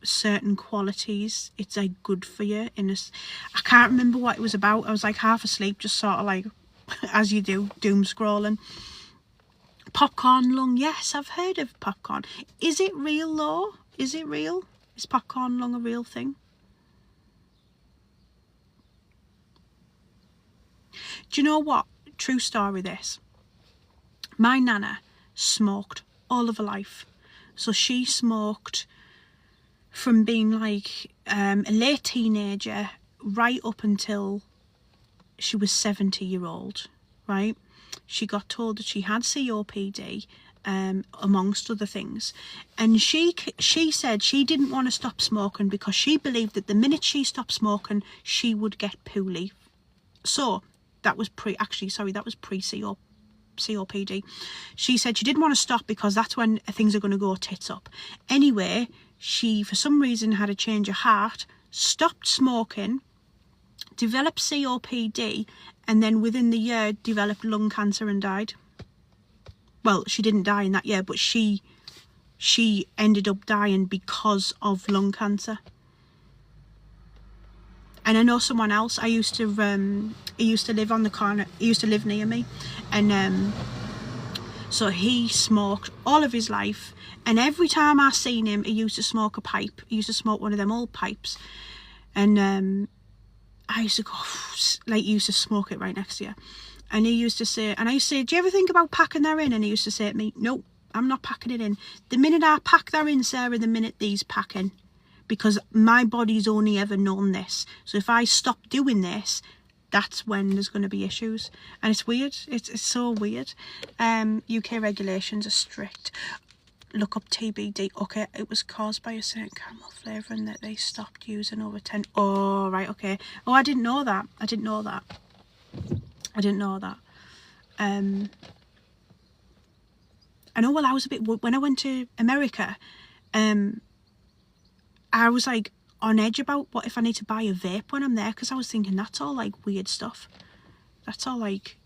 certain qualities. It's like good for you. I can't remember what it was about. I was like half asleep, just sort of like, as you do, doom scrolling. Popcorn lung, yes, I've heard of popcorn. Is it real though? Is it real? Is popcorn lung a real thing? Do you know what? True story this. My nana smoked all of her life. So she smoked from being like a late teenager right up until she was 70-year-old, right? She got told that she had COPD, amongst other things. And she said she didn't want to stop smoking because she believed that the minute she stopped smoking, she would get poorly. So that was pre-COPD. She said she didn't want to stop because that's when things are going to go tits up. Anyway, she, for some reason, had a change of heart, stopped smoking, developed COPD, and then within the year developed lung cancer and died. Well, she didn't die in that year, but she ended up dying because of lung cancer. And I know someone else. He used to live on the corner. He used to live near me, and so he smoked all of his life. And every time I seen him, he used to smoke a pipe. He used to smoke one of them old pipes, and I used to go, like, he used to smoke it right next to you. And he used to say, and I used to say, do you ever think about packing that in? And he used to say to me, no, I'm not packing it in. The minute I pack that in, Sarah, the minute these packing. Because my body's only ever known this. So if I stop doing this, that's when there's going to be issues. And it's weird. It's so weird. UK regulations are strict. Look up TBD. Okay, it was caused by a certain caramel flavouring that they stopped using over 10. Oh, right, okay. Oh, I didn't know that. I know well, I was a bit, when I went to America, I was like on edge about what if I need to buy a vape when I'm there, because I was thinking that's all like weird stuff. That's all like,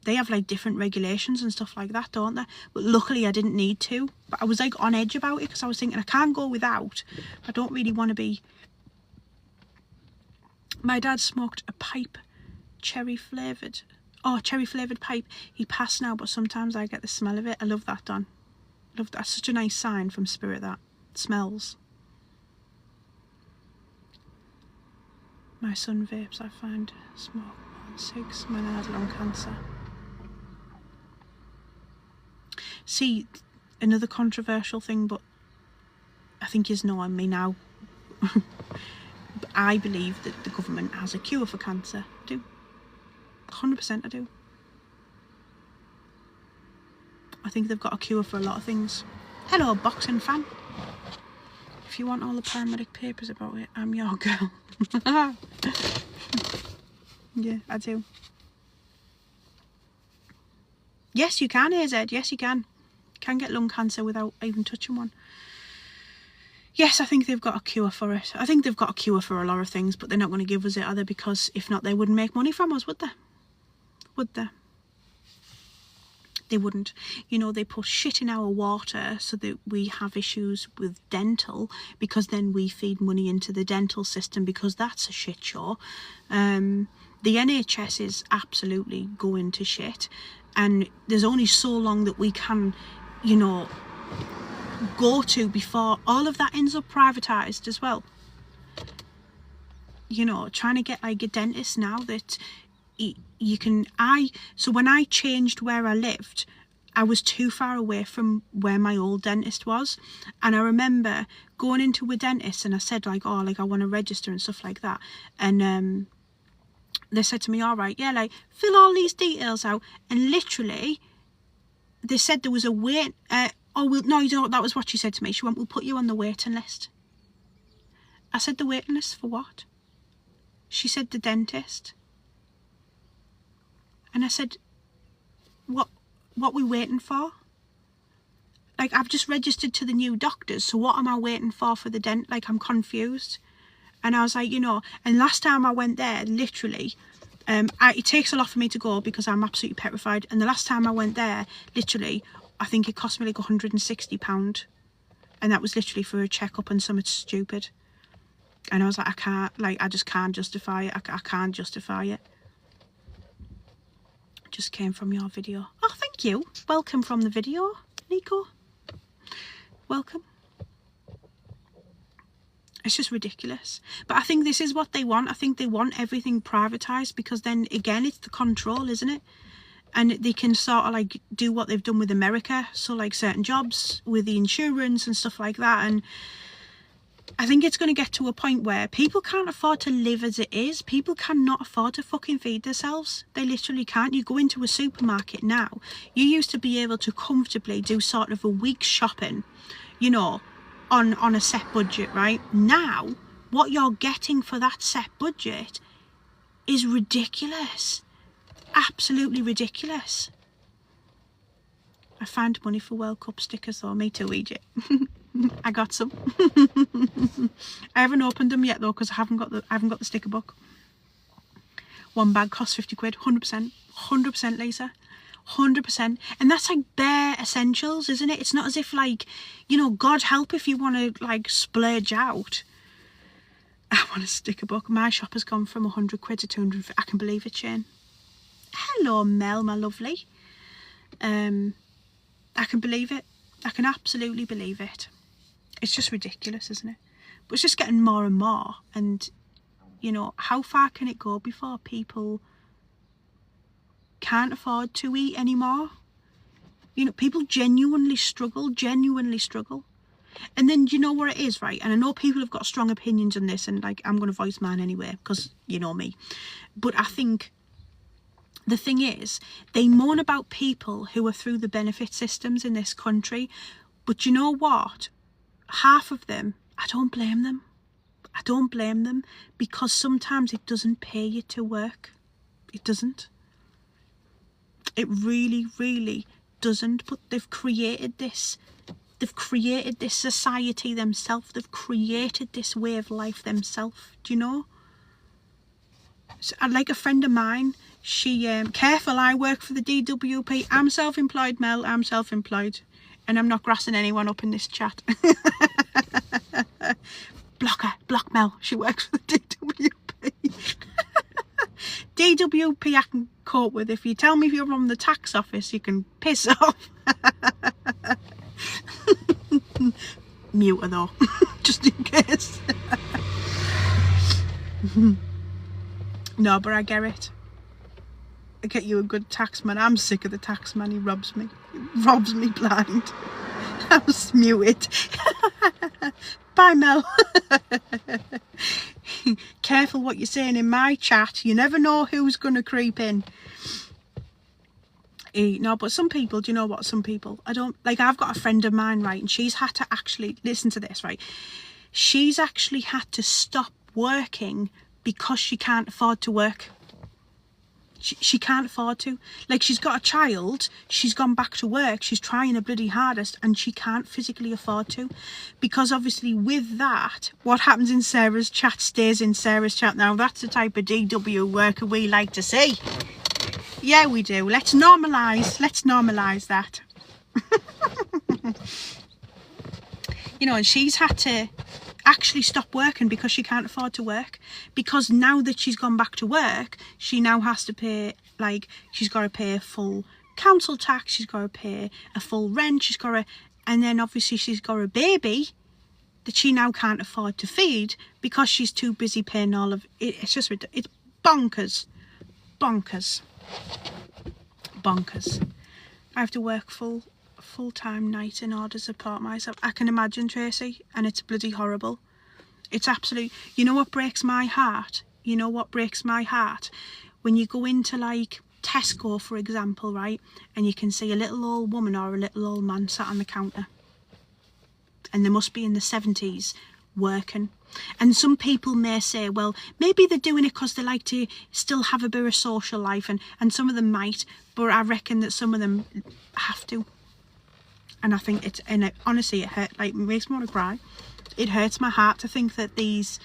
they have like different regulations and stuff like that, don't they? But luckily I didn't need to. But I was like on edge about it because I was thinking I can't go without. I don't really want to be. My dad smoked a pipe, cherry flavoured pipe. He passed now, but sometimes I get the smell of it. I love that, Don. Love that. That's such a nice sign from spirit, that. It smells. My son vapes, I find smoke 6 when I had lung cancer. See, another controversial thing, but I think you know me now. I believe that the government has a cure for cancer. I do. 100% I do. I think they've got a cure for a lot of things. Hello, boxing fan. If you want all the paramedic papers about it, I'm your girl. Yeah, I do. Yes, you can, AZ. Yes, you can. You can get lung cancer without even touching one. Yes, I think they've got a cure for it. I think they've got a cure for a lot of things, but they're not going to give us it, are they? Because if not, they wouldn't make money from us, would they? Would they? They wouldn't. You know, they put shit in our water so that we have issues with dental, because then we feed money into the dental system, because that's a shit show. The NHS is absolutely going to shit, and there's only so long that we can, you know, go to before all of that ends up privatised as well. You know, trying to get like a dentist now that you can. So when I changed where I lived, I was too far away from where my old dentist was, and I remember going into a dentist and I said like, oh, like I want to register and stuff like that, and they said to me, all right, yeah, like fill all these details out, and literally they said there was a wait. Oh, well, no, you know, that was what she said to me. She went, we'll put you on the waiting list. I said, the waiting list for what? She said, the dentist. And I said, what we waiting for? Like, I've just registered to the new doctors, so what am I waiting for the dent? Like, I'm confused. And I was like, you know, and last time I went there, literally, it takes a lot for me to go because I'm absolutely petrified. And the last time I went there, literally, I think it cost me like £160. And that was literally for a checkup and something stupid. And I was like, I just can't justify it. I can't justify it. Just came from your video. Oh, thank you. Welcome from the video, Nico. Welcome. It's just ridiculous. But I think this is what they want. I think they want everything privatised because then, again, it's the control, isn't it? And they can sort of like do what they've done with America. So like certain jobs with the insurance and stuff like that. And I think it's going to get to a point where people can't afford to live as it is. People cannot afford to fucking feed themselves. They literally can't. You go into a supermarket now. You used to be able to comfortably do sort of a week's shopping, you know, on a set budget, right? Now, what you're getting for that set budget is ridiculous. Absolutely ridiculous. I found money for World Cup stickers though. Me too, EJ. I got some. I haven't opened them yet though because I haven't got the sticker book. One bag costs 50 quid. 100%, Lisa. 100%. And that's like bare essentials, isn't it? It's not as if like, you know, God help if you want to like splurge out. I want a sticker book. My shop has gone from 100 quid to 200. I can believe it, Shane. Hello, Mel, my lovely. I can believe it. I can absolutely believe it. It's just ridiculous, isn't it? But it's just getting more and more. And, you know, how far can it go before people can't afford to eat anymore? You know, people genuinely struggle. And then you know what it is, right? And I know people have got strong opinions on this, and like I'm going to voice mine anyway because you know me. But I think the thing is, they moan about people who are through the benefit systems in this country. But you know what? Half of them, I don't blame them. I don't blame them because sometimes it doesn't pay you to work. It doesn't. It really, really doesn't. But they've created this. They've created this society themselves. They've created this way of life themselves. Do you know? So, like a friend of mine, she, careful, I work for the DWP. I'm self-employed, Mel. I'm self-employed. And I'm not grassing anyone up in this chat. Block Mel. She works for the DWP. DWP I can cope with. If you tell me if you're from the tax office, you can piss off. Mute her though, just in case. No, but I get it. I get you a good taxman. I'm sick of the taxman. He robs me blind. I was muted. Bye, Mel. Careful what you're saying in my chat. You never know who's going to creep in. No, but some people, do you know what? Some people, I don't, like I've got a friend of mine, right? And she's had to actually, listen to this, right? She's actually had to stop working because she can't afford to work. She can't afford to. Like, she's got a child, she's gone back to work, she's trying her bloody hardest, and she can't physically afford to. Because obviously with that, what happens in Sarah's chat stays in Sarah's chat. Now, that's the type of DW worker we like to see. Yeah, we do. Let's normalise that. You know, and she's had to actually stop working because she can't afford to work, because now that she's gone back to work, she now has to pay, like, she's got to pay a full council tax, she's got to pay a full rent, she's got to, and then obviously she's got a baby that she now can't afford to feed because she's too busy paying all of it. It's just, it's bonkers. I have to work full-time night in order to support myself. I can imagine, Tracy, and it's bloody horrible. It's absolute. You know what breaks my heart? You know what breaks my heart? When you go into, like, Tesco, for example, right? And you can see a little old woman or a little old man sat on the counter. And they must be in the 70s working. And some people may say, well, maybe they're doing it because they like to still have a bit of social life, and some of them might, but I reckon that some of them have to. And I think it's, and it, honestly, it hurt, like, it makes me want to cry. It hurts my heart to think that these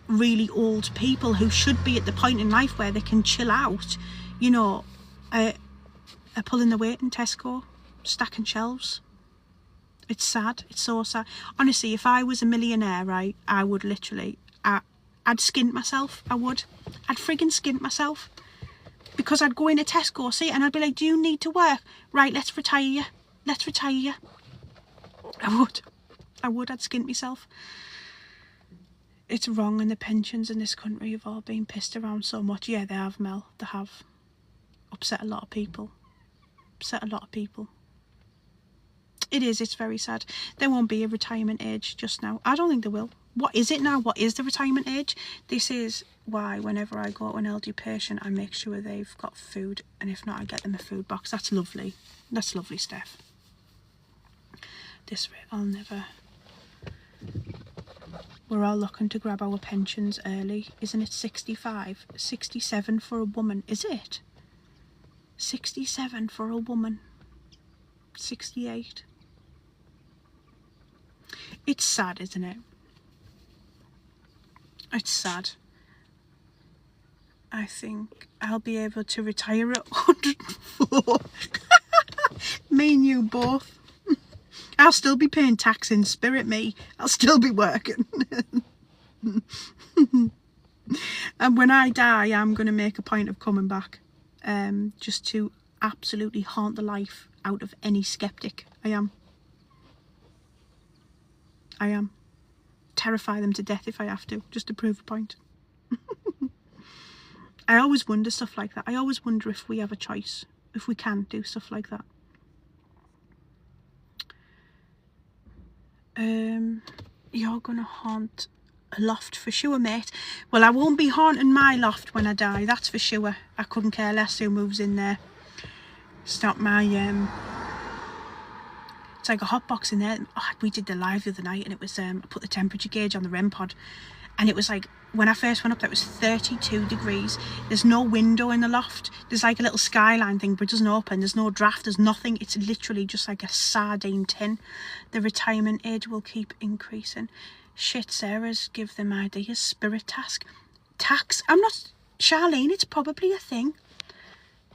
really old people who should be at the point in life where they can chill out, you know, are pulling the weight in Tesco, stacking shelves. It's sad. It's so sad. Honestly, if I was a millionaire, right, I would literally, I'd skint myself. I would. I'd friggin' skint myself. Because I'd go into Tesco, see, and I'd be like, do you need to work? Right, let's retire you. Let's retire you. I would. I'd skint myself. It's wrong, and the pensions in this country have all been pissed around so much. Yeah, they have, Mel. They have. Upset a lot of people. Upset a lot of people. It is, it's very sad. There won't be a retirement age just now. I don't think there will. What is it now? What is the retirement age? This is why whenever I go to an elderly patient, I make sure they've got food. And if not, I get them a food box. That's lovely. That's lovely, Steph. This rate, I'll never... We're all looking to grab our pensions early. Isn't it 65? 67 for a woman. Is it? 67 for a woman. 68. It's sad, isn't it? It's sad. I think I'll be able to retire at 104. Me and you both. I'll still be paying tax in spirit, me. I'll still be working. And when I die, I'm going to make a point of coming back. Just to absolutely haunt the life out of any skeptic. I am. Terrify them to death if I have to, just to prove a point. I always wonder stuff like that. I always wonder if we have a choice, if we can do stuff like that. You're gonna haunt a loft for sure, mate. Well, I won't be haunting my loft when I die, that's for sure. I couldn't care less who moves in there. It's not my it's like a hot box in there. Oh, we did the live the other night, and it was I put the temperature gauge on the REM pod, and it was like, when I first went up there, it was 32 degrees. There's no window in the loft. There's like a little skyline thing, but it doesn't open. There's no draft. There's nothing. It's literally just like a sardine tin. The retirement age will keep increasing. Shit, Sarah's give them ideas. Spirit task. Tax. I'm not... Charlene, it's probably a thing.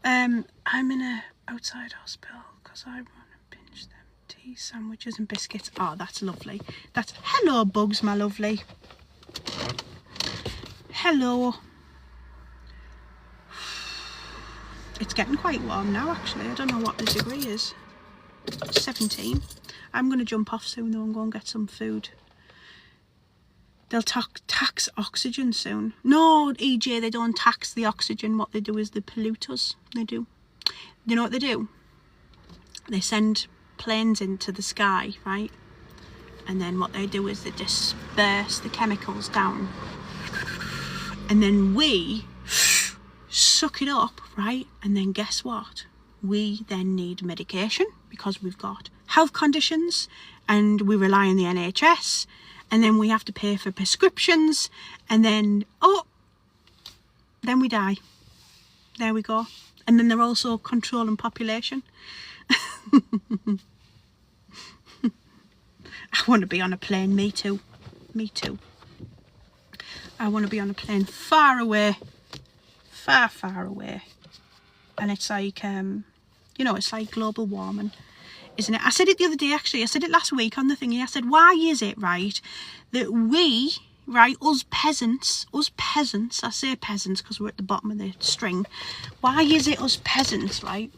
I'm in a outside hospital because I want to binge them tea, sandwiches and biscuits. Oh, that's lovely. That's... Hello, Bugs, my lovely. Hello. It's getting quite warm now, actually. I don't know what the degree is. 17. I'm going to jump off soon, though, and go and get some food. They'll tax oxygen soon. No, EJ, they don't tax the oxygen. What they do is they pollute us. They do. You know what they do? They send planes into the sky, right? And then what they do is they disperse the chemicals down. And then we suck it up, right? And then guess what? We then need medication because we've got health conditions and we rely on the NHS, and then we have to pay for prescriptions, and then, oh, then we die. There we go. And then they're also controlling population. I want to be on a plane, me too. Me too. I want to be on a plane far away, far away, and it's like, you know, it's like global warming, isn't it? I said it the other day, actually. I said it last week on the thingy. I said, why is it, right, that we, right, us peasants, I say peasants because we're at the bottom of the string. Why is it us peasants, right,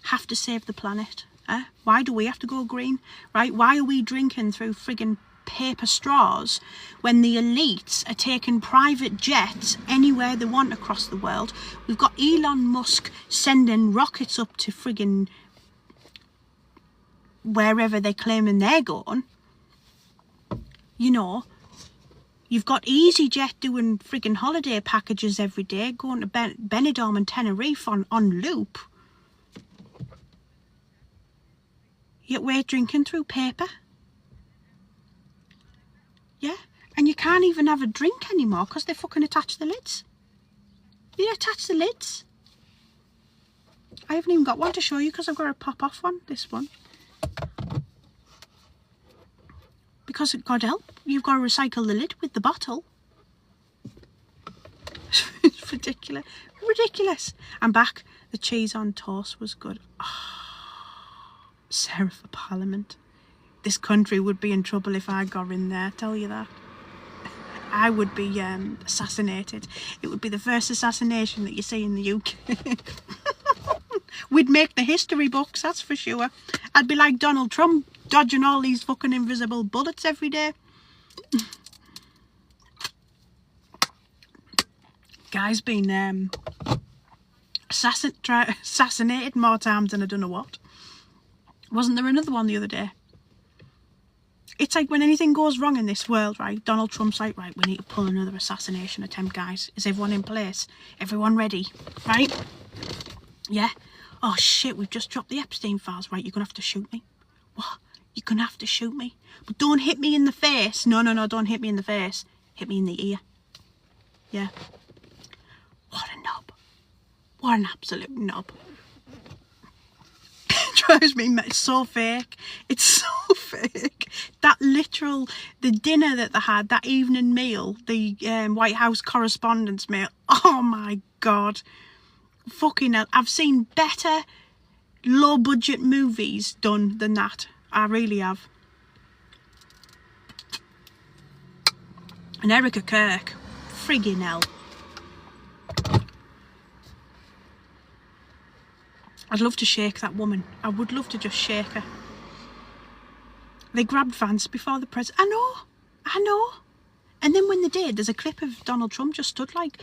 have to save the planet? Why do we have to go green, right? Why are we drinking through friggin' paper straws when the elites are taking private jets anywhere they want across the world? We've got Elon Musk sending rockets up to friggin' wherever they're claiming they're going. You know, You've got EasyJet doing friggin' holiday packages every day, going to Benidorm and Tenerife on loop. Yet we're drinking through paper. Yeah, and you can't even have a drink anymore because they fucking attach the lids. They attach the lids. I haven't even got one to show you because I've got a pop off one, this one. Because, God help, you've got to recycle the lid with the bottle. It's ridiculous. Ridiculous. I'm back. The cheese on toast was good. Oh, Sarah for Parliament. This country would be in trouble if I got in there, I tell you that. I would be assassinated. It would be the first assassination that you see in the UK. We'd make the history books, that's for sure. I'd be like Donald Trump, dodging all these fucking invisible bullets every day. Guy's been assassinated more times than I don't know what. Wasn't there another one the other day? It's like when anything goes wrong in this world, right? Donald Trump's like, right, we need to pull another assassination attempt, guys. Is everyone in place? Everyone ready? Right? Yeah? Oh shit, we've just dropped the Epstein files. Right, you're going to have to shoot me. What? You're going to have to shoot me. But don't hit me in the face. No, don't hit me in the face. Hit me in the ear. Yeah. What a knob. What an absolute knob. It drives me mad. It's so fake. It's so fake. That literal, the dinner that they had, that evening meal, the White House Correspondents' meal. Oh my God. Fucking hell. I've seen better low budget movies done than that. I really have. And Erica Kirk. Friggin' hell. I'd love to shake that woman. I would love to just shake her. They grabbed Vance before the president. I know. And then when they did, there's a clip of Donald Trump just stood like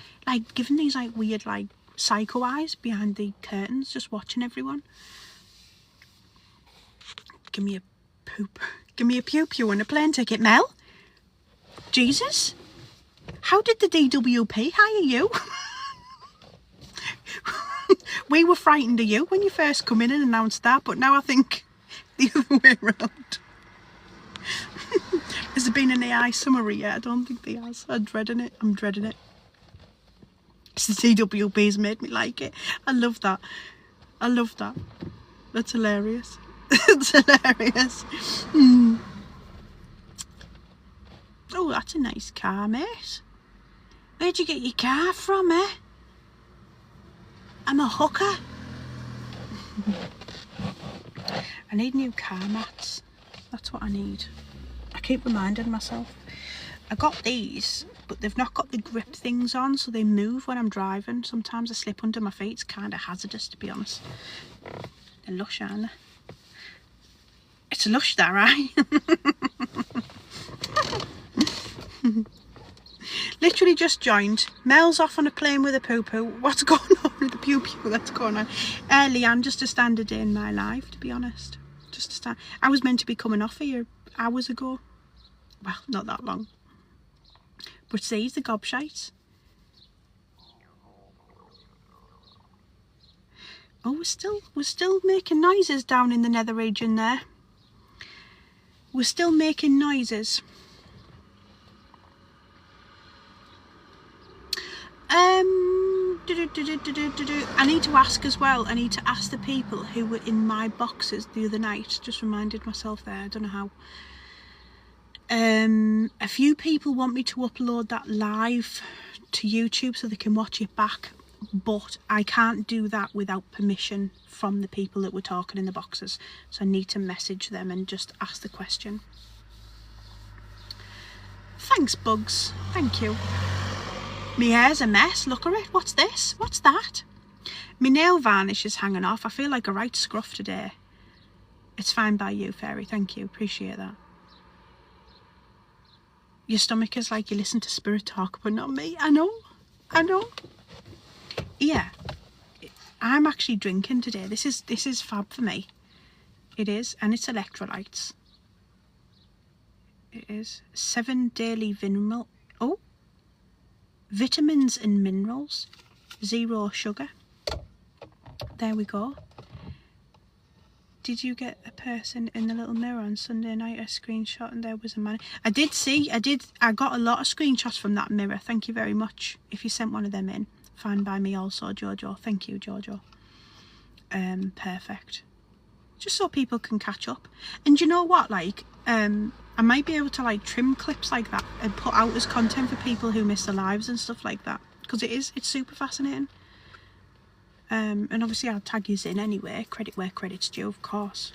giving these like weird like psycho eyes behind the curtains, just watching everyone. Give me a poop. Give me a pew and a plane ticket, Mel. Jesus. How did the DWP hire you? We were frightened of you when you first come in and announced that, but now I think the other way around. Has there been an AI summary yet? I don't think there has. I'm dreading it. It's the DWP's made me like it. I love that. That's hilarious. It's hilarious. Oh, that's a nice car, mate. Where'd you get your car from, eh? I'm a hooker. I need new car mats. That's what I need. I keep reminding myself. I got these, but they've not got the grip things on, so they move when I'm driving. Sometimes I slip under my feet. It's kind of hazardous, to be honest. They're lush, aren't they? It's a lush, that, right? Literally just joined. Mel's off on a plane with a poo-poo. What's going on with the pew-pew that's going on? Leanne, just a standard day in my life, to be honest. Just a stand. I was meant to be coming off here hours ago. Well, not that long. But see, the gobshites. Oh, we're still making noises down in the nether region there. We're still making noises. I need to ask as well. I need to ask the people who were in my boxes the other night. Just reminded myself there. I don't know how. A few people want me to upload that live to YouTube so they can watch it back, but I can't do that without permission from the people that were talking in the boxes. So I need to message them and just ask the question. Thanks, Bugs. Thank you. My hair's a mess. Look at it. What's this? What's that? My nail varnish is hanging off. I feel like a right scruff today. It's fine by you, Fairy. Thank you. Appreciate that. Your stomach is like you listen to Spirit talk, but not me. I know. Yeah. I'm actually drinking today. This is fab for me. It is. And it's electrolytes. It is 7 daily Oh, vitamins and minerals, 0 sugar. There we go. Did you get a person in the little mirror on Sunday night? A screenshot and there was a man. I got a lot of screenshots from that mirror. Thank you very much. If you sent one of them in, fine by me also, Jojo. Thank you, Jojo. Perfect. Just so people can catch up. And you know what, like, I might be able to like trim clips like that and put out as content for people who miss their lives and stuff like that, because it's super fascinating. And obviously I'll tag you in anyway. Credit where credit's due, of course.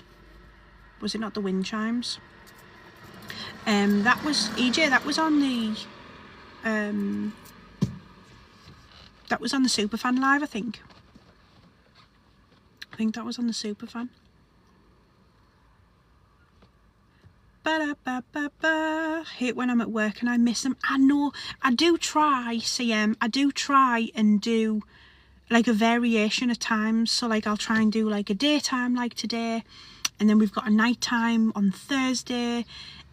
Was it not the wind chimes? That was EJ. That was on the Superfan live. I think that was on the Superfan. Ba-da-ba-ba-ba. Hate when I'm at work and I miss them. I know. I do try, CM. I do try and do like a variation of times. So like I'll try and do like a daytime like today, and then we've got a nighttime on Thursday,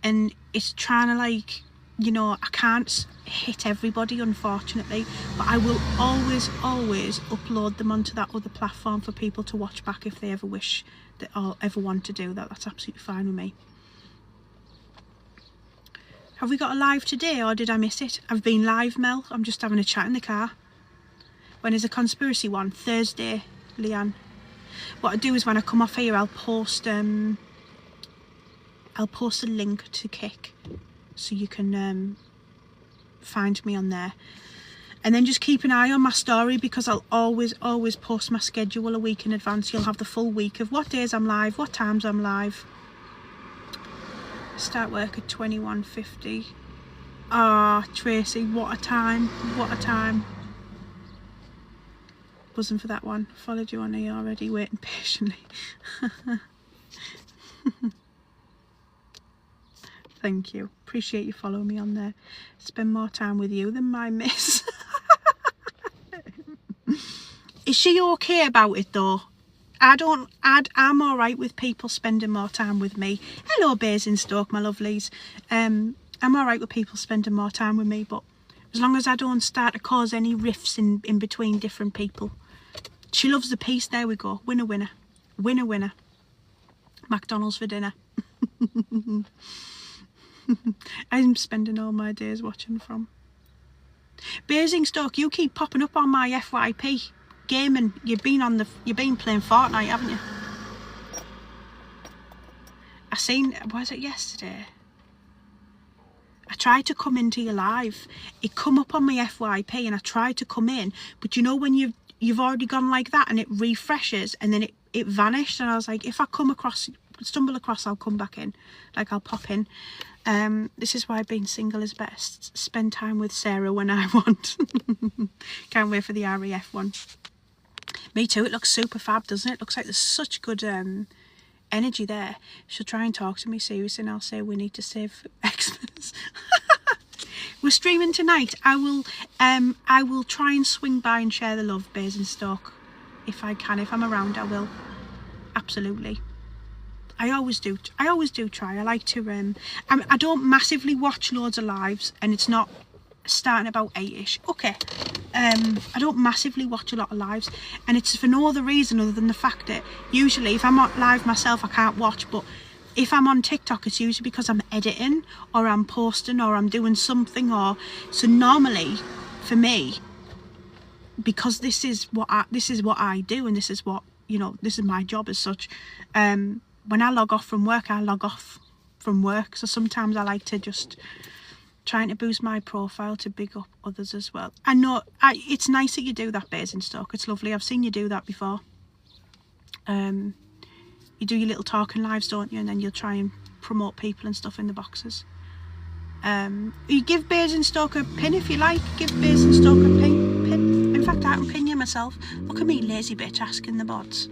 and it's trying to like, you know, I can't hit everybody unfortunately, but I will always upload them onto that other platform for people to watch back if they ever wish that or ever want to do that. That's absolutely fine with me. Have we got a live today or did I miss it? I've been live, Mel. I'm just having a chat in the car. When is a conspiracy one? Thursday, Leanne. What I do is when I come off here, I'll post a link to Kick, so you can find me on there. And then just keep an eye on my story, because I'll always post my schedule a week in advance. You'll have the full week of what days I'm live, what times I'm live. Start work at 21:50. Ah, Tracy, what a time, what a time. Buzzing for that one. Followed you on here already, waiting patiently. Thank you. Appreciate you following me on there. Spend more time with you than my miss. Is she okay about it though? I'm alright with people spending more time with me. Hello Basingstoke, my lovelies. I'm alright with people spending more time with me, but as long as I don't start to cause any rifts in between different people. She loves the peace. There we go. Winner, winner. Winner, winner. McDonald's for dinner. I'm spending all my days watching from. Basingstoke, you keep popping up on my FYP. Gaming, you've been playing Fortnite, haven't you? I seen, was it yesterday? I tried to come into your live. It come up on my FYP and I tried to come in, but you know when you've already gone like that and it refreshes and then it vanished, and I was like, if I stumble across, I'll come back in. Like I'll pop in. This is why being single is best. Spend time with Sarah when I want. Can't wait for the RAF one. Me too. It looks super fab, doesn't it? Looks like there's such good energy there. She'll try and talk to me seriously and I'll say we need to save Xmas. We're streaming tonight. I will try and swing by and share the love, Basingstoke. If I can. If I'm around, I will. Absolutely. I always do try. I like to I don't massively watch loads of lives, and it's not starting about 8ish. Okay. I don't massively watch a lot of lives, and it's for no other reason other than the fact that usually if I'm not live myself I can't watch, but if I'm on TikTok it's usually because I'm editing or I'm posting or I'm doing something, or so normally for me, because this is what I do and this is what, you know, this is my job as such. When I log off from work, I log off from work, so sometimes I like to just trying to boost my profile to big up others as well. I know it's nice that you do that, Basingstoke. It's lovely. I've seen you do that before. You do your little talking lives, don't you? And then you'll try and promote people and stuff in the boxes. You give Basingstoke a pin if you like. Give Basingstoke a pin. In fact, I can pin you myself. Look at me, lazy bitch, asking the bots.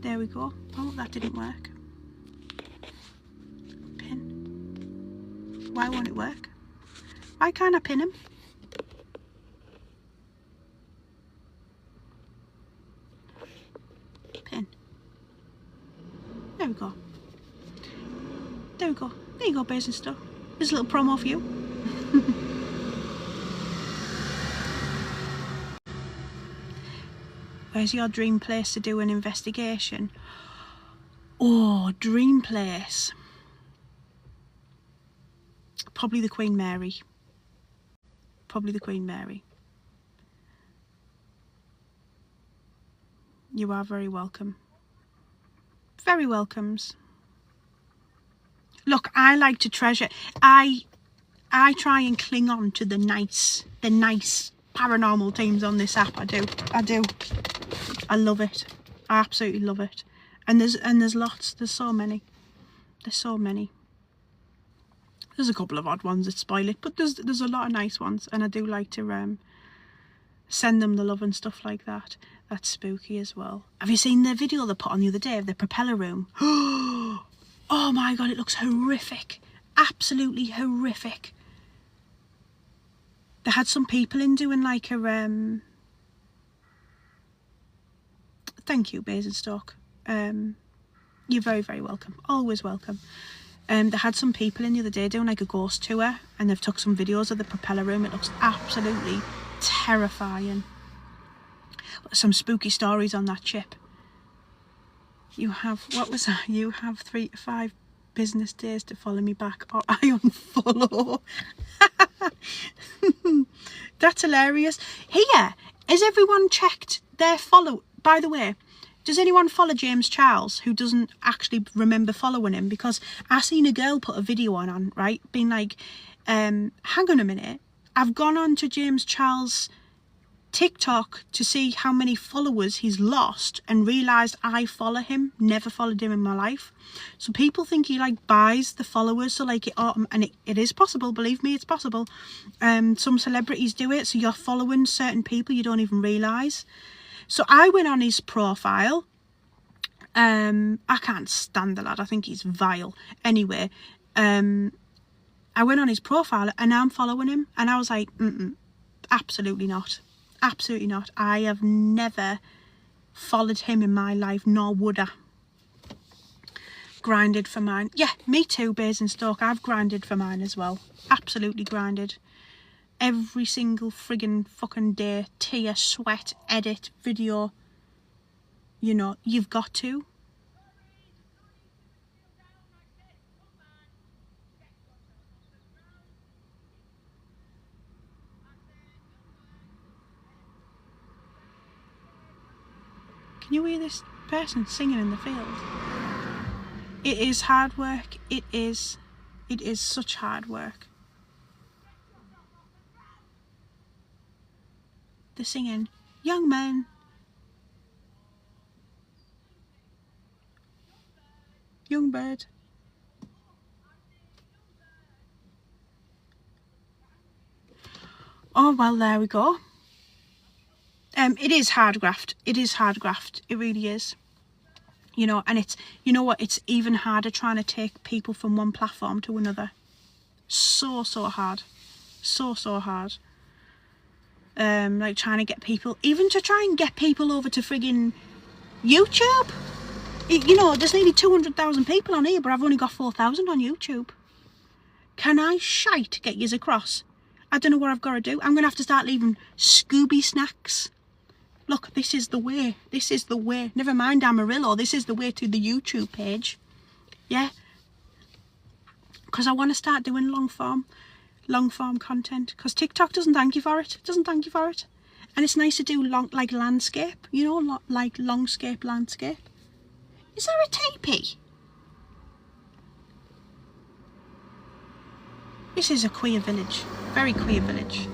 There we go. Oh, that didn't work. Pin. Why won't it work? Why can't I pin him? Pin. There we go. There we go. There you go, Basingstoke. There's a little promo for you. Where's your dream place to do an investigation? Oh, dream place. Probably the Queen Mary. Probably the Queen Mary. You are very welcome. Very welcomes. Look, I like to treasure. I try and cling on to the nice paranormal teams on this app. I do. I love it. I absolutely love it. And there's lots. There's so many. There's a couple of odd ones that spoil it, but there's a lot of nice ones, and I do like to send them the love and stuff like that. That's spooky as well. Have you seen the video they put on the other day of the propeller room? Oh my god, it looks horrific. Absolutely horrific. They had some people in doing like a thank you, Basingstoke. You're very, very welcome. Always welcome. They had some people in the other day doing like a ghost tour, and they've took some videos of the propeller room. It looks absolutely terrifying. Some spooky stories on that ship. You have, what was that? You have 3 to 5 business days to follow me back, or I unfollow. That's hilarious. Here, has everyone checked their follow? By the way, does anyone follow James Charles who doesn't actually remember following him? Because I seen a girl put a video on, right, being like, hang on a minute, I've gone on to James Charles' TikTok to see how many followers he's lost and realised I follow him, never followed him in my life. So people think he like buys the followers, so like it is possible, believe me, it's possible. Some celebrities do it, so you're following certain people you don't even realise. So I went on his profile. I can't stand the lad, I think he's vile. Anyway, I went on his profile and I'm following him, and I was like, absolutely not. Absolutely not. I have never followed him in my life, nor would I. Grinded for mine. Yeah, me too, Basingstoke. I've grinded for mine as well. Absolutely grinded. Every single friggin' fucking day. Tear, sweat, edit, video. You know, you've got to. Can you hear this person singing in the field? It is hard work. It is such hard work. They're singing, young man. Young bird. Oh, well, there we go. It is hard graft. It is hard graft. It really is. You know, and it's, you know what, it's even harder trying to take people from one platform to another. So hard. So hard. Like trying to get people, even to try and get people over to friggin' YouTube. You know, there's nearly 200,000 people on here, but I've only got 4,000 on YouTube. Can I shite get yous across? I don't know what I've got to do. I'm going to have to start leaving Scooby snacks. Look, this is the way. This is the way. Never mind Amarillo. This is the way to the YouTube page. Yeah. Because I want to start doing long form content. Because TikTok doesn't thank you for it. It doesn't thank you for it. And it's nice to do like landscape. You know, like longscape landscape. Is there a teepee? This is a queer village. Very queer village.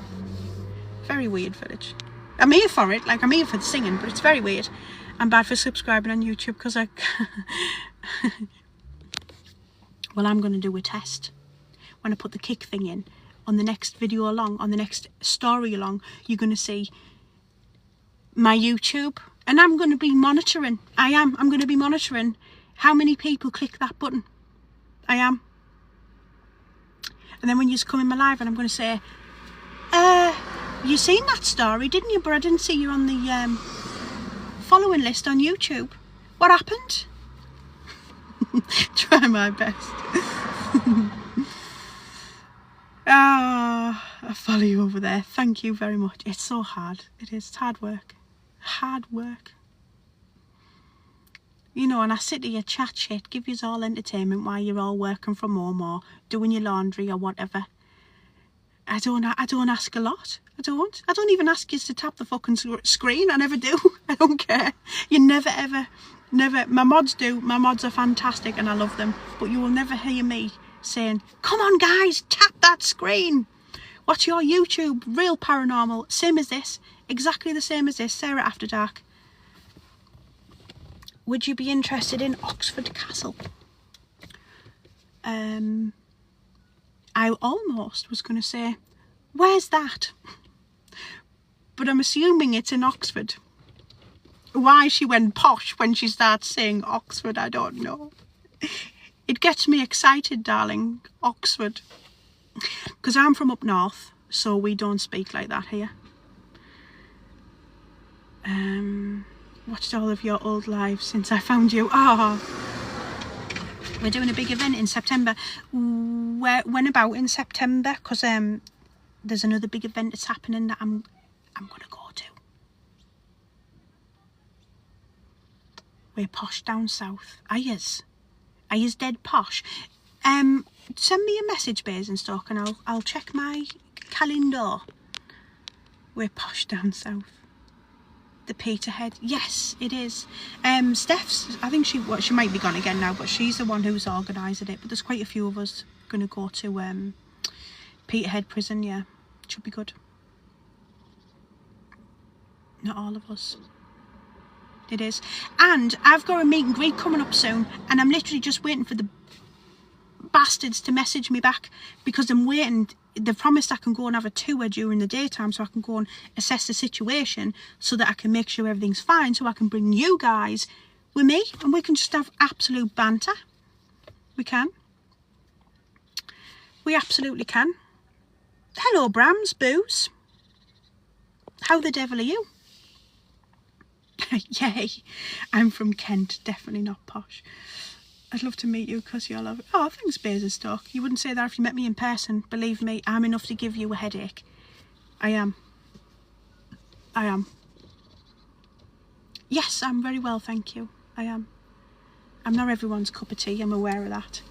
Very weird village. I'm here for it, like I'm here for the singing, but it's very weird. I'm bad for subscribing on YouTube because I... Well, I'm going to do a test. When I put the kick thing in, on the next video along, on the next story along, you're going to see my YouTube. And I'm going to be monitoring. I'm going to be monitoring how many people click that button. I am. And then when you come in my live and I'm going to say, you seen that story, didn't you? But I didn't see you on the following list on YouTube. What happened? Try my best. Ah, I follow you over there. Thank you very much. It's so hard. It is. It's hard work. Hard work. You know, and I sit here, chat shit, give you all entertainment while you're all working from home or doing your laundry or whatever. I don't ask a lot. I don't even ask you to tap the fucking screen. I never do. I don't care. You never ever, never. My mods do. My mods are fantastic and I love them. But you will never hear me saying, come on guys, tap that screen. What's your YouTube? Real Paranormal. Same as this. Exactly the same as this. Sarah After Dark. Would you be interested in Oxford Castle? I almost was going to say, where's that? But I'm assuming it's in Oxford. Why she went posh when she starts saying Oxford, I don't know. It gets me excited, darling. Oxford. Because I'm from up north, so we don't speak like that here. Watched all of your old lives since I found you. Oh, we're doing a big event in September. When about in September? Because there's another big event that's happening that I'm gonna go to. We're posh down south. Are yous dead posh? Send me a message, Basingstoke, and I'll check my calendar. We're posh down south. The Peterhead, yes, it is. Steph's, I think she might be gone again now, but she's the one who's organising it. But there's quite a few of us going to go to Peterhead Prison. Yeah, should be good. Not all of us. It is. And I've got a meet and greet coming up soon, and I'm literally just waiting for the bastards to message me back, because I'm waiting. They've promised I can go and have a tour during the daytime, so I can go and assess the situation, so that I can make sure everything's fine, so I can bring you guys with me and we can just have absolute banter. We can. We absolutely can. Hello Brams, Booze. How the devil are you? Yay. I'm from Kent, definitely not posh. I'd love to meet you because you're lovely. Oh, thanks, Basingstoke. You wouldn't say that if you met me in person. Believe me, I'm enough to give you a headache. I am. I am. Yes, I'm very well, thank you. I am. I'm not everyone's cup of tea, I'm aware of that.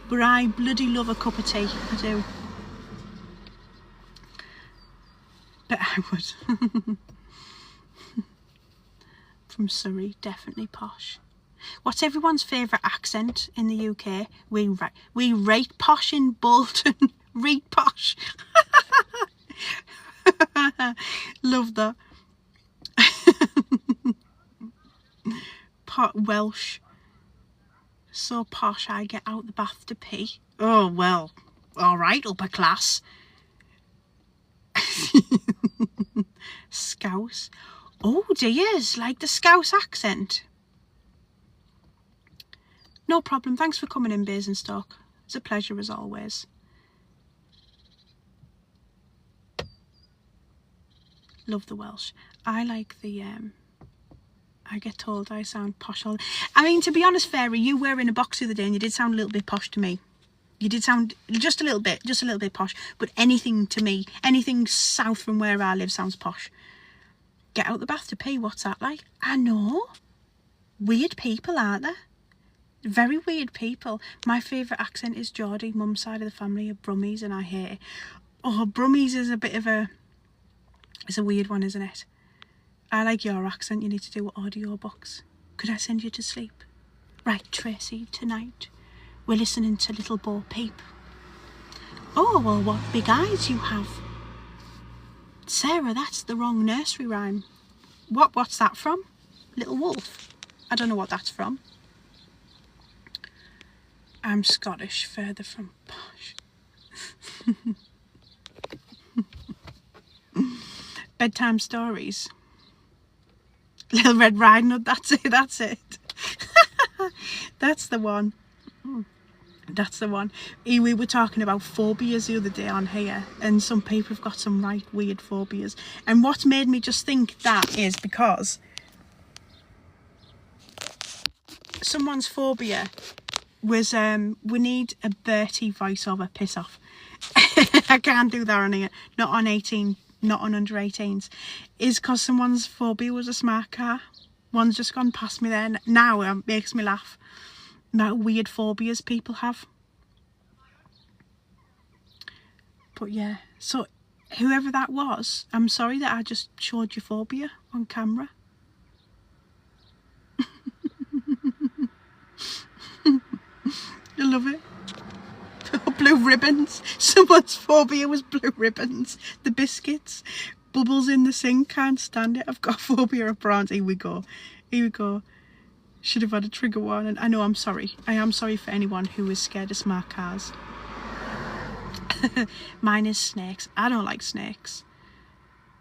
But I bloody love a cup of tea, I do. But I would. From Surrey, definitely posh. What's everyone's favourite accent in the UK? We rate posh in Bolton. Read posh. Love that. Welsh. So posh I get out the bath to pee. Oh, well. Alright, upper class. Scouse. Oh, dears, like the Scouse accent. No problem. Thanks for coming in, Basingstoke. It's a pleasure as always. Love the Welsh. I like the I get told I sound posh all. I mean, to be honest, Fairy, you were in a box the other day and you did sound a little bit posh to me. You did sound just a little bit posh. But anything to me, anything south from where I live sounds posh. Get out the bath to pee, what's that like? I know. Weird people, aren't there? Very weird people. My favourite accent is Geordie. Mum's side of the family are Brummies and I hate it. Oh, Brummies is a bit of a... It's a weird one, isn't it? I like your accent. You need to do an audio box. Could I send you to sleep? Right, Tracy, tonight we're listening to Little Bo Peep. Oh, well, what big eyes you have. Sarah, that's the wrong nursery rhyme. What's that from? Little Wolf? I don't know what that's from. I'm Scottish, further from posh. Bedtime stories. Little Red Riding Hood, that's it. That's the one. That's the one. We were talking about phobias the other day on here, and some people have got some right weird phobias. And what made me just think that is because someone's phobia was we need a Bertie voiceover. Piss off. I can't do that on here. Not on 18, not on under 18s. Is because someone's phobia was a smart car. One's just gone past me there. Now it makes me laugh. Now weird phobias people have. But yeah, so whoever that was, I'm sorry that I just showed your phobia on camera. I love it. Blue ribbons. Someone's phobia was blue ribbons. The biscuits. Bubbles in the sink. Can't stand it. I've got a phobia of prawns. Here we go. Here we go. Should have had a trigger warning. I know, I'm sorry. I am sorry for anyone who is scared of smart cars. Mine is snakes. I don't like snakes.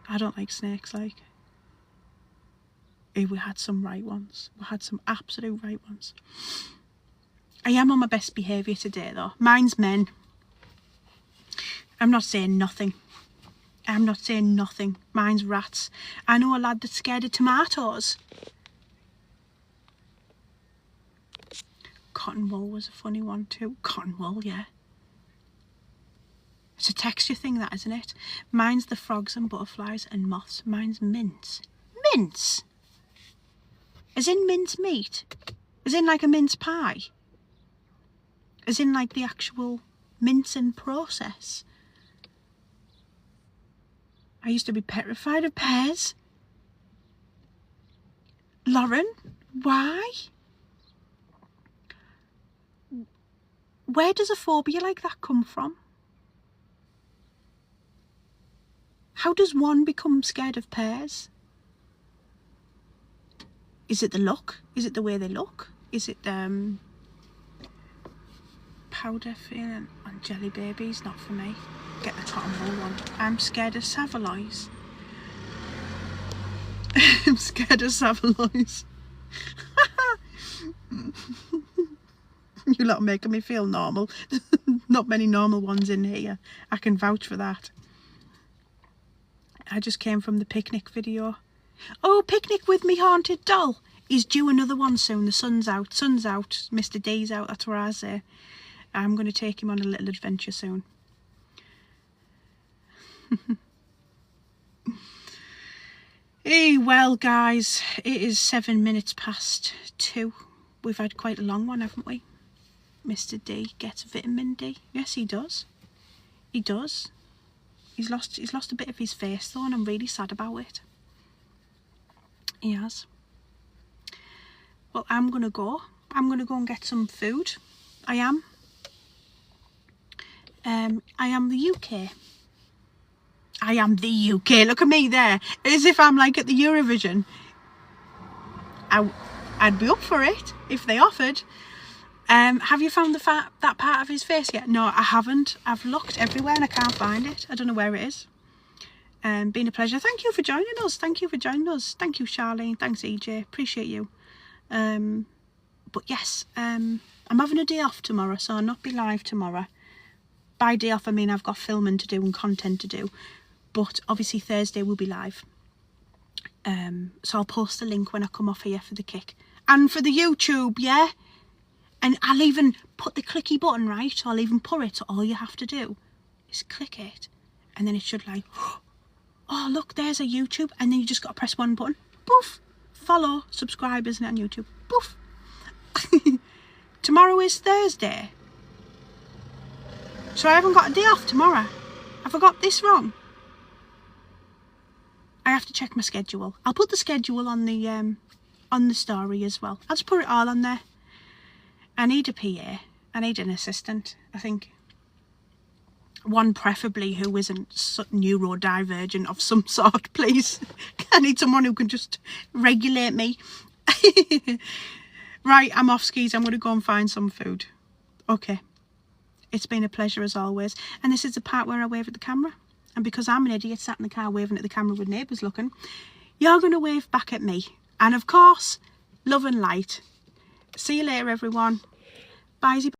I don't like snakes, like. We had some right ones. We had some absolute right ones. I am on my best behaviour today though. Mine's men. I'm not saying nothing. I'm not saying nothing. Mine's rats. I know a lad that's scared of tomatoes. Cotton wool was a funny one too. Cotton wool, yeah. It's a texture thing, that, isn't it? Mine's the frogs and butterflies and moths. Mine's mince. Mince? As in mince meat? As in like a mince pie? As in like the actual mincing process? I used to be petrified of pears. Lauren, why? Where does a phobia like that come from? How does one become scared of pears? Is it the look? Is it the way they look? Is it powder feeling on jelly babies? Not for me. Get the cotton wool one. I'm scared of Savoloys. I'm scared of Savoloys. You lot are making me feel normal. Not many normal ones in here. I can vouch for that. I just came from the picnic video. Oh, picnic with me haunted doll. He's due another one soon. The sun's out. Sun's out. Mr. D's out. That's what I say. I'm going to take him on a little adventure soon. Hey, well, guys, it is 7 minutes past 2. We've had quite a long one, haven't we? Mr. D gets vitamin D. Yes, he does. He does. He's lost a bit of his face though, and I'm really sad about it. He has. Well, I'm gonna go. I'm gonna go and get some food. I am. I am the UK. I am the UK. Look at me there, as if I'm like at the Eurovision. I'd be up for it if they offered. Have you found that part of his face yet? No, I haven't. I've looked everywhere and I can't find it. I don't know where it is. Been a pleasure. Thank you for joining us. Thank you for joining us. Thank you, Charlene. Thanks, EJ. Appreciate you. But yes, I'm having a day off tomorrow, so I'll not be live tomorrow. By day off, I mean I've got filming to do and content to do. But obviously Thursday will be live. So I'll post the link when I come off here for the kick. And for the YouTube, yeah? And I'll even put the clicky button, right? I'll even put it, so all you have to do is click it. And then it should like, oh look, there's a YouTube. And then you just got to press one button. Poof. Follow, subscribe, isn't it, on YouTube? Poof. Tomorrow is Thursday. So I haven't got a day off tomorrow. Have I got this wrong? I have to check my schedule. I'll put the schedule on the story as well. I'll just put it all on there. I need a PA. I need an assistant, I think. One preferably who isn't neurodivergent of some sort, please. I need someone who can just regulate me. Right, I'm off skis. I'm going to go and find some food. Okay. It's been a pleasure as always. And this is the part where I wave at the camera. And because I'm an idiot sat in the car waving at the camera with neighbours looking, you're going to wave back at me. And of course, love and light. See you later, everyone. Bye.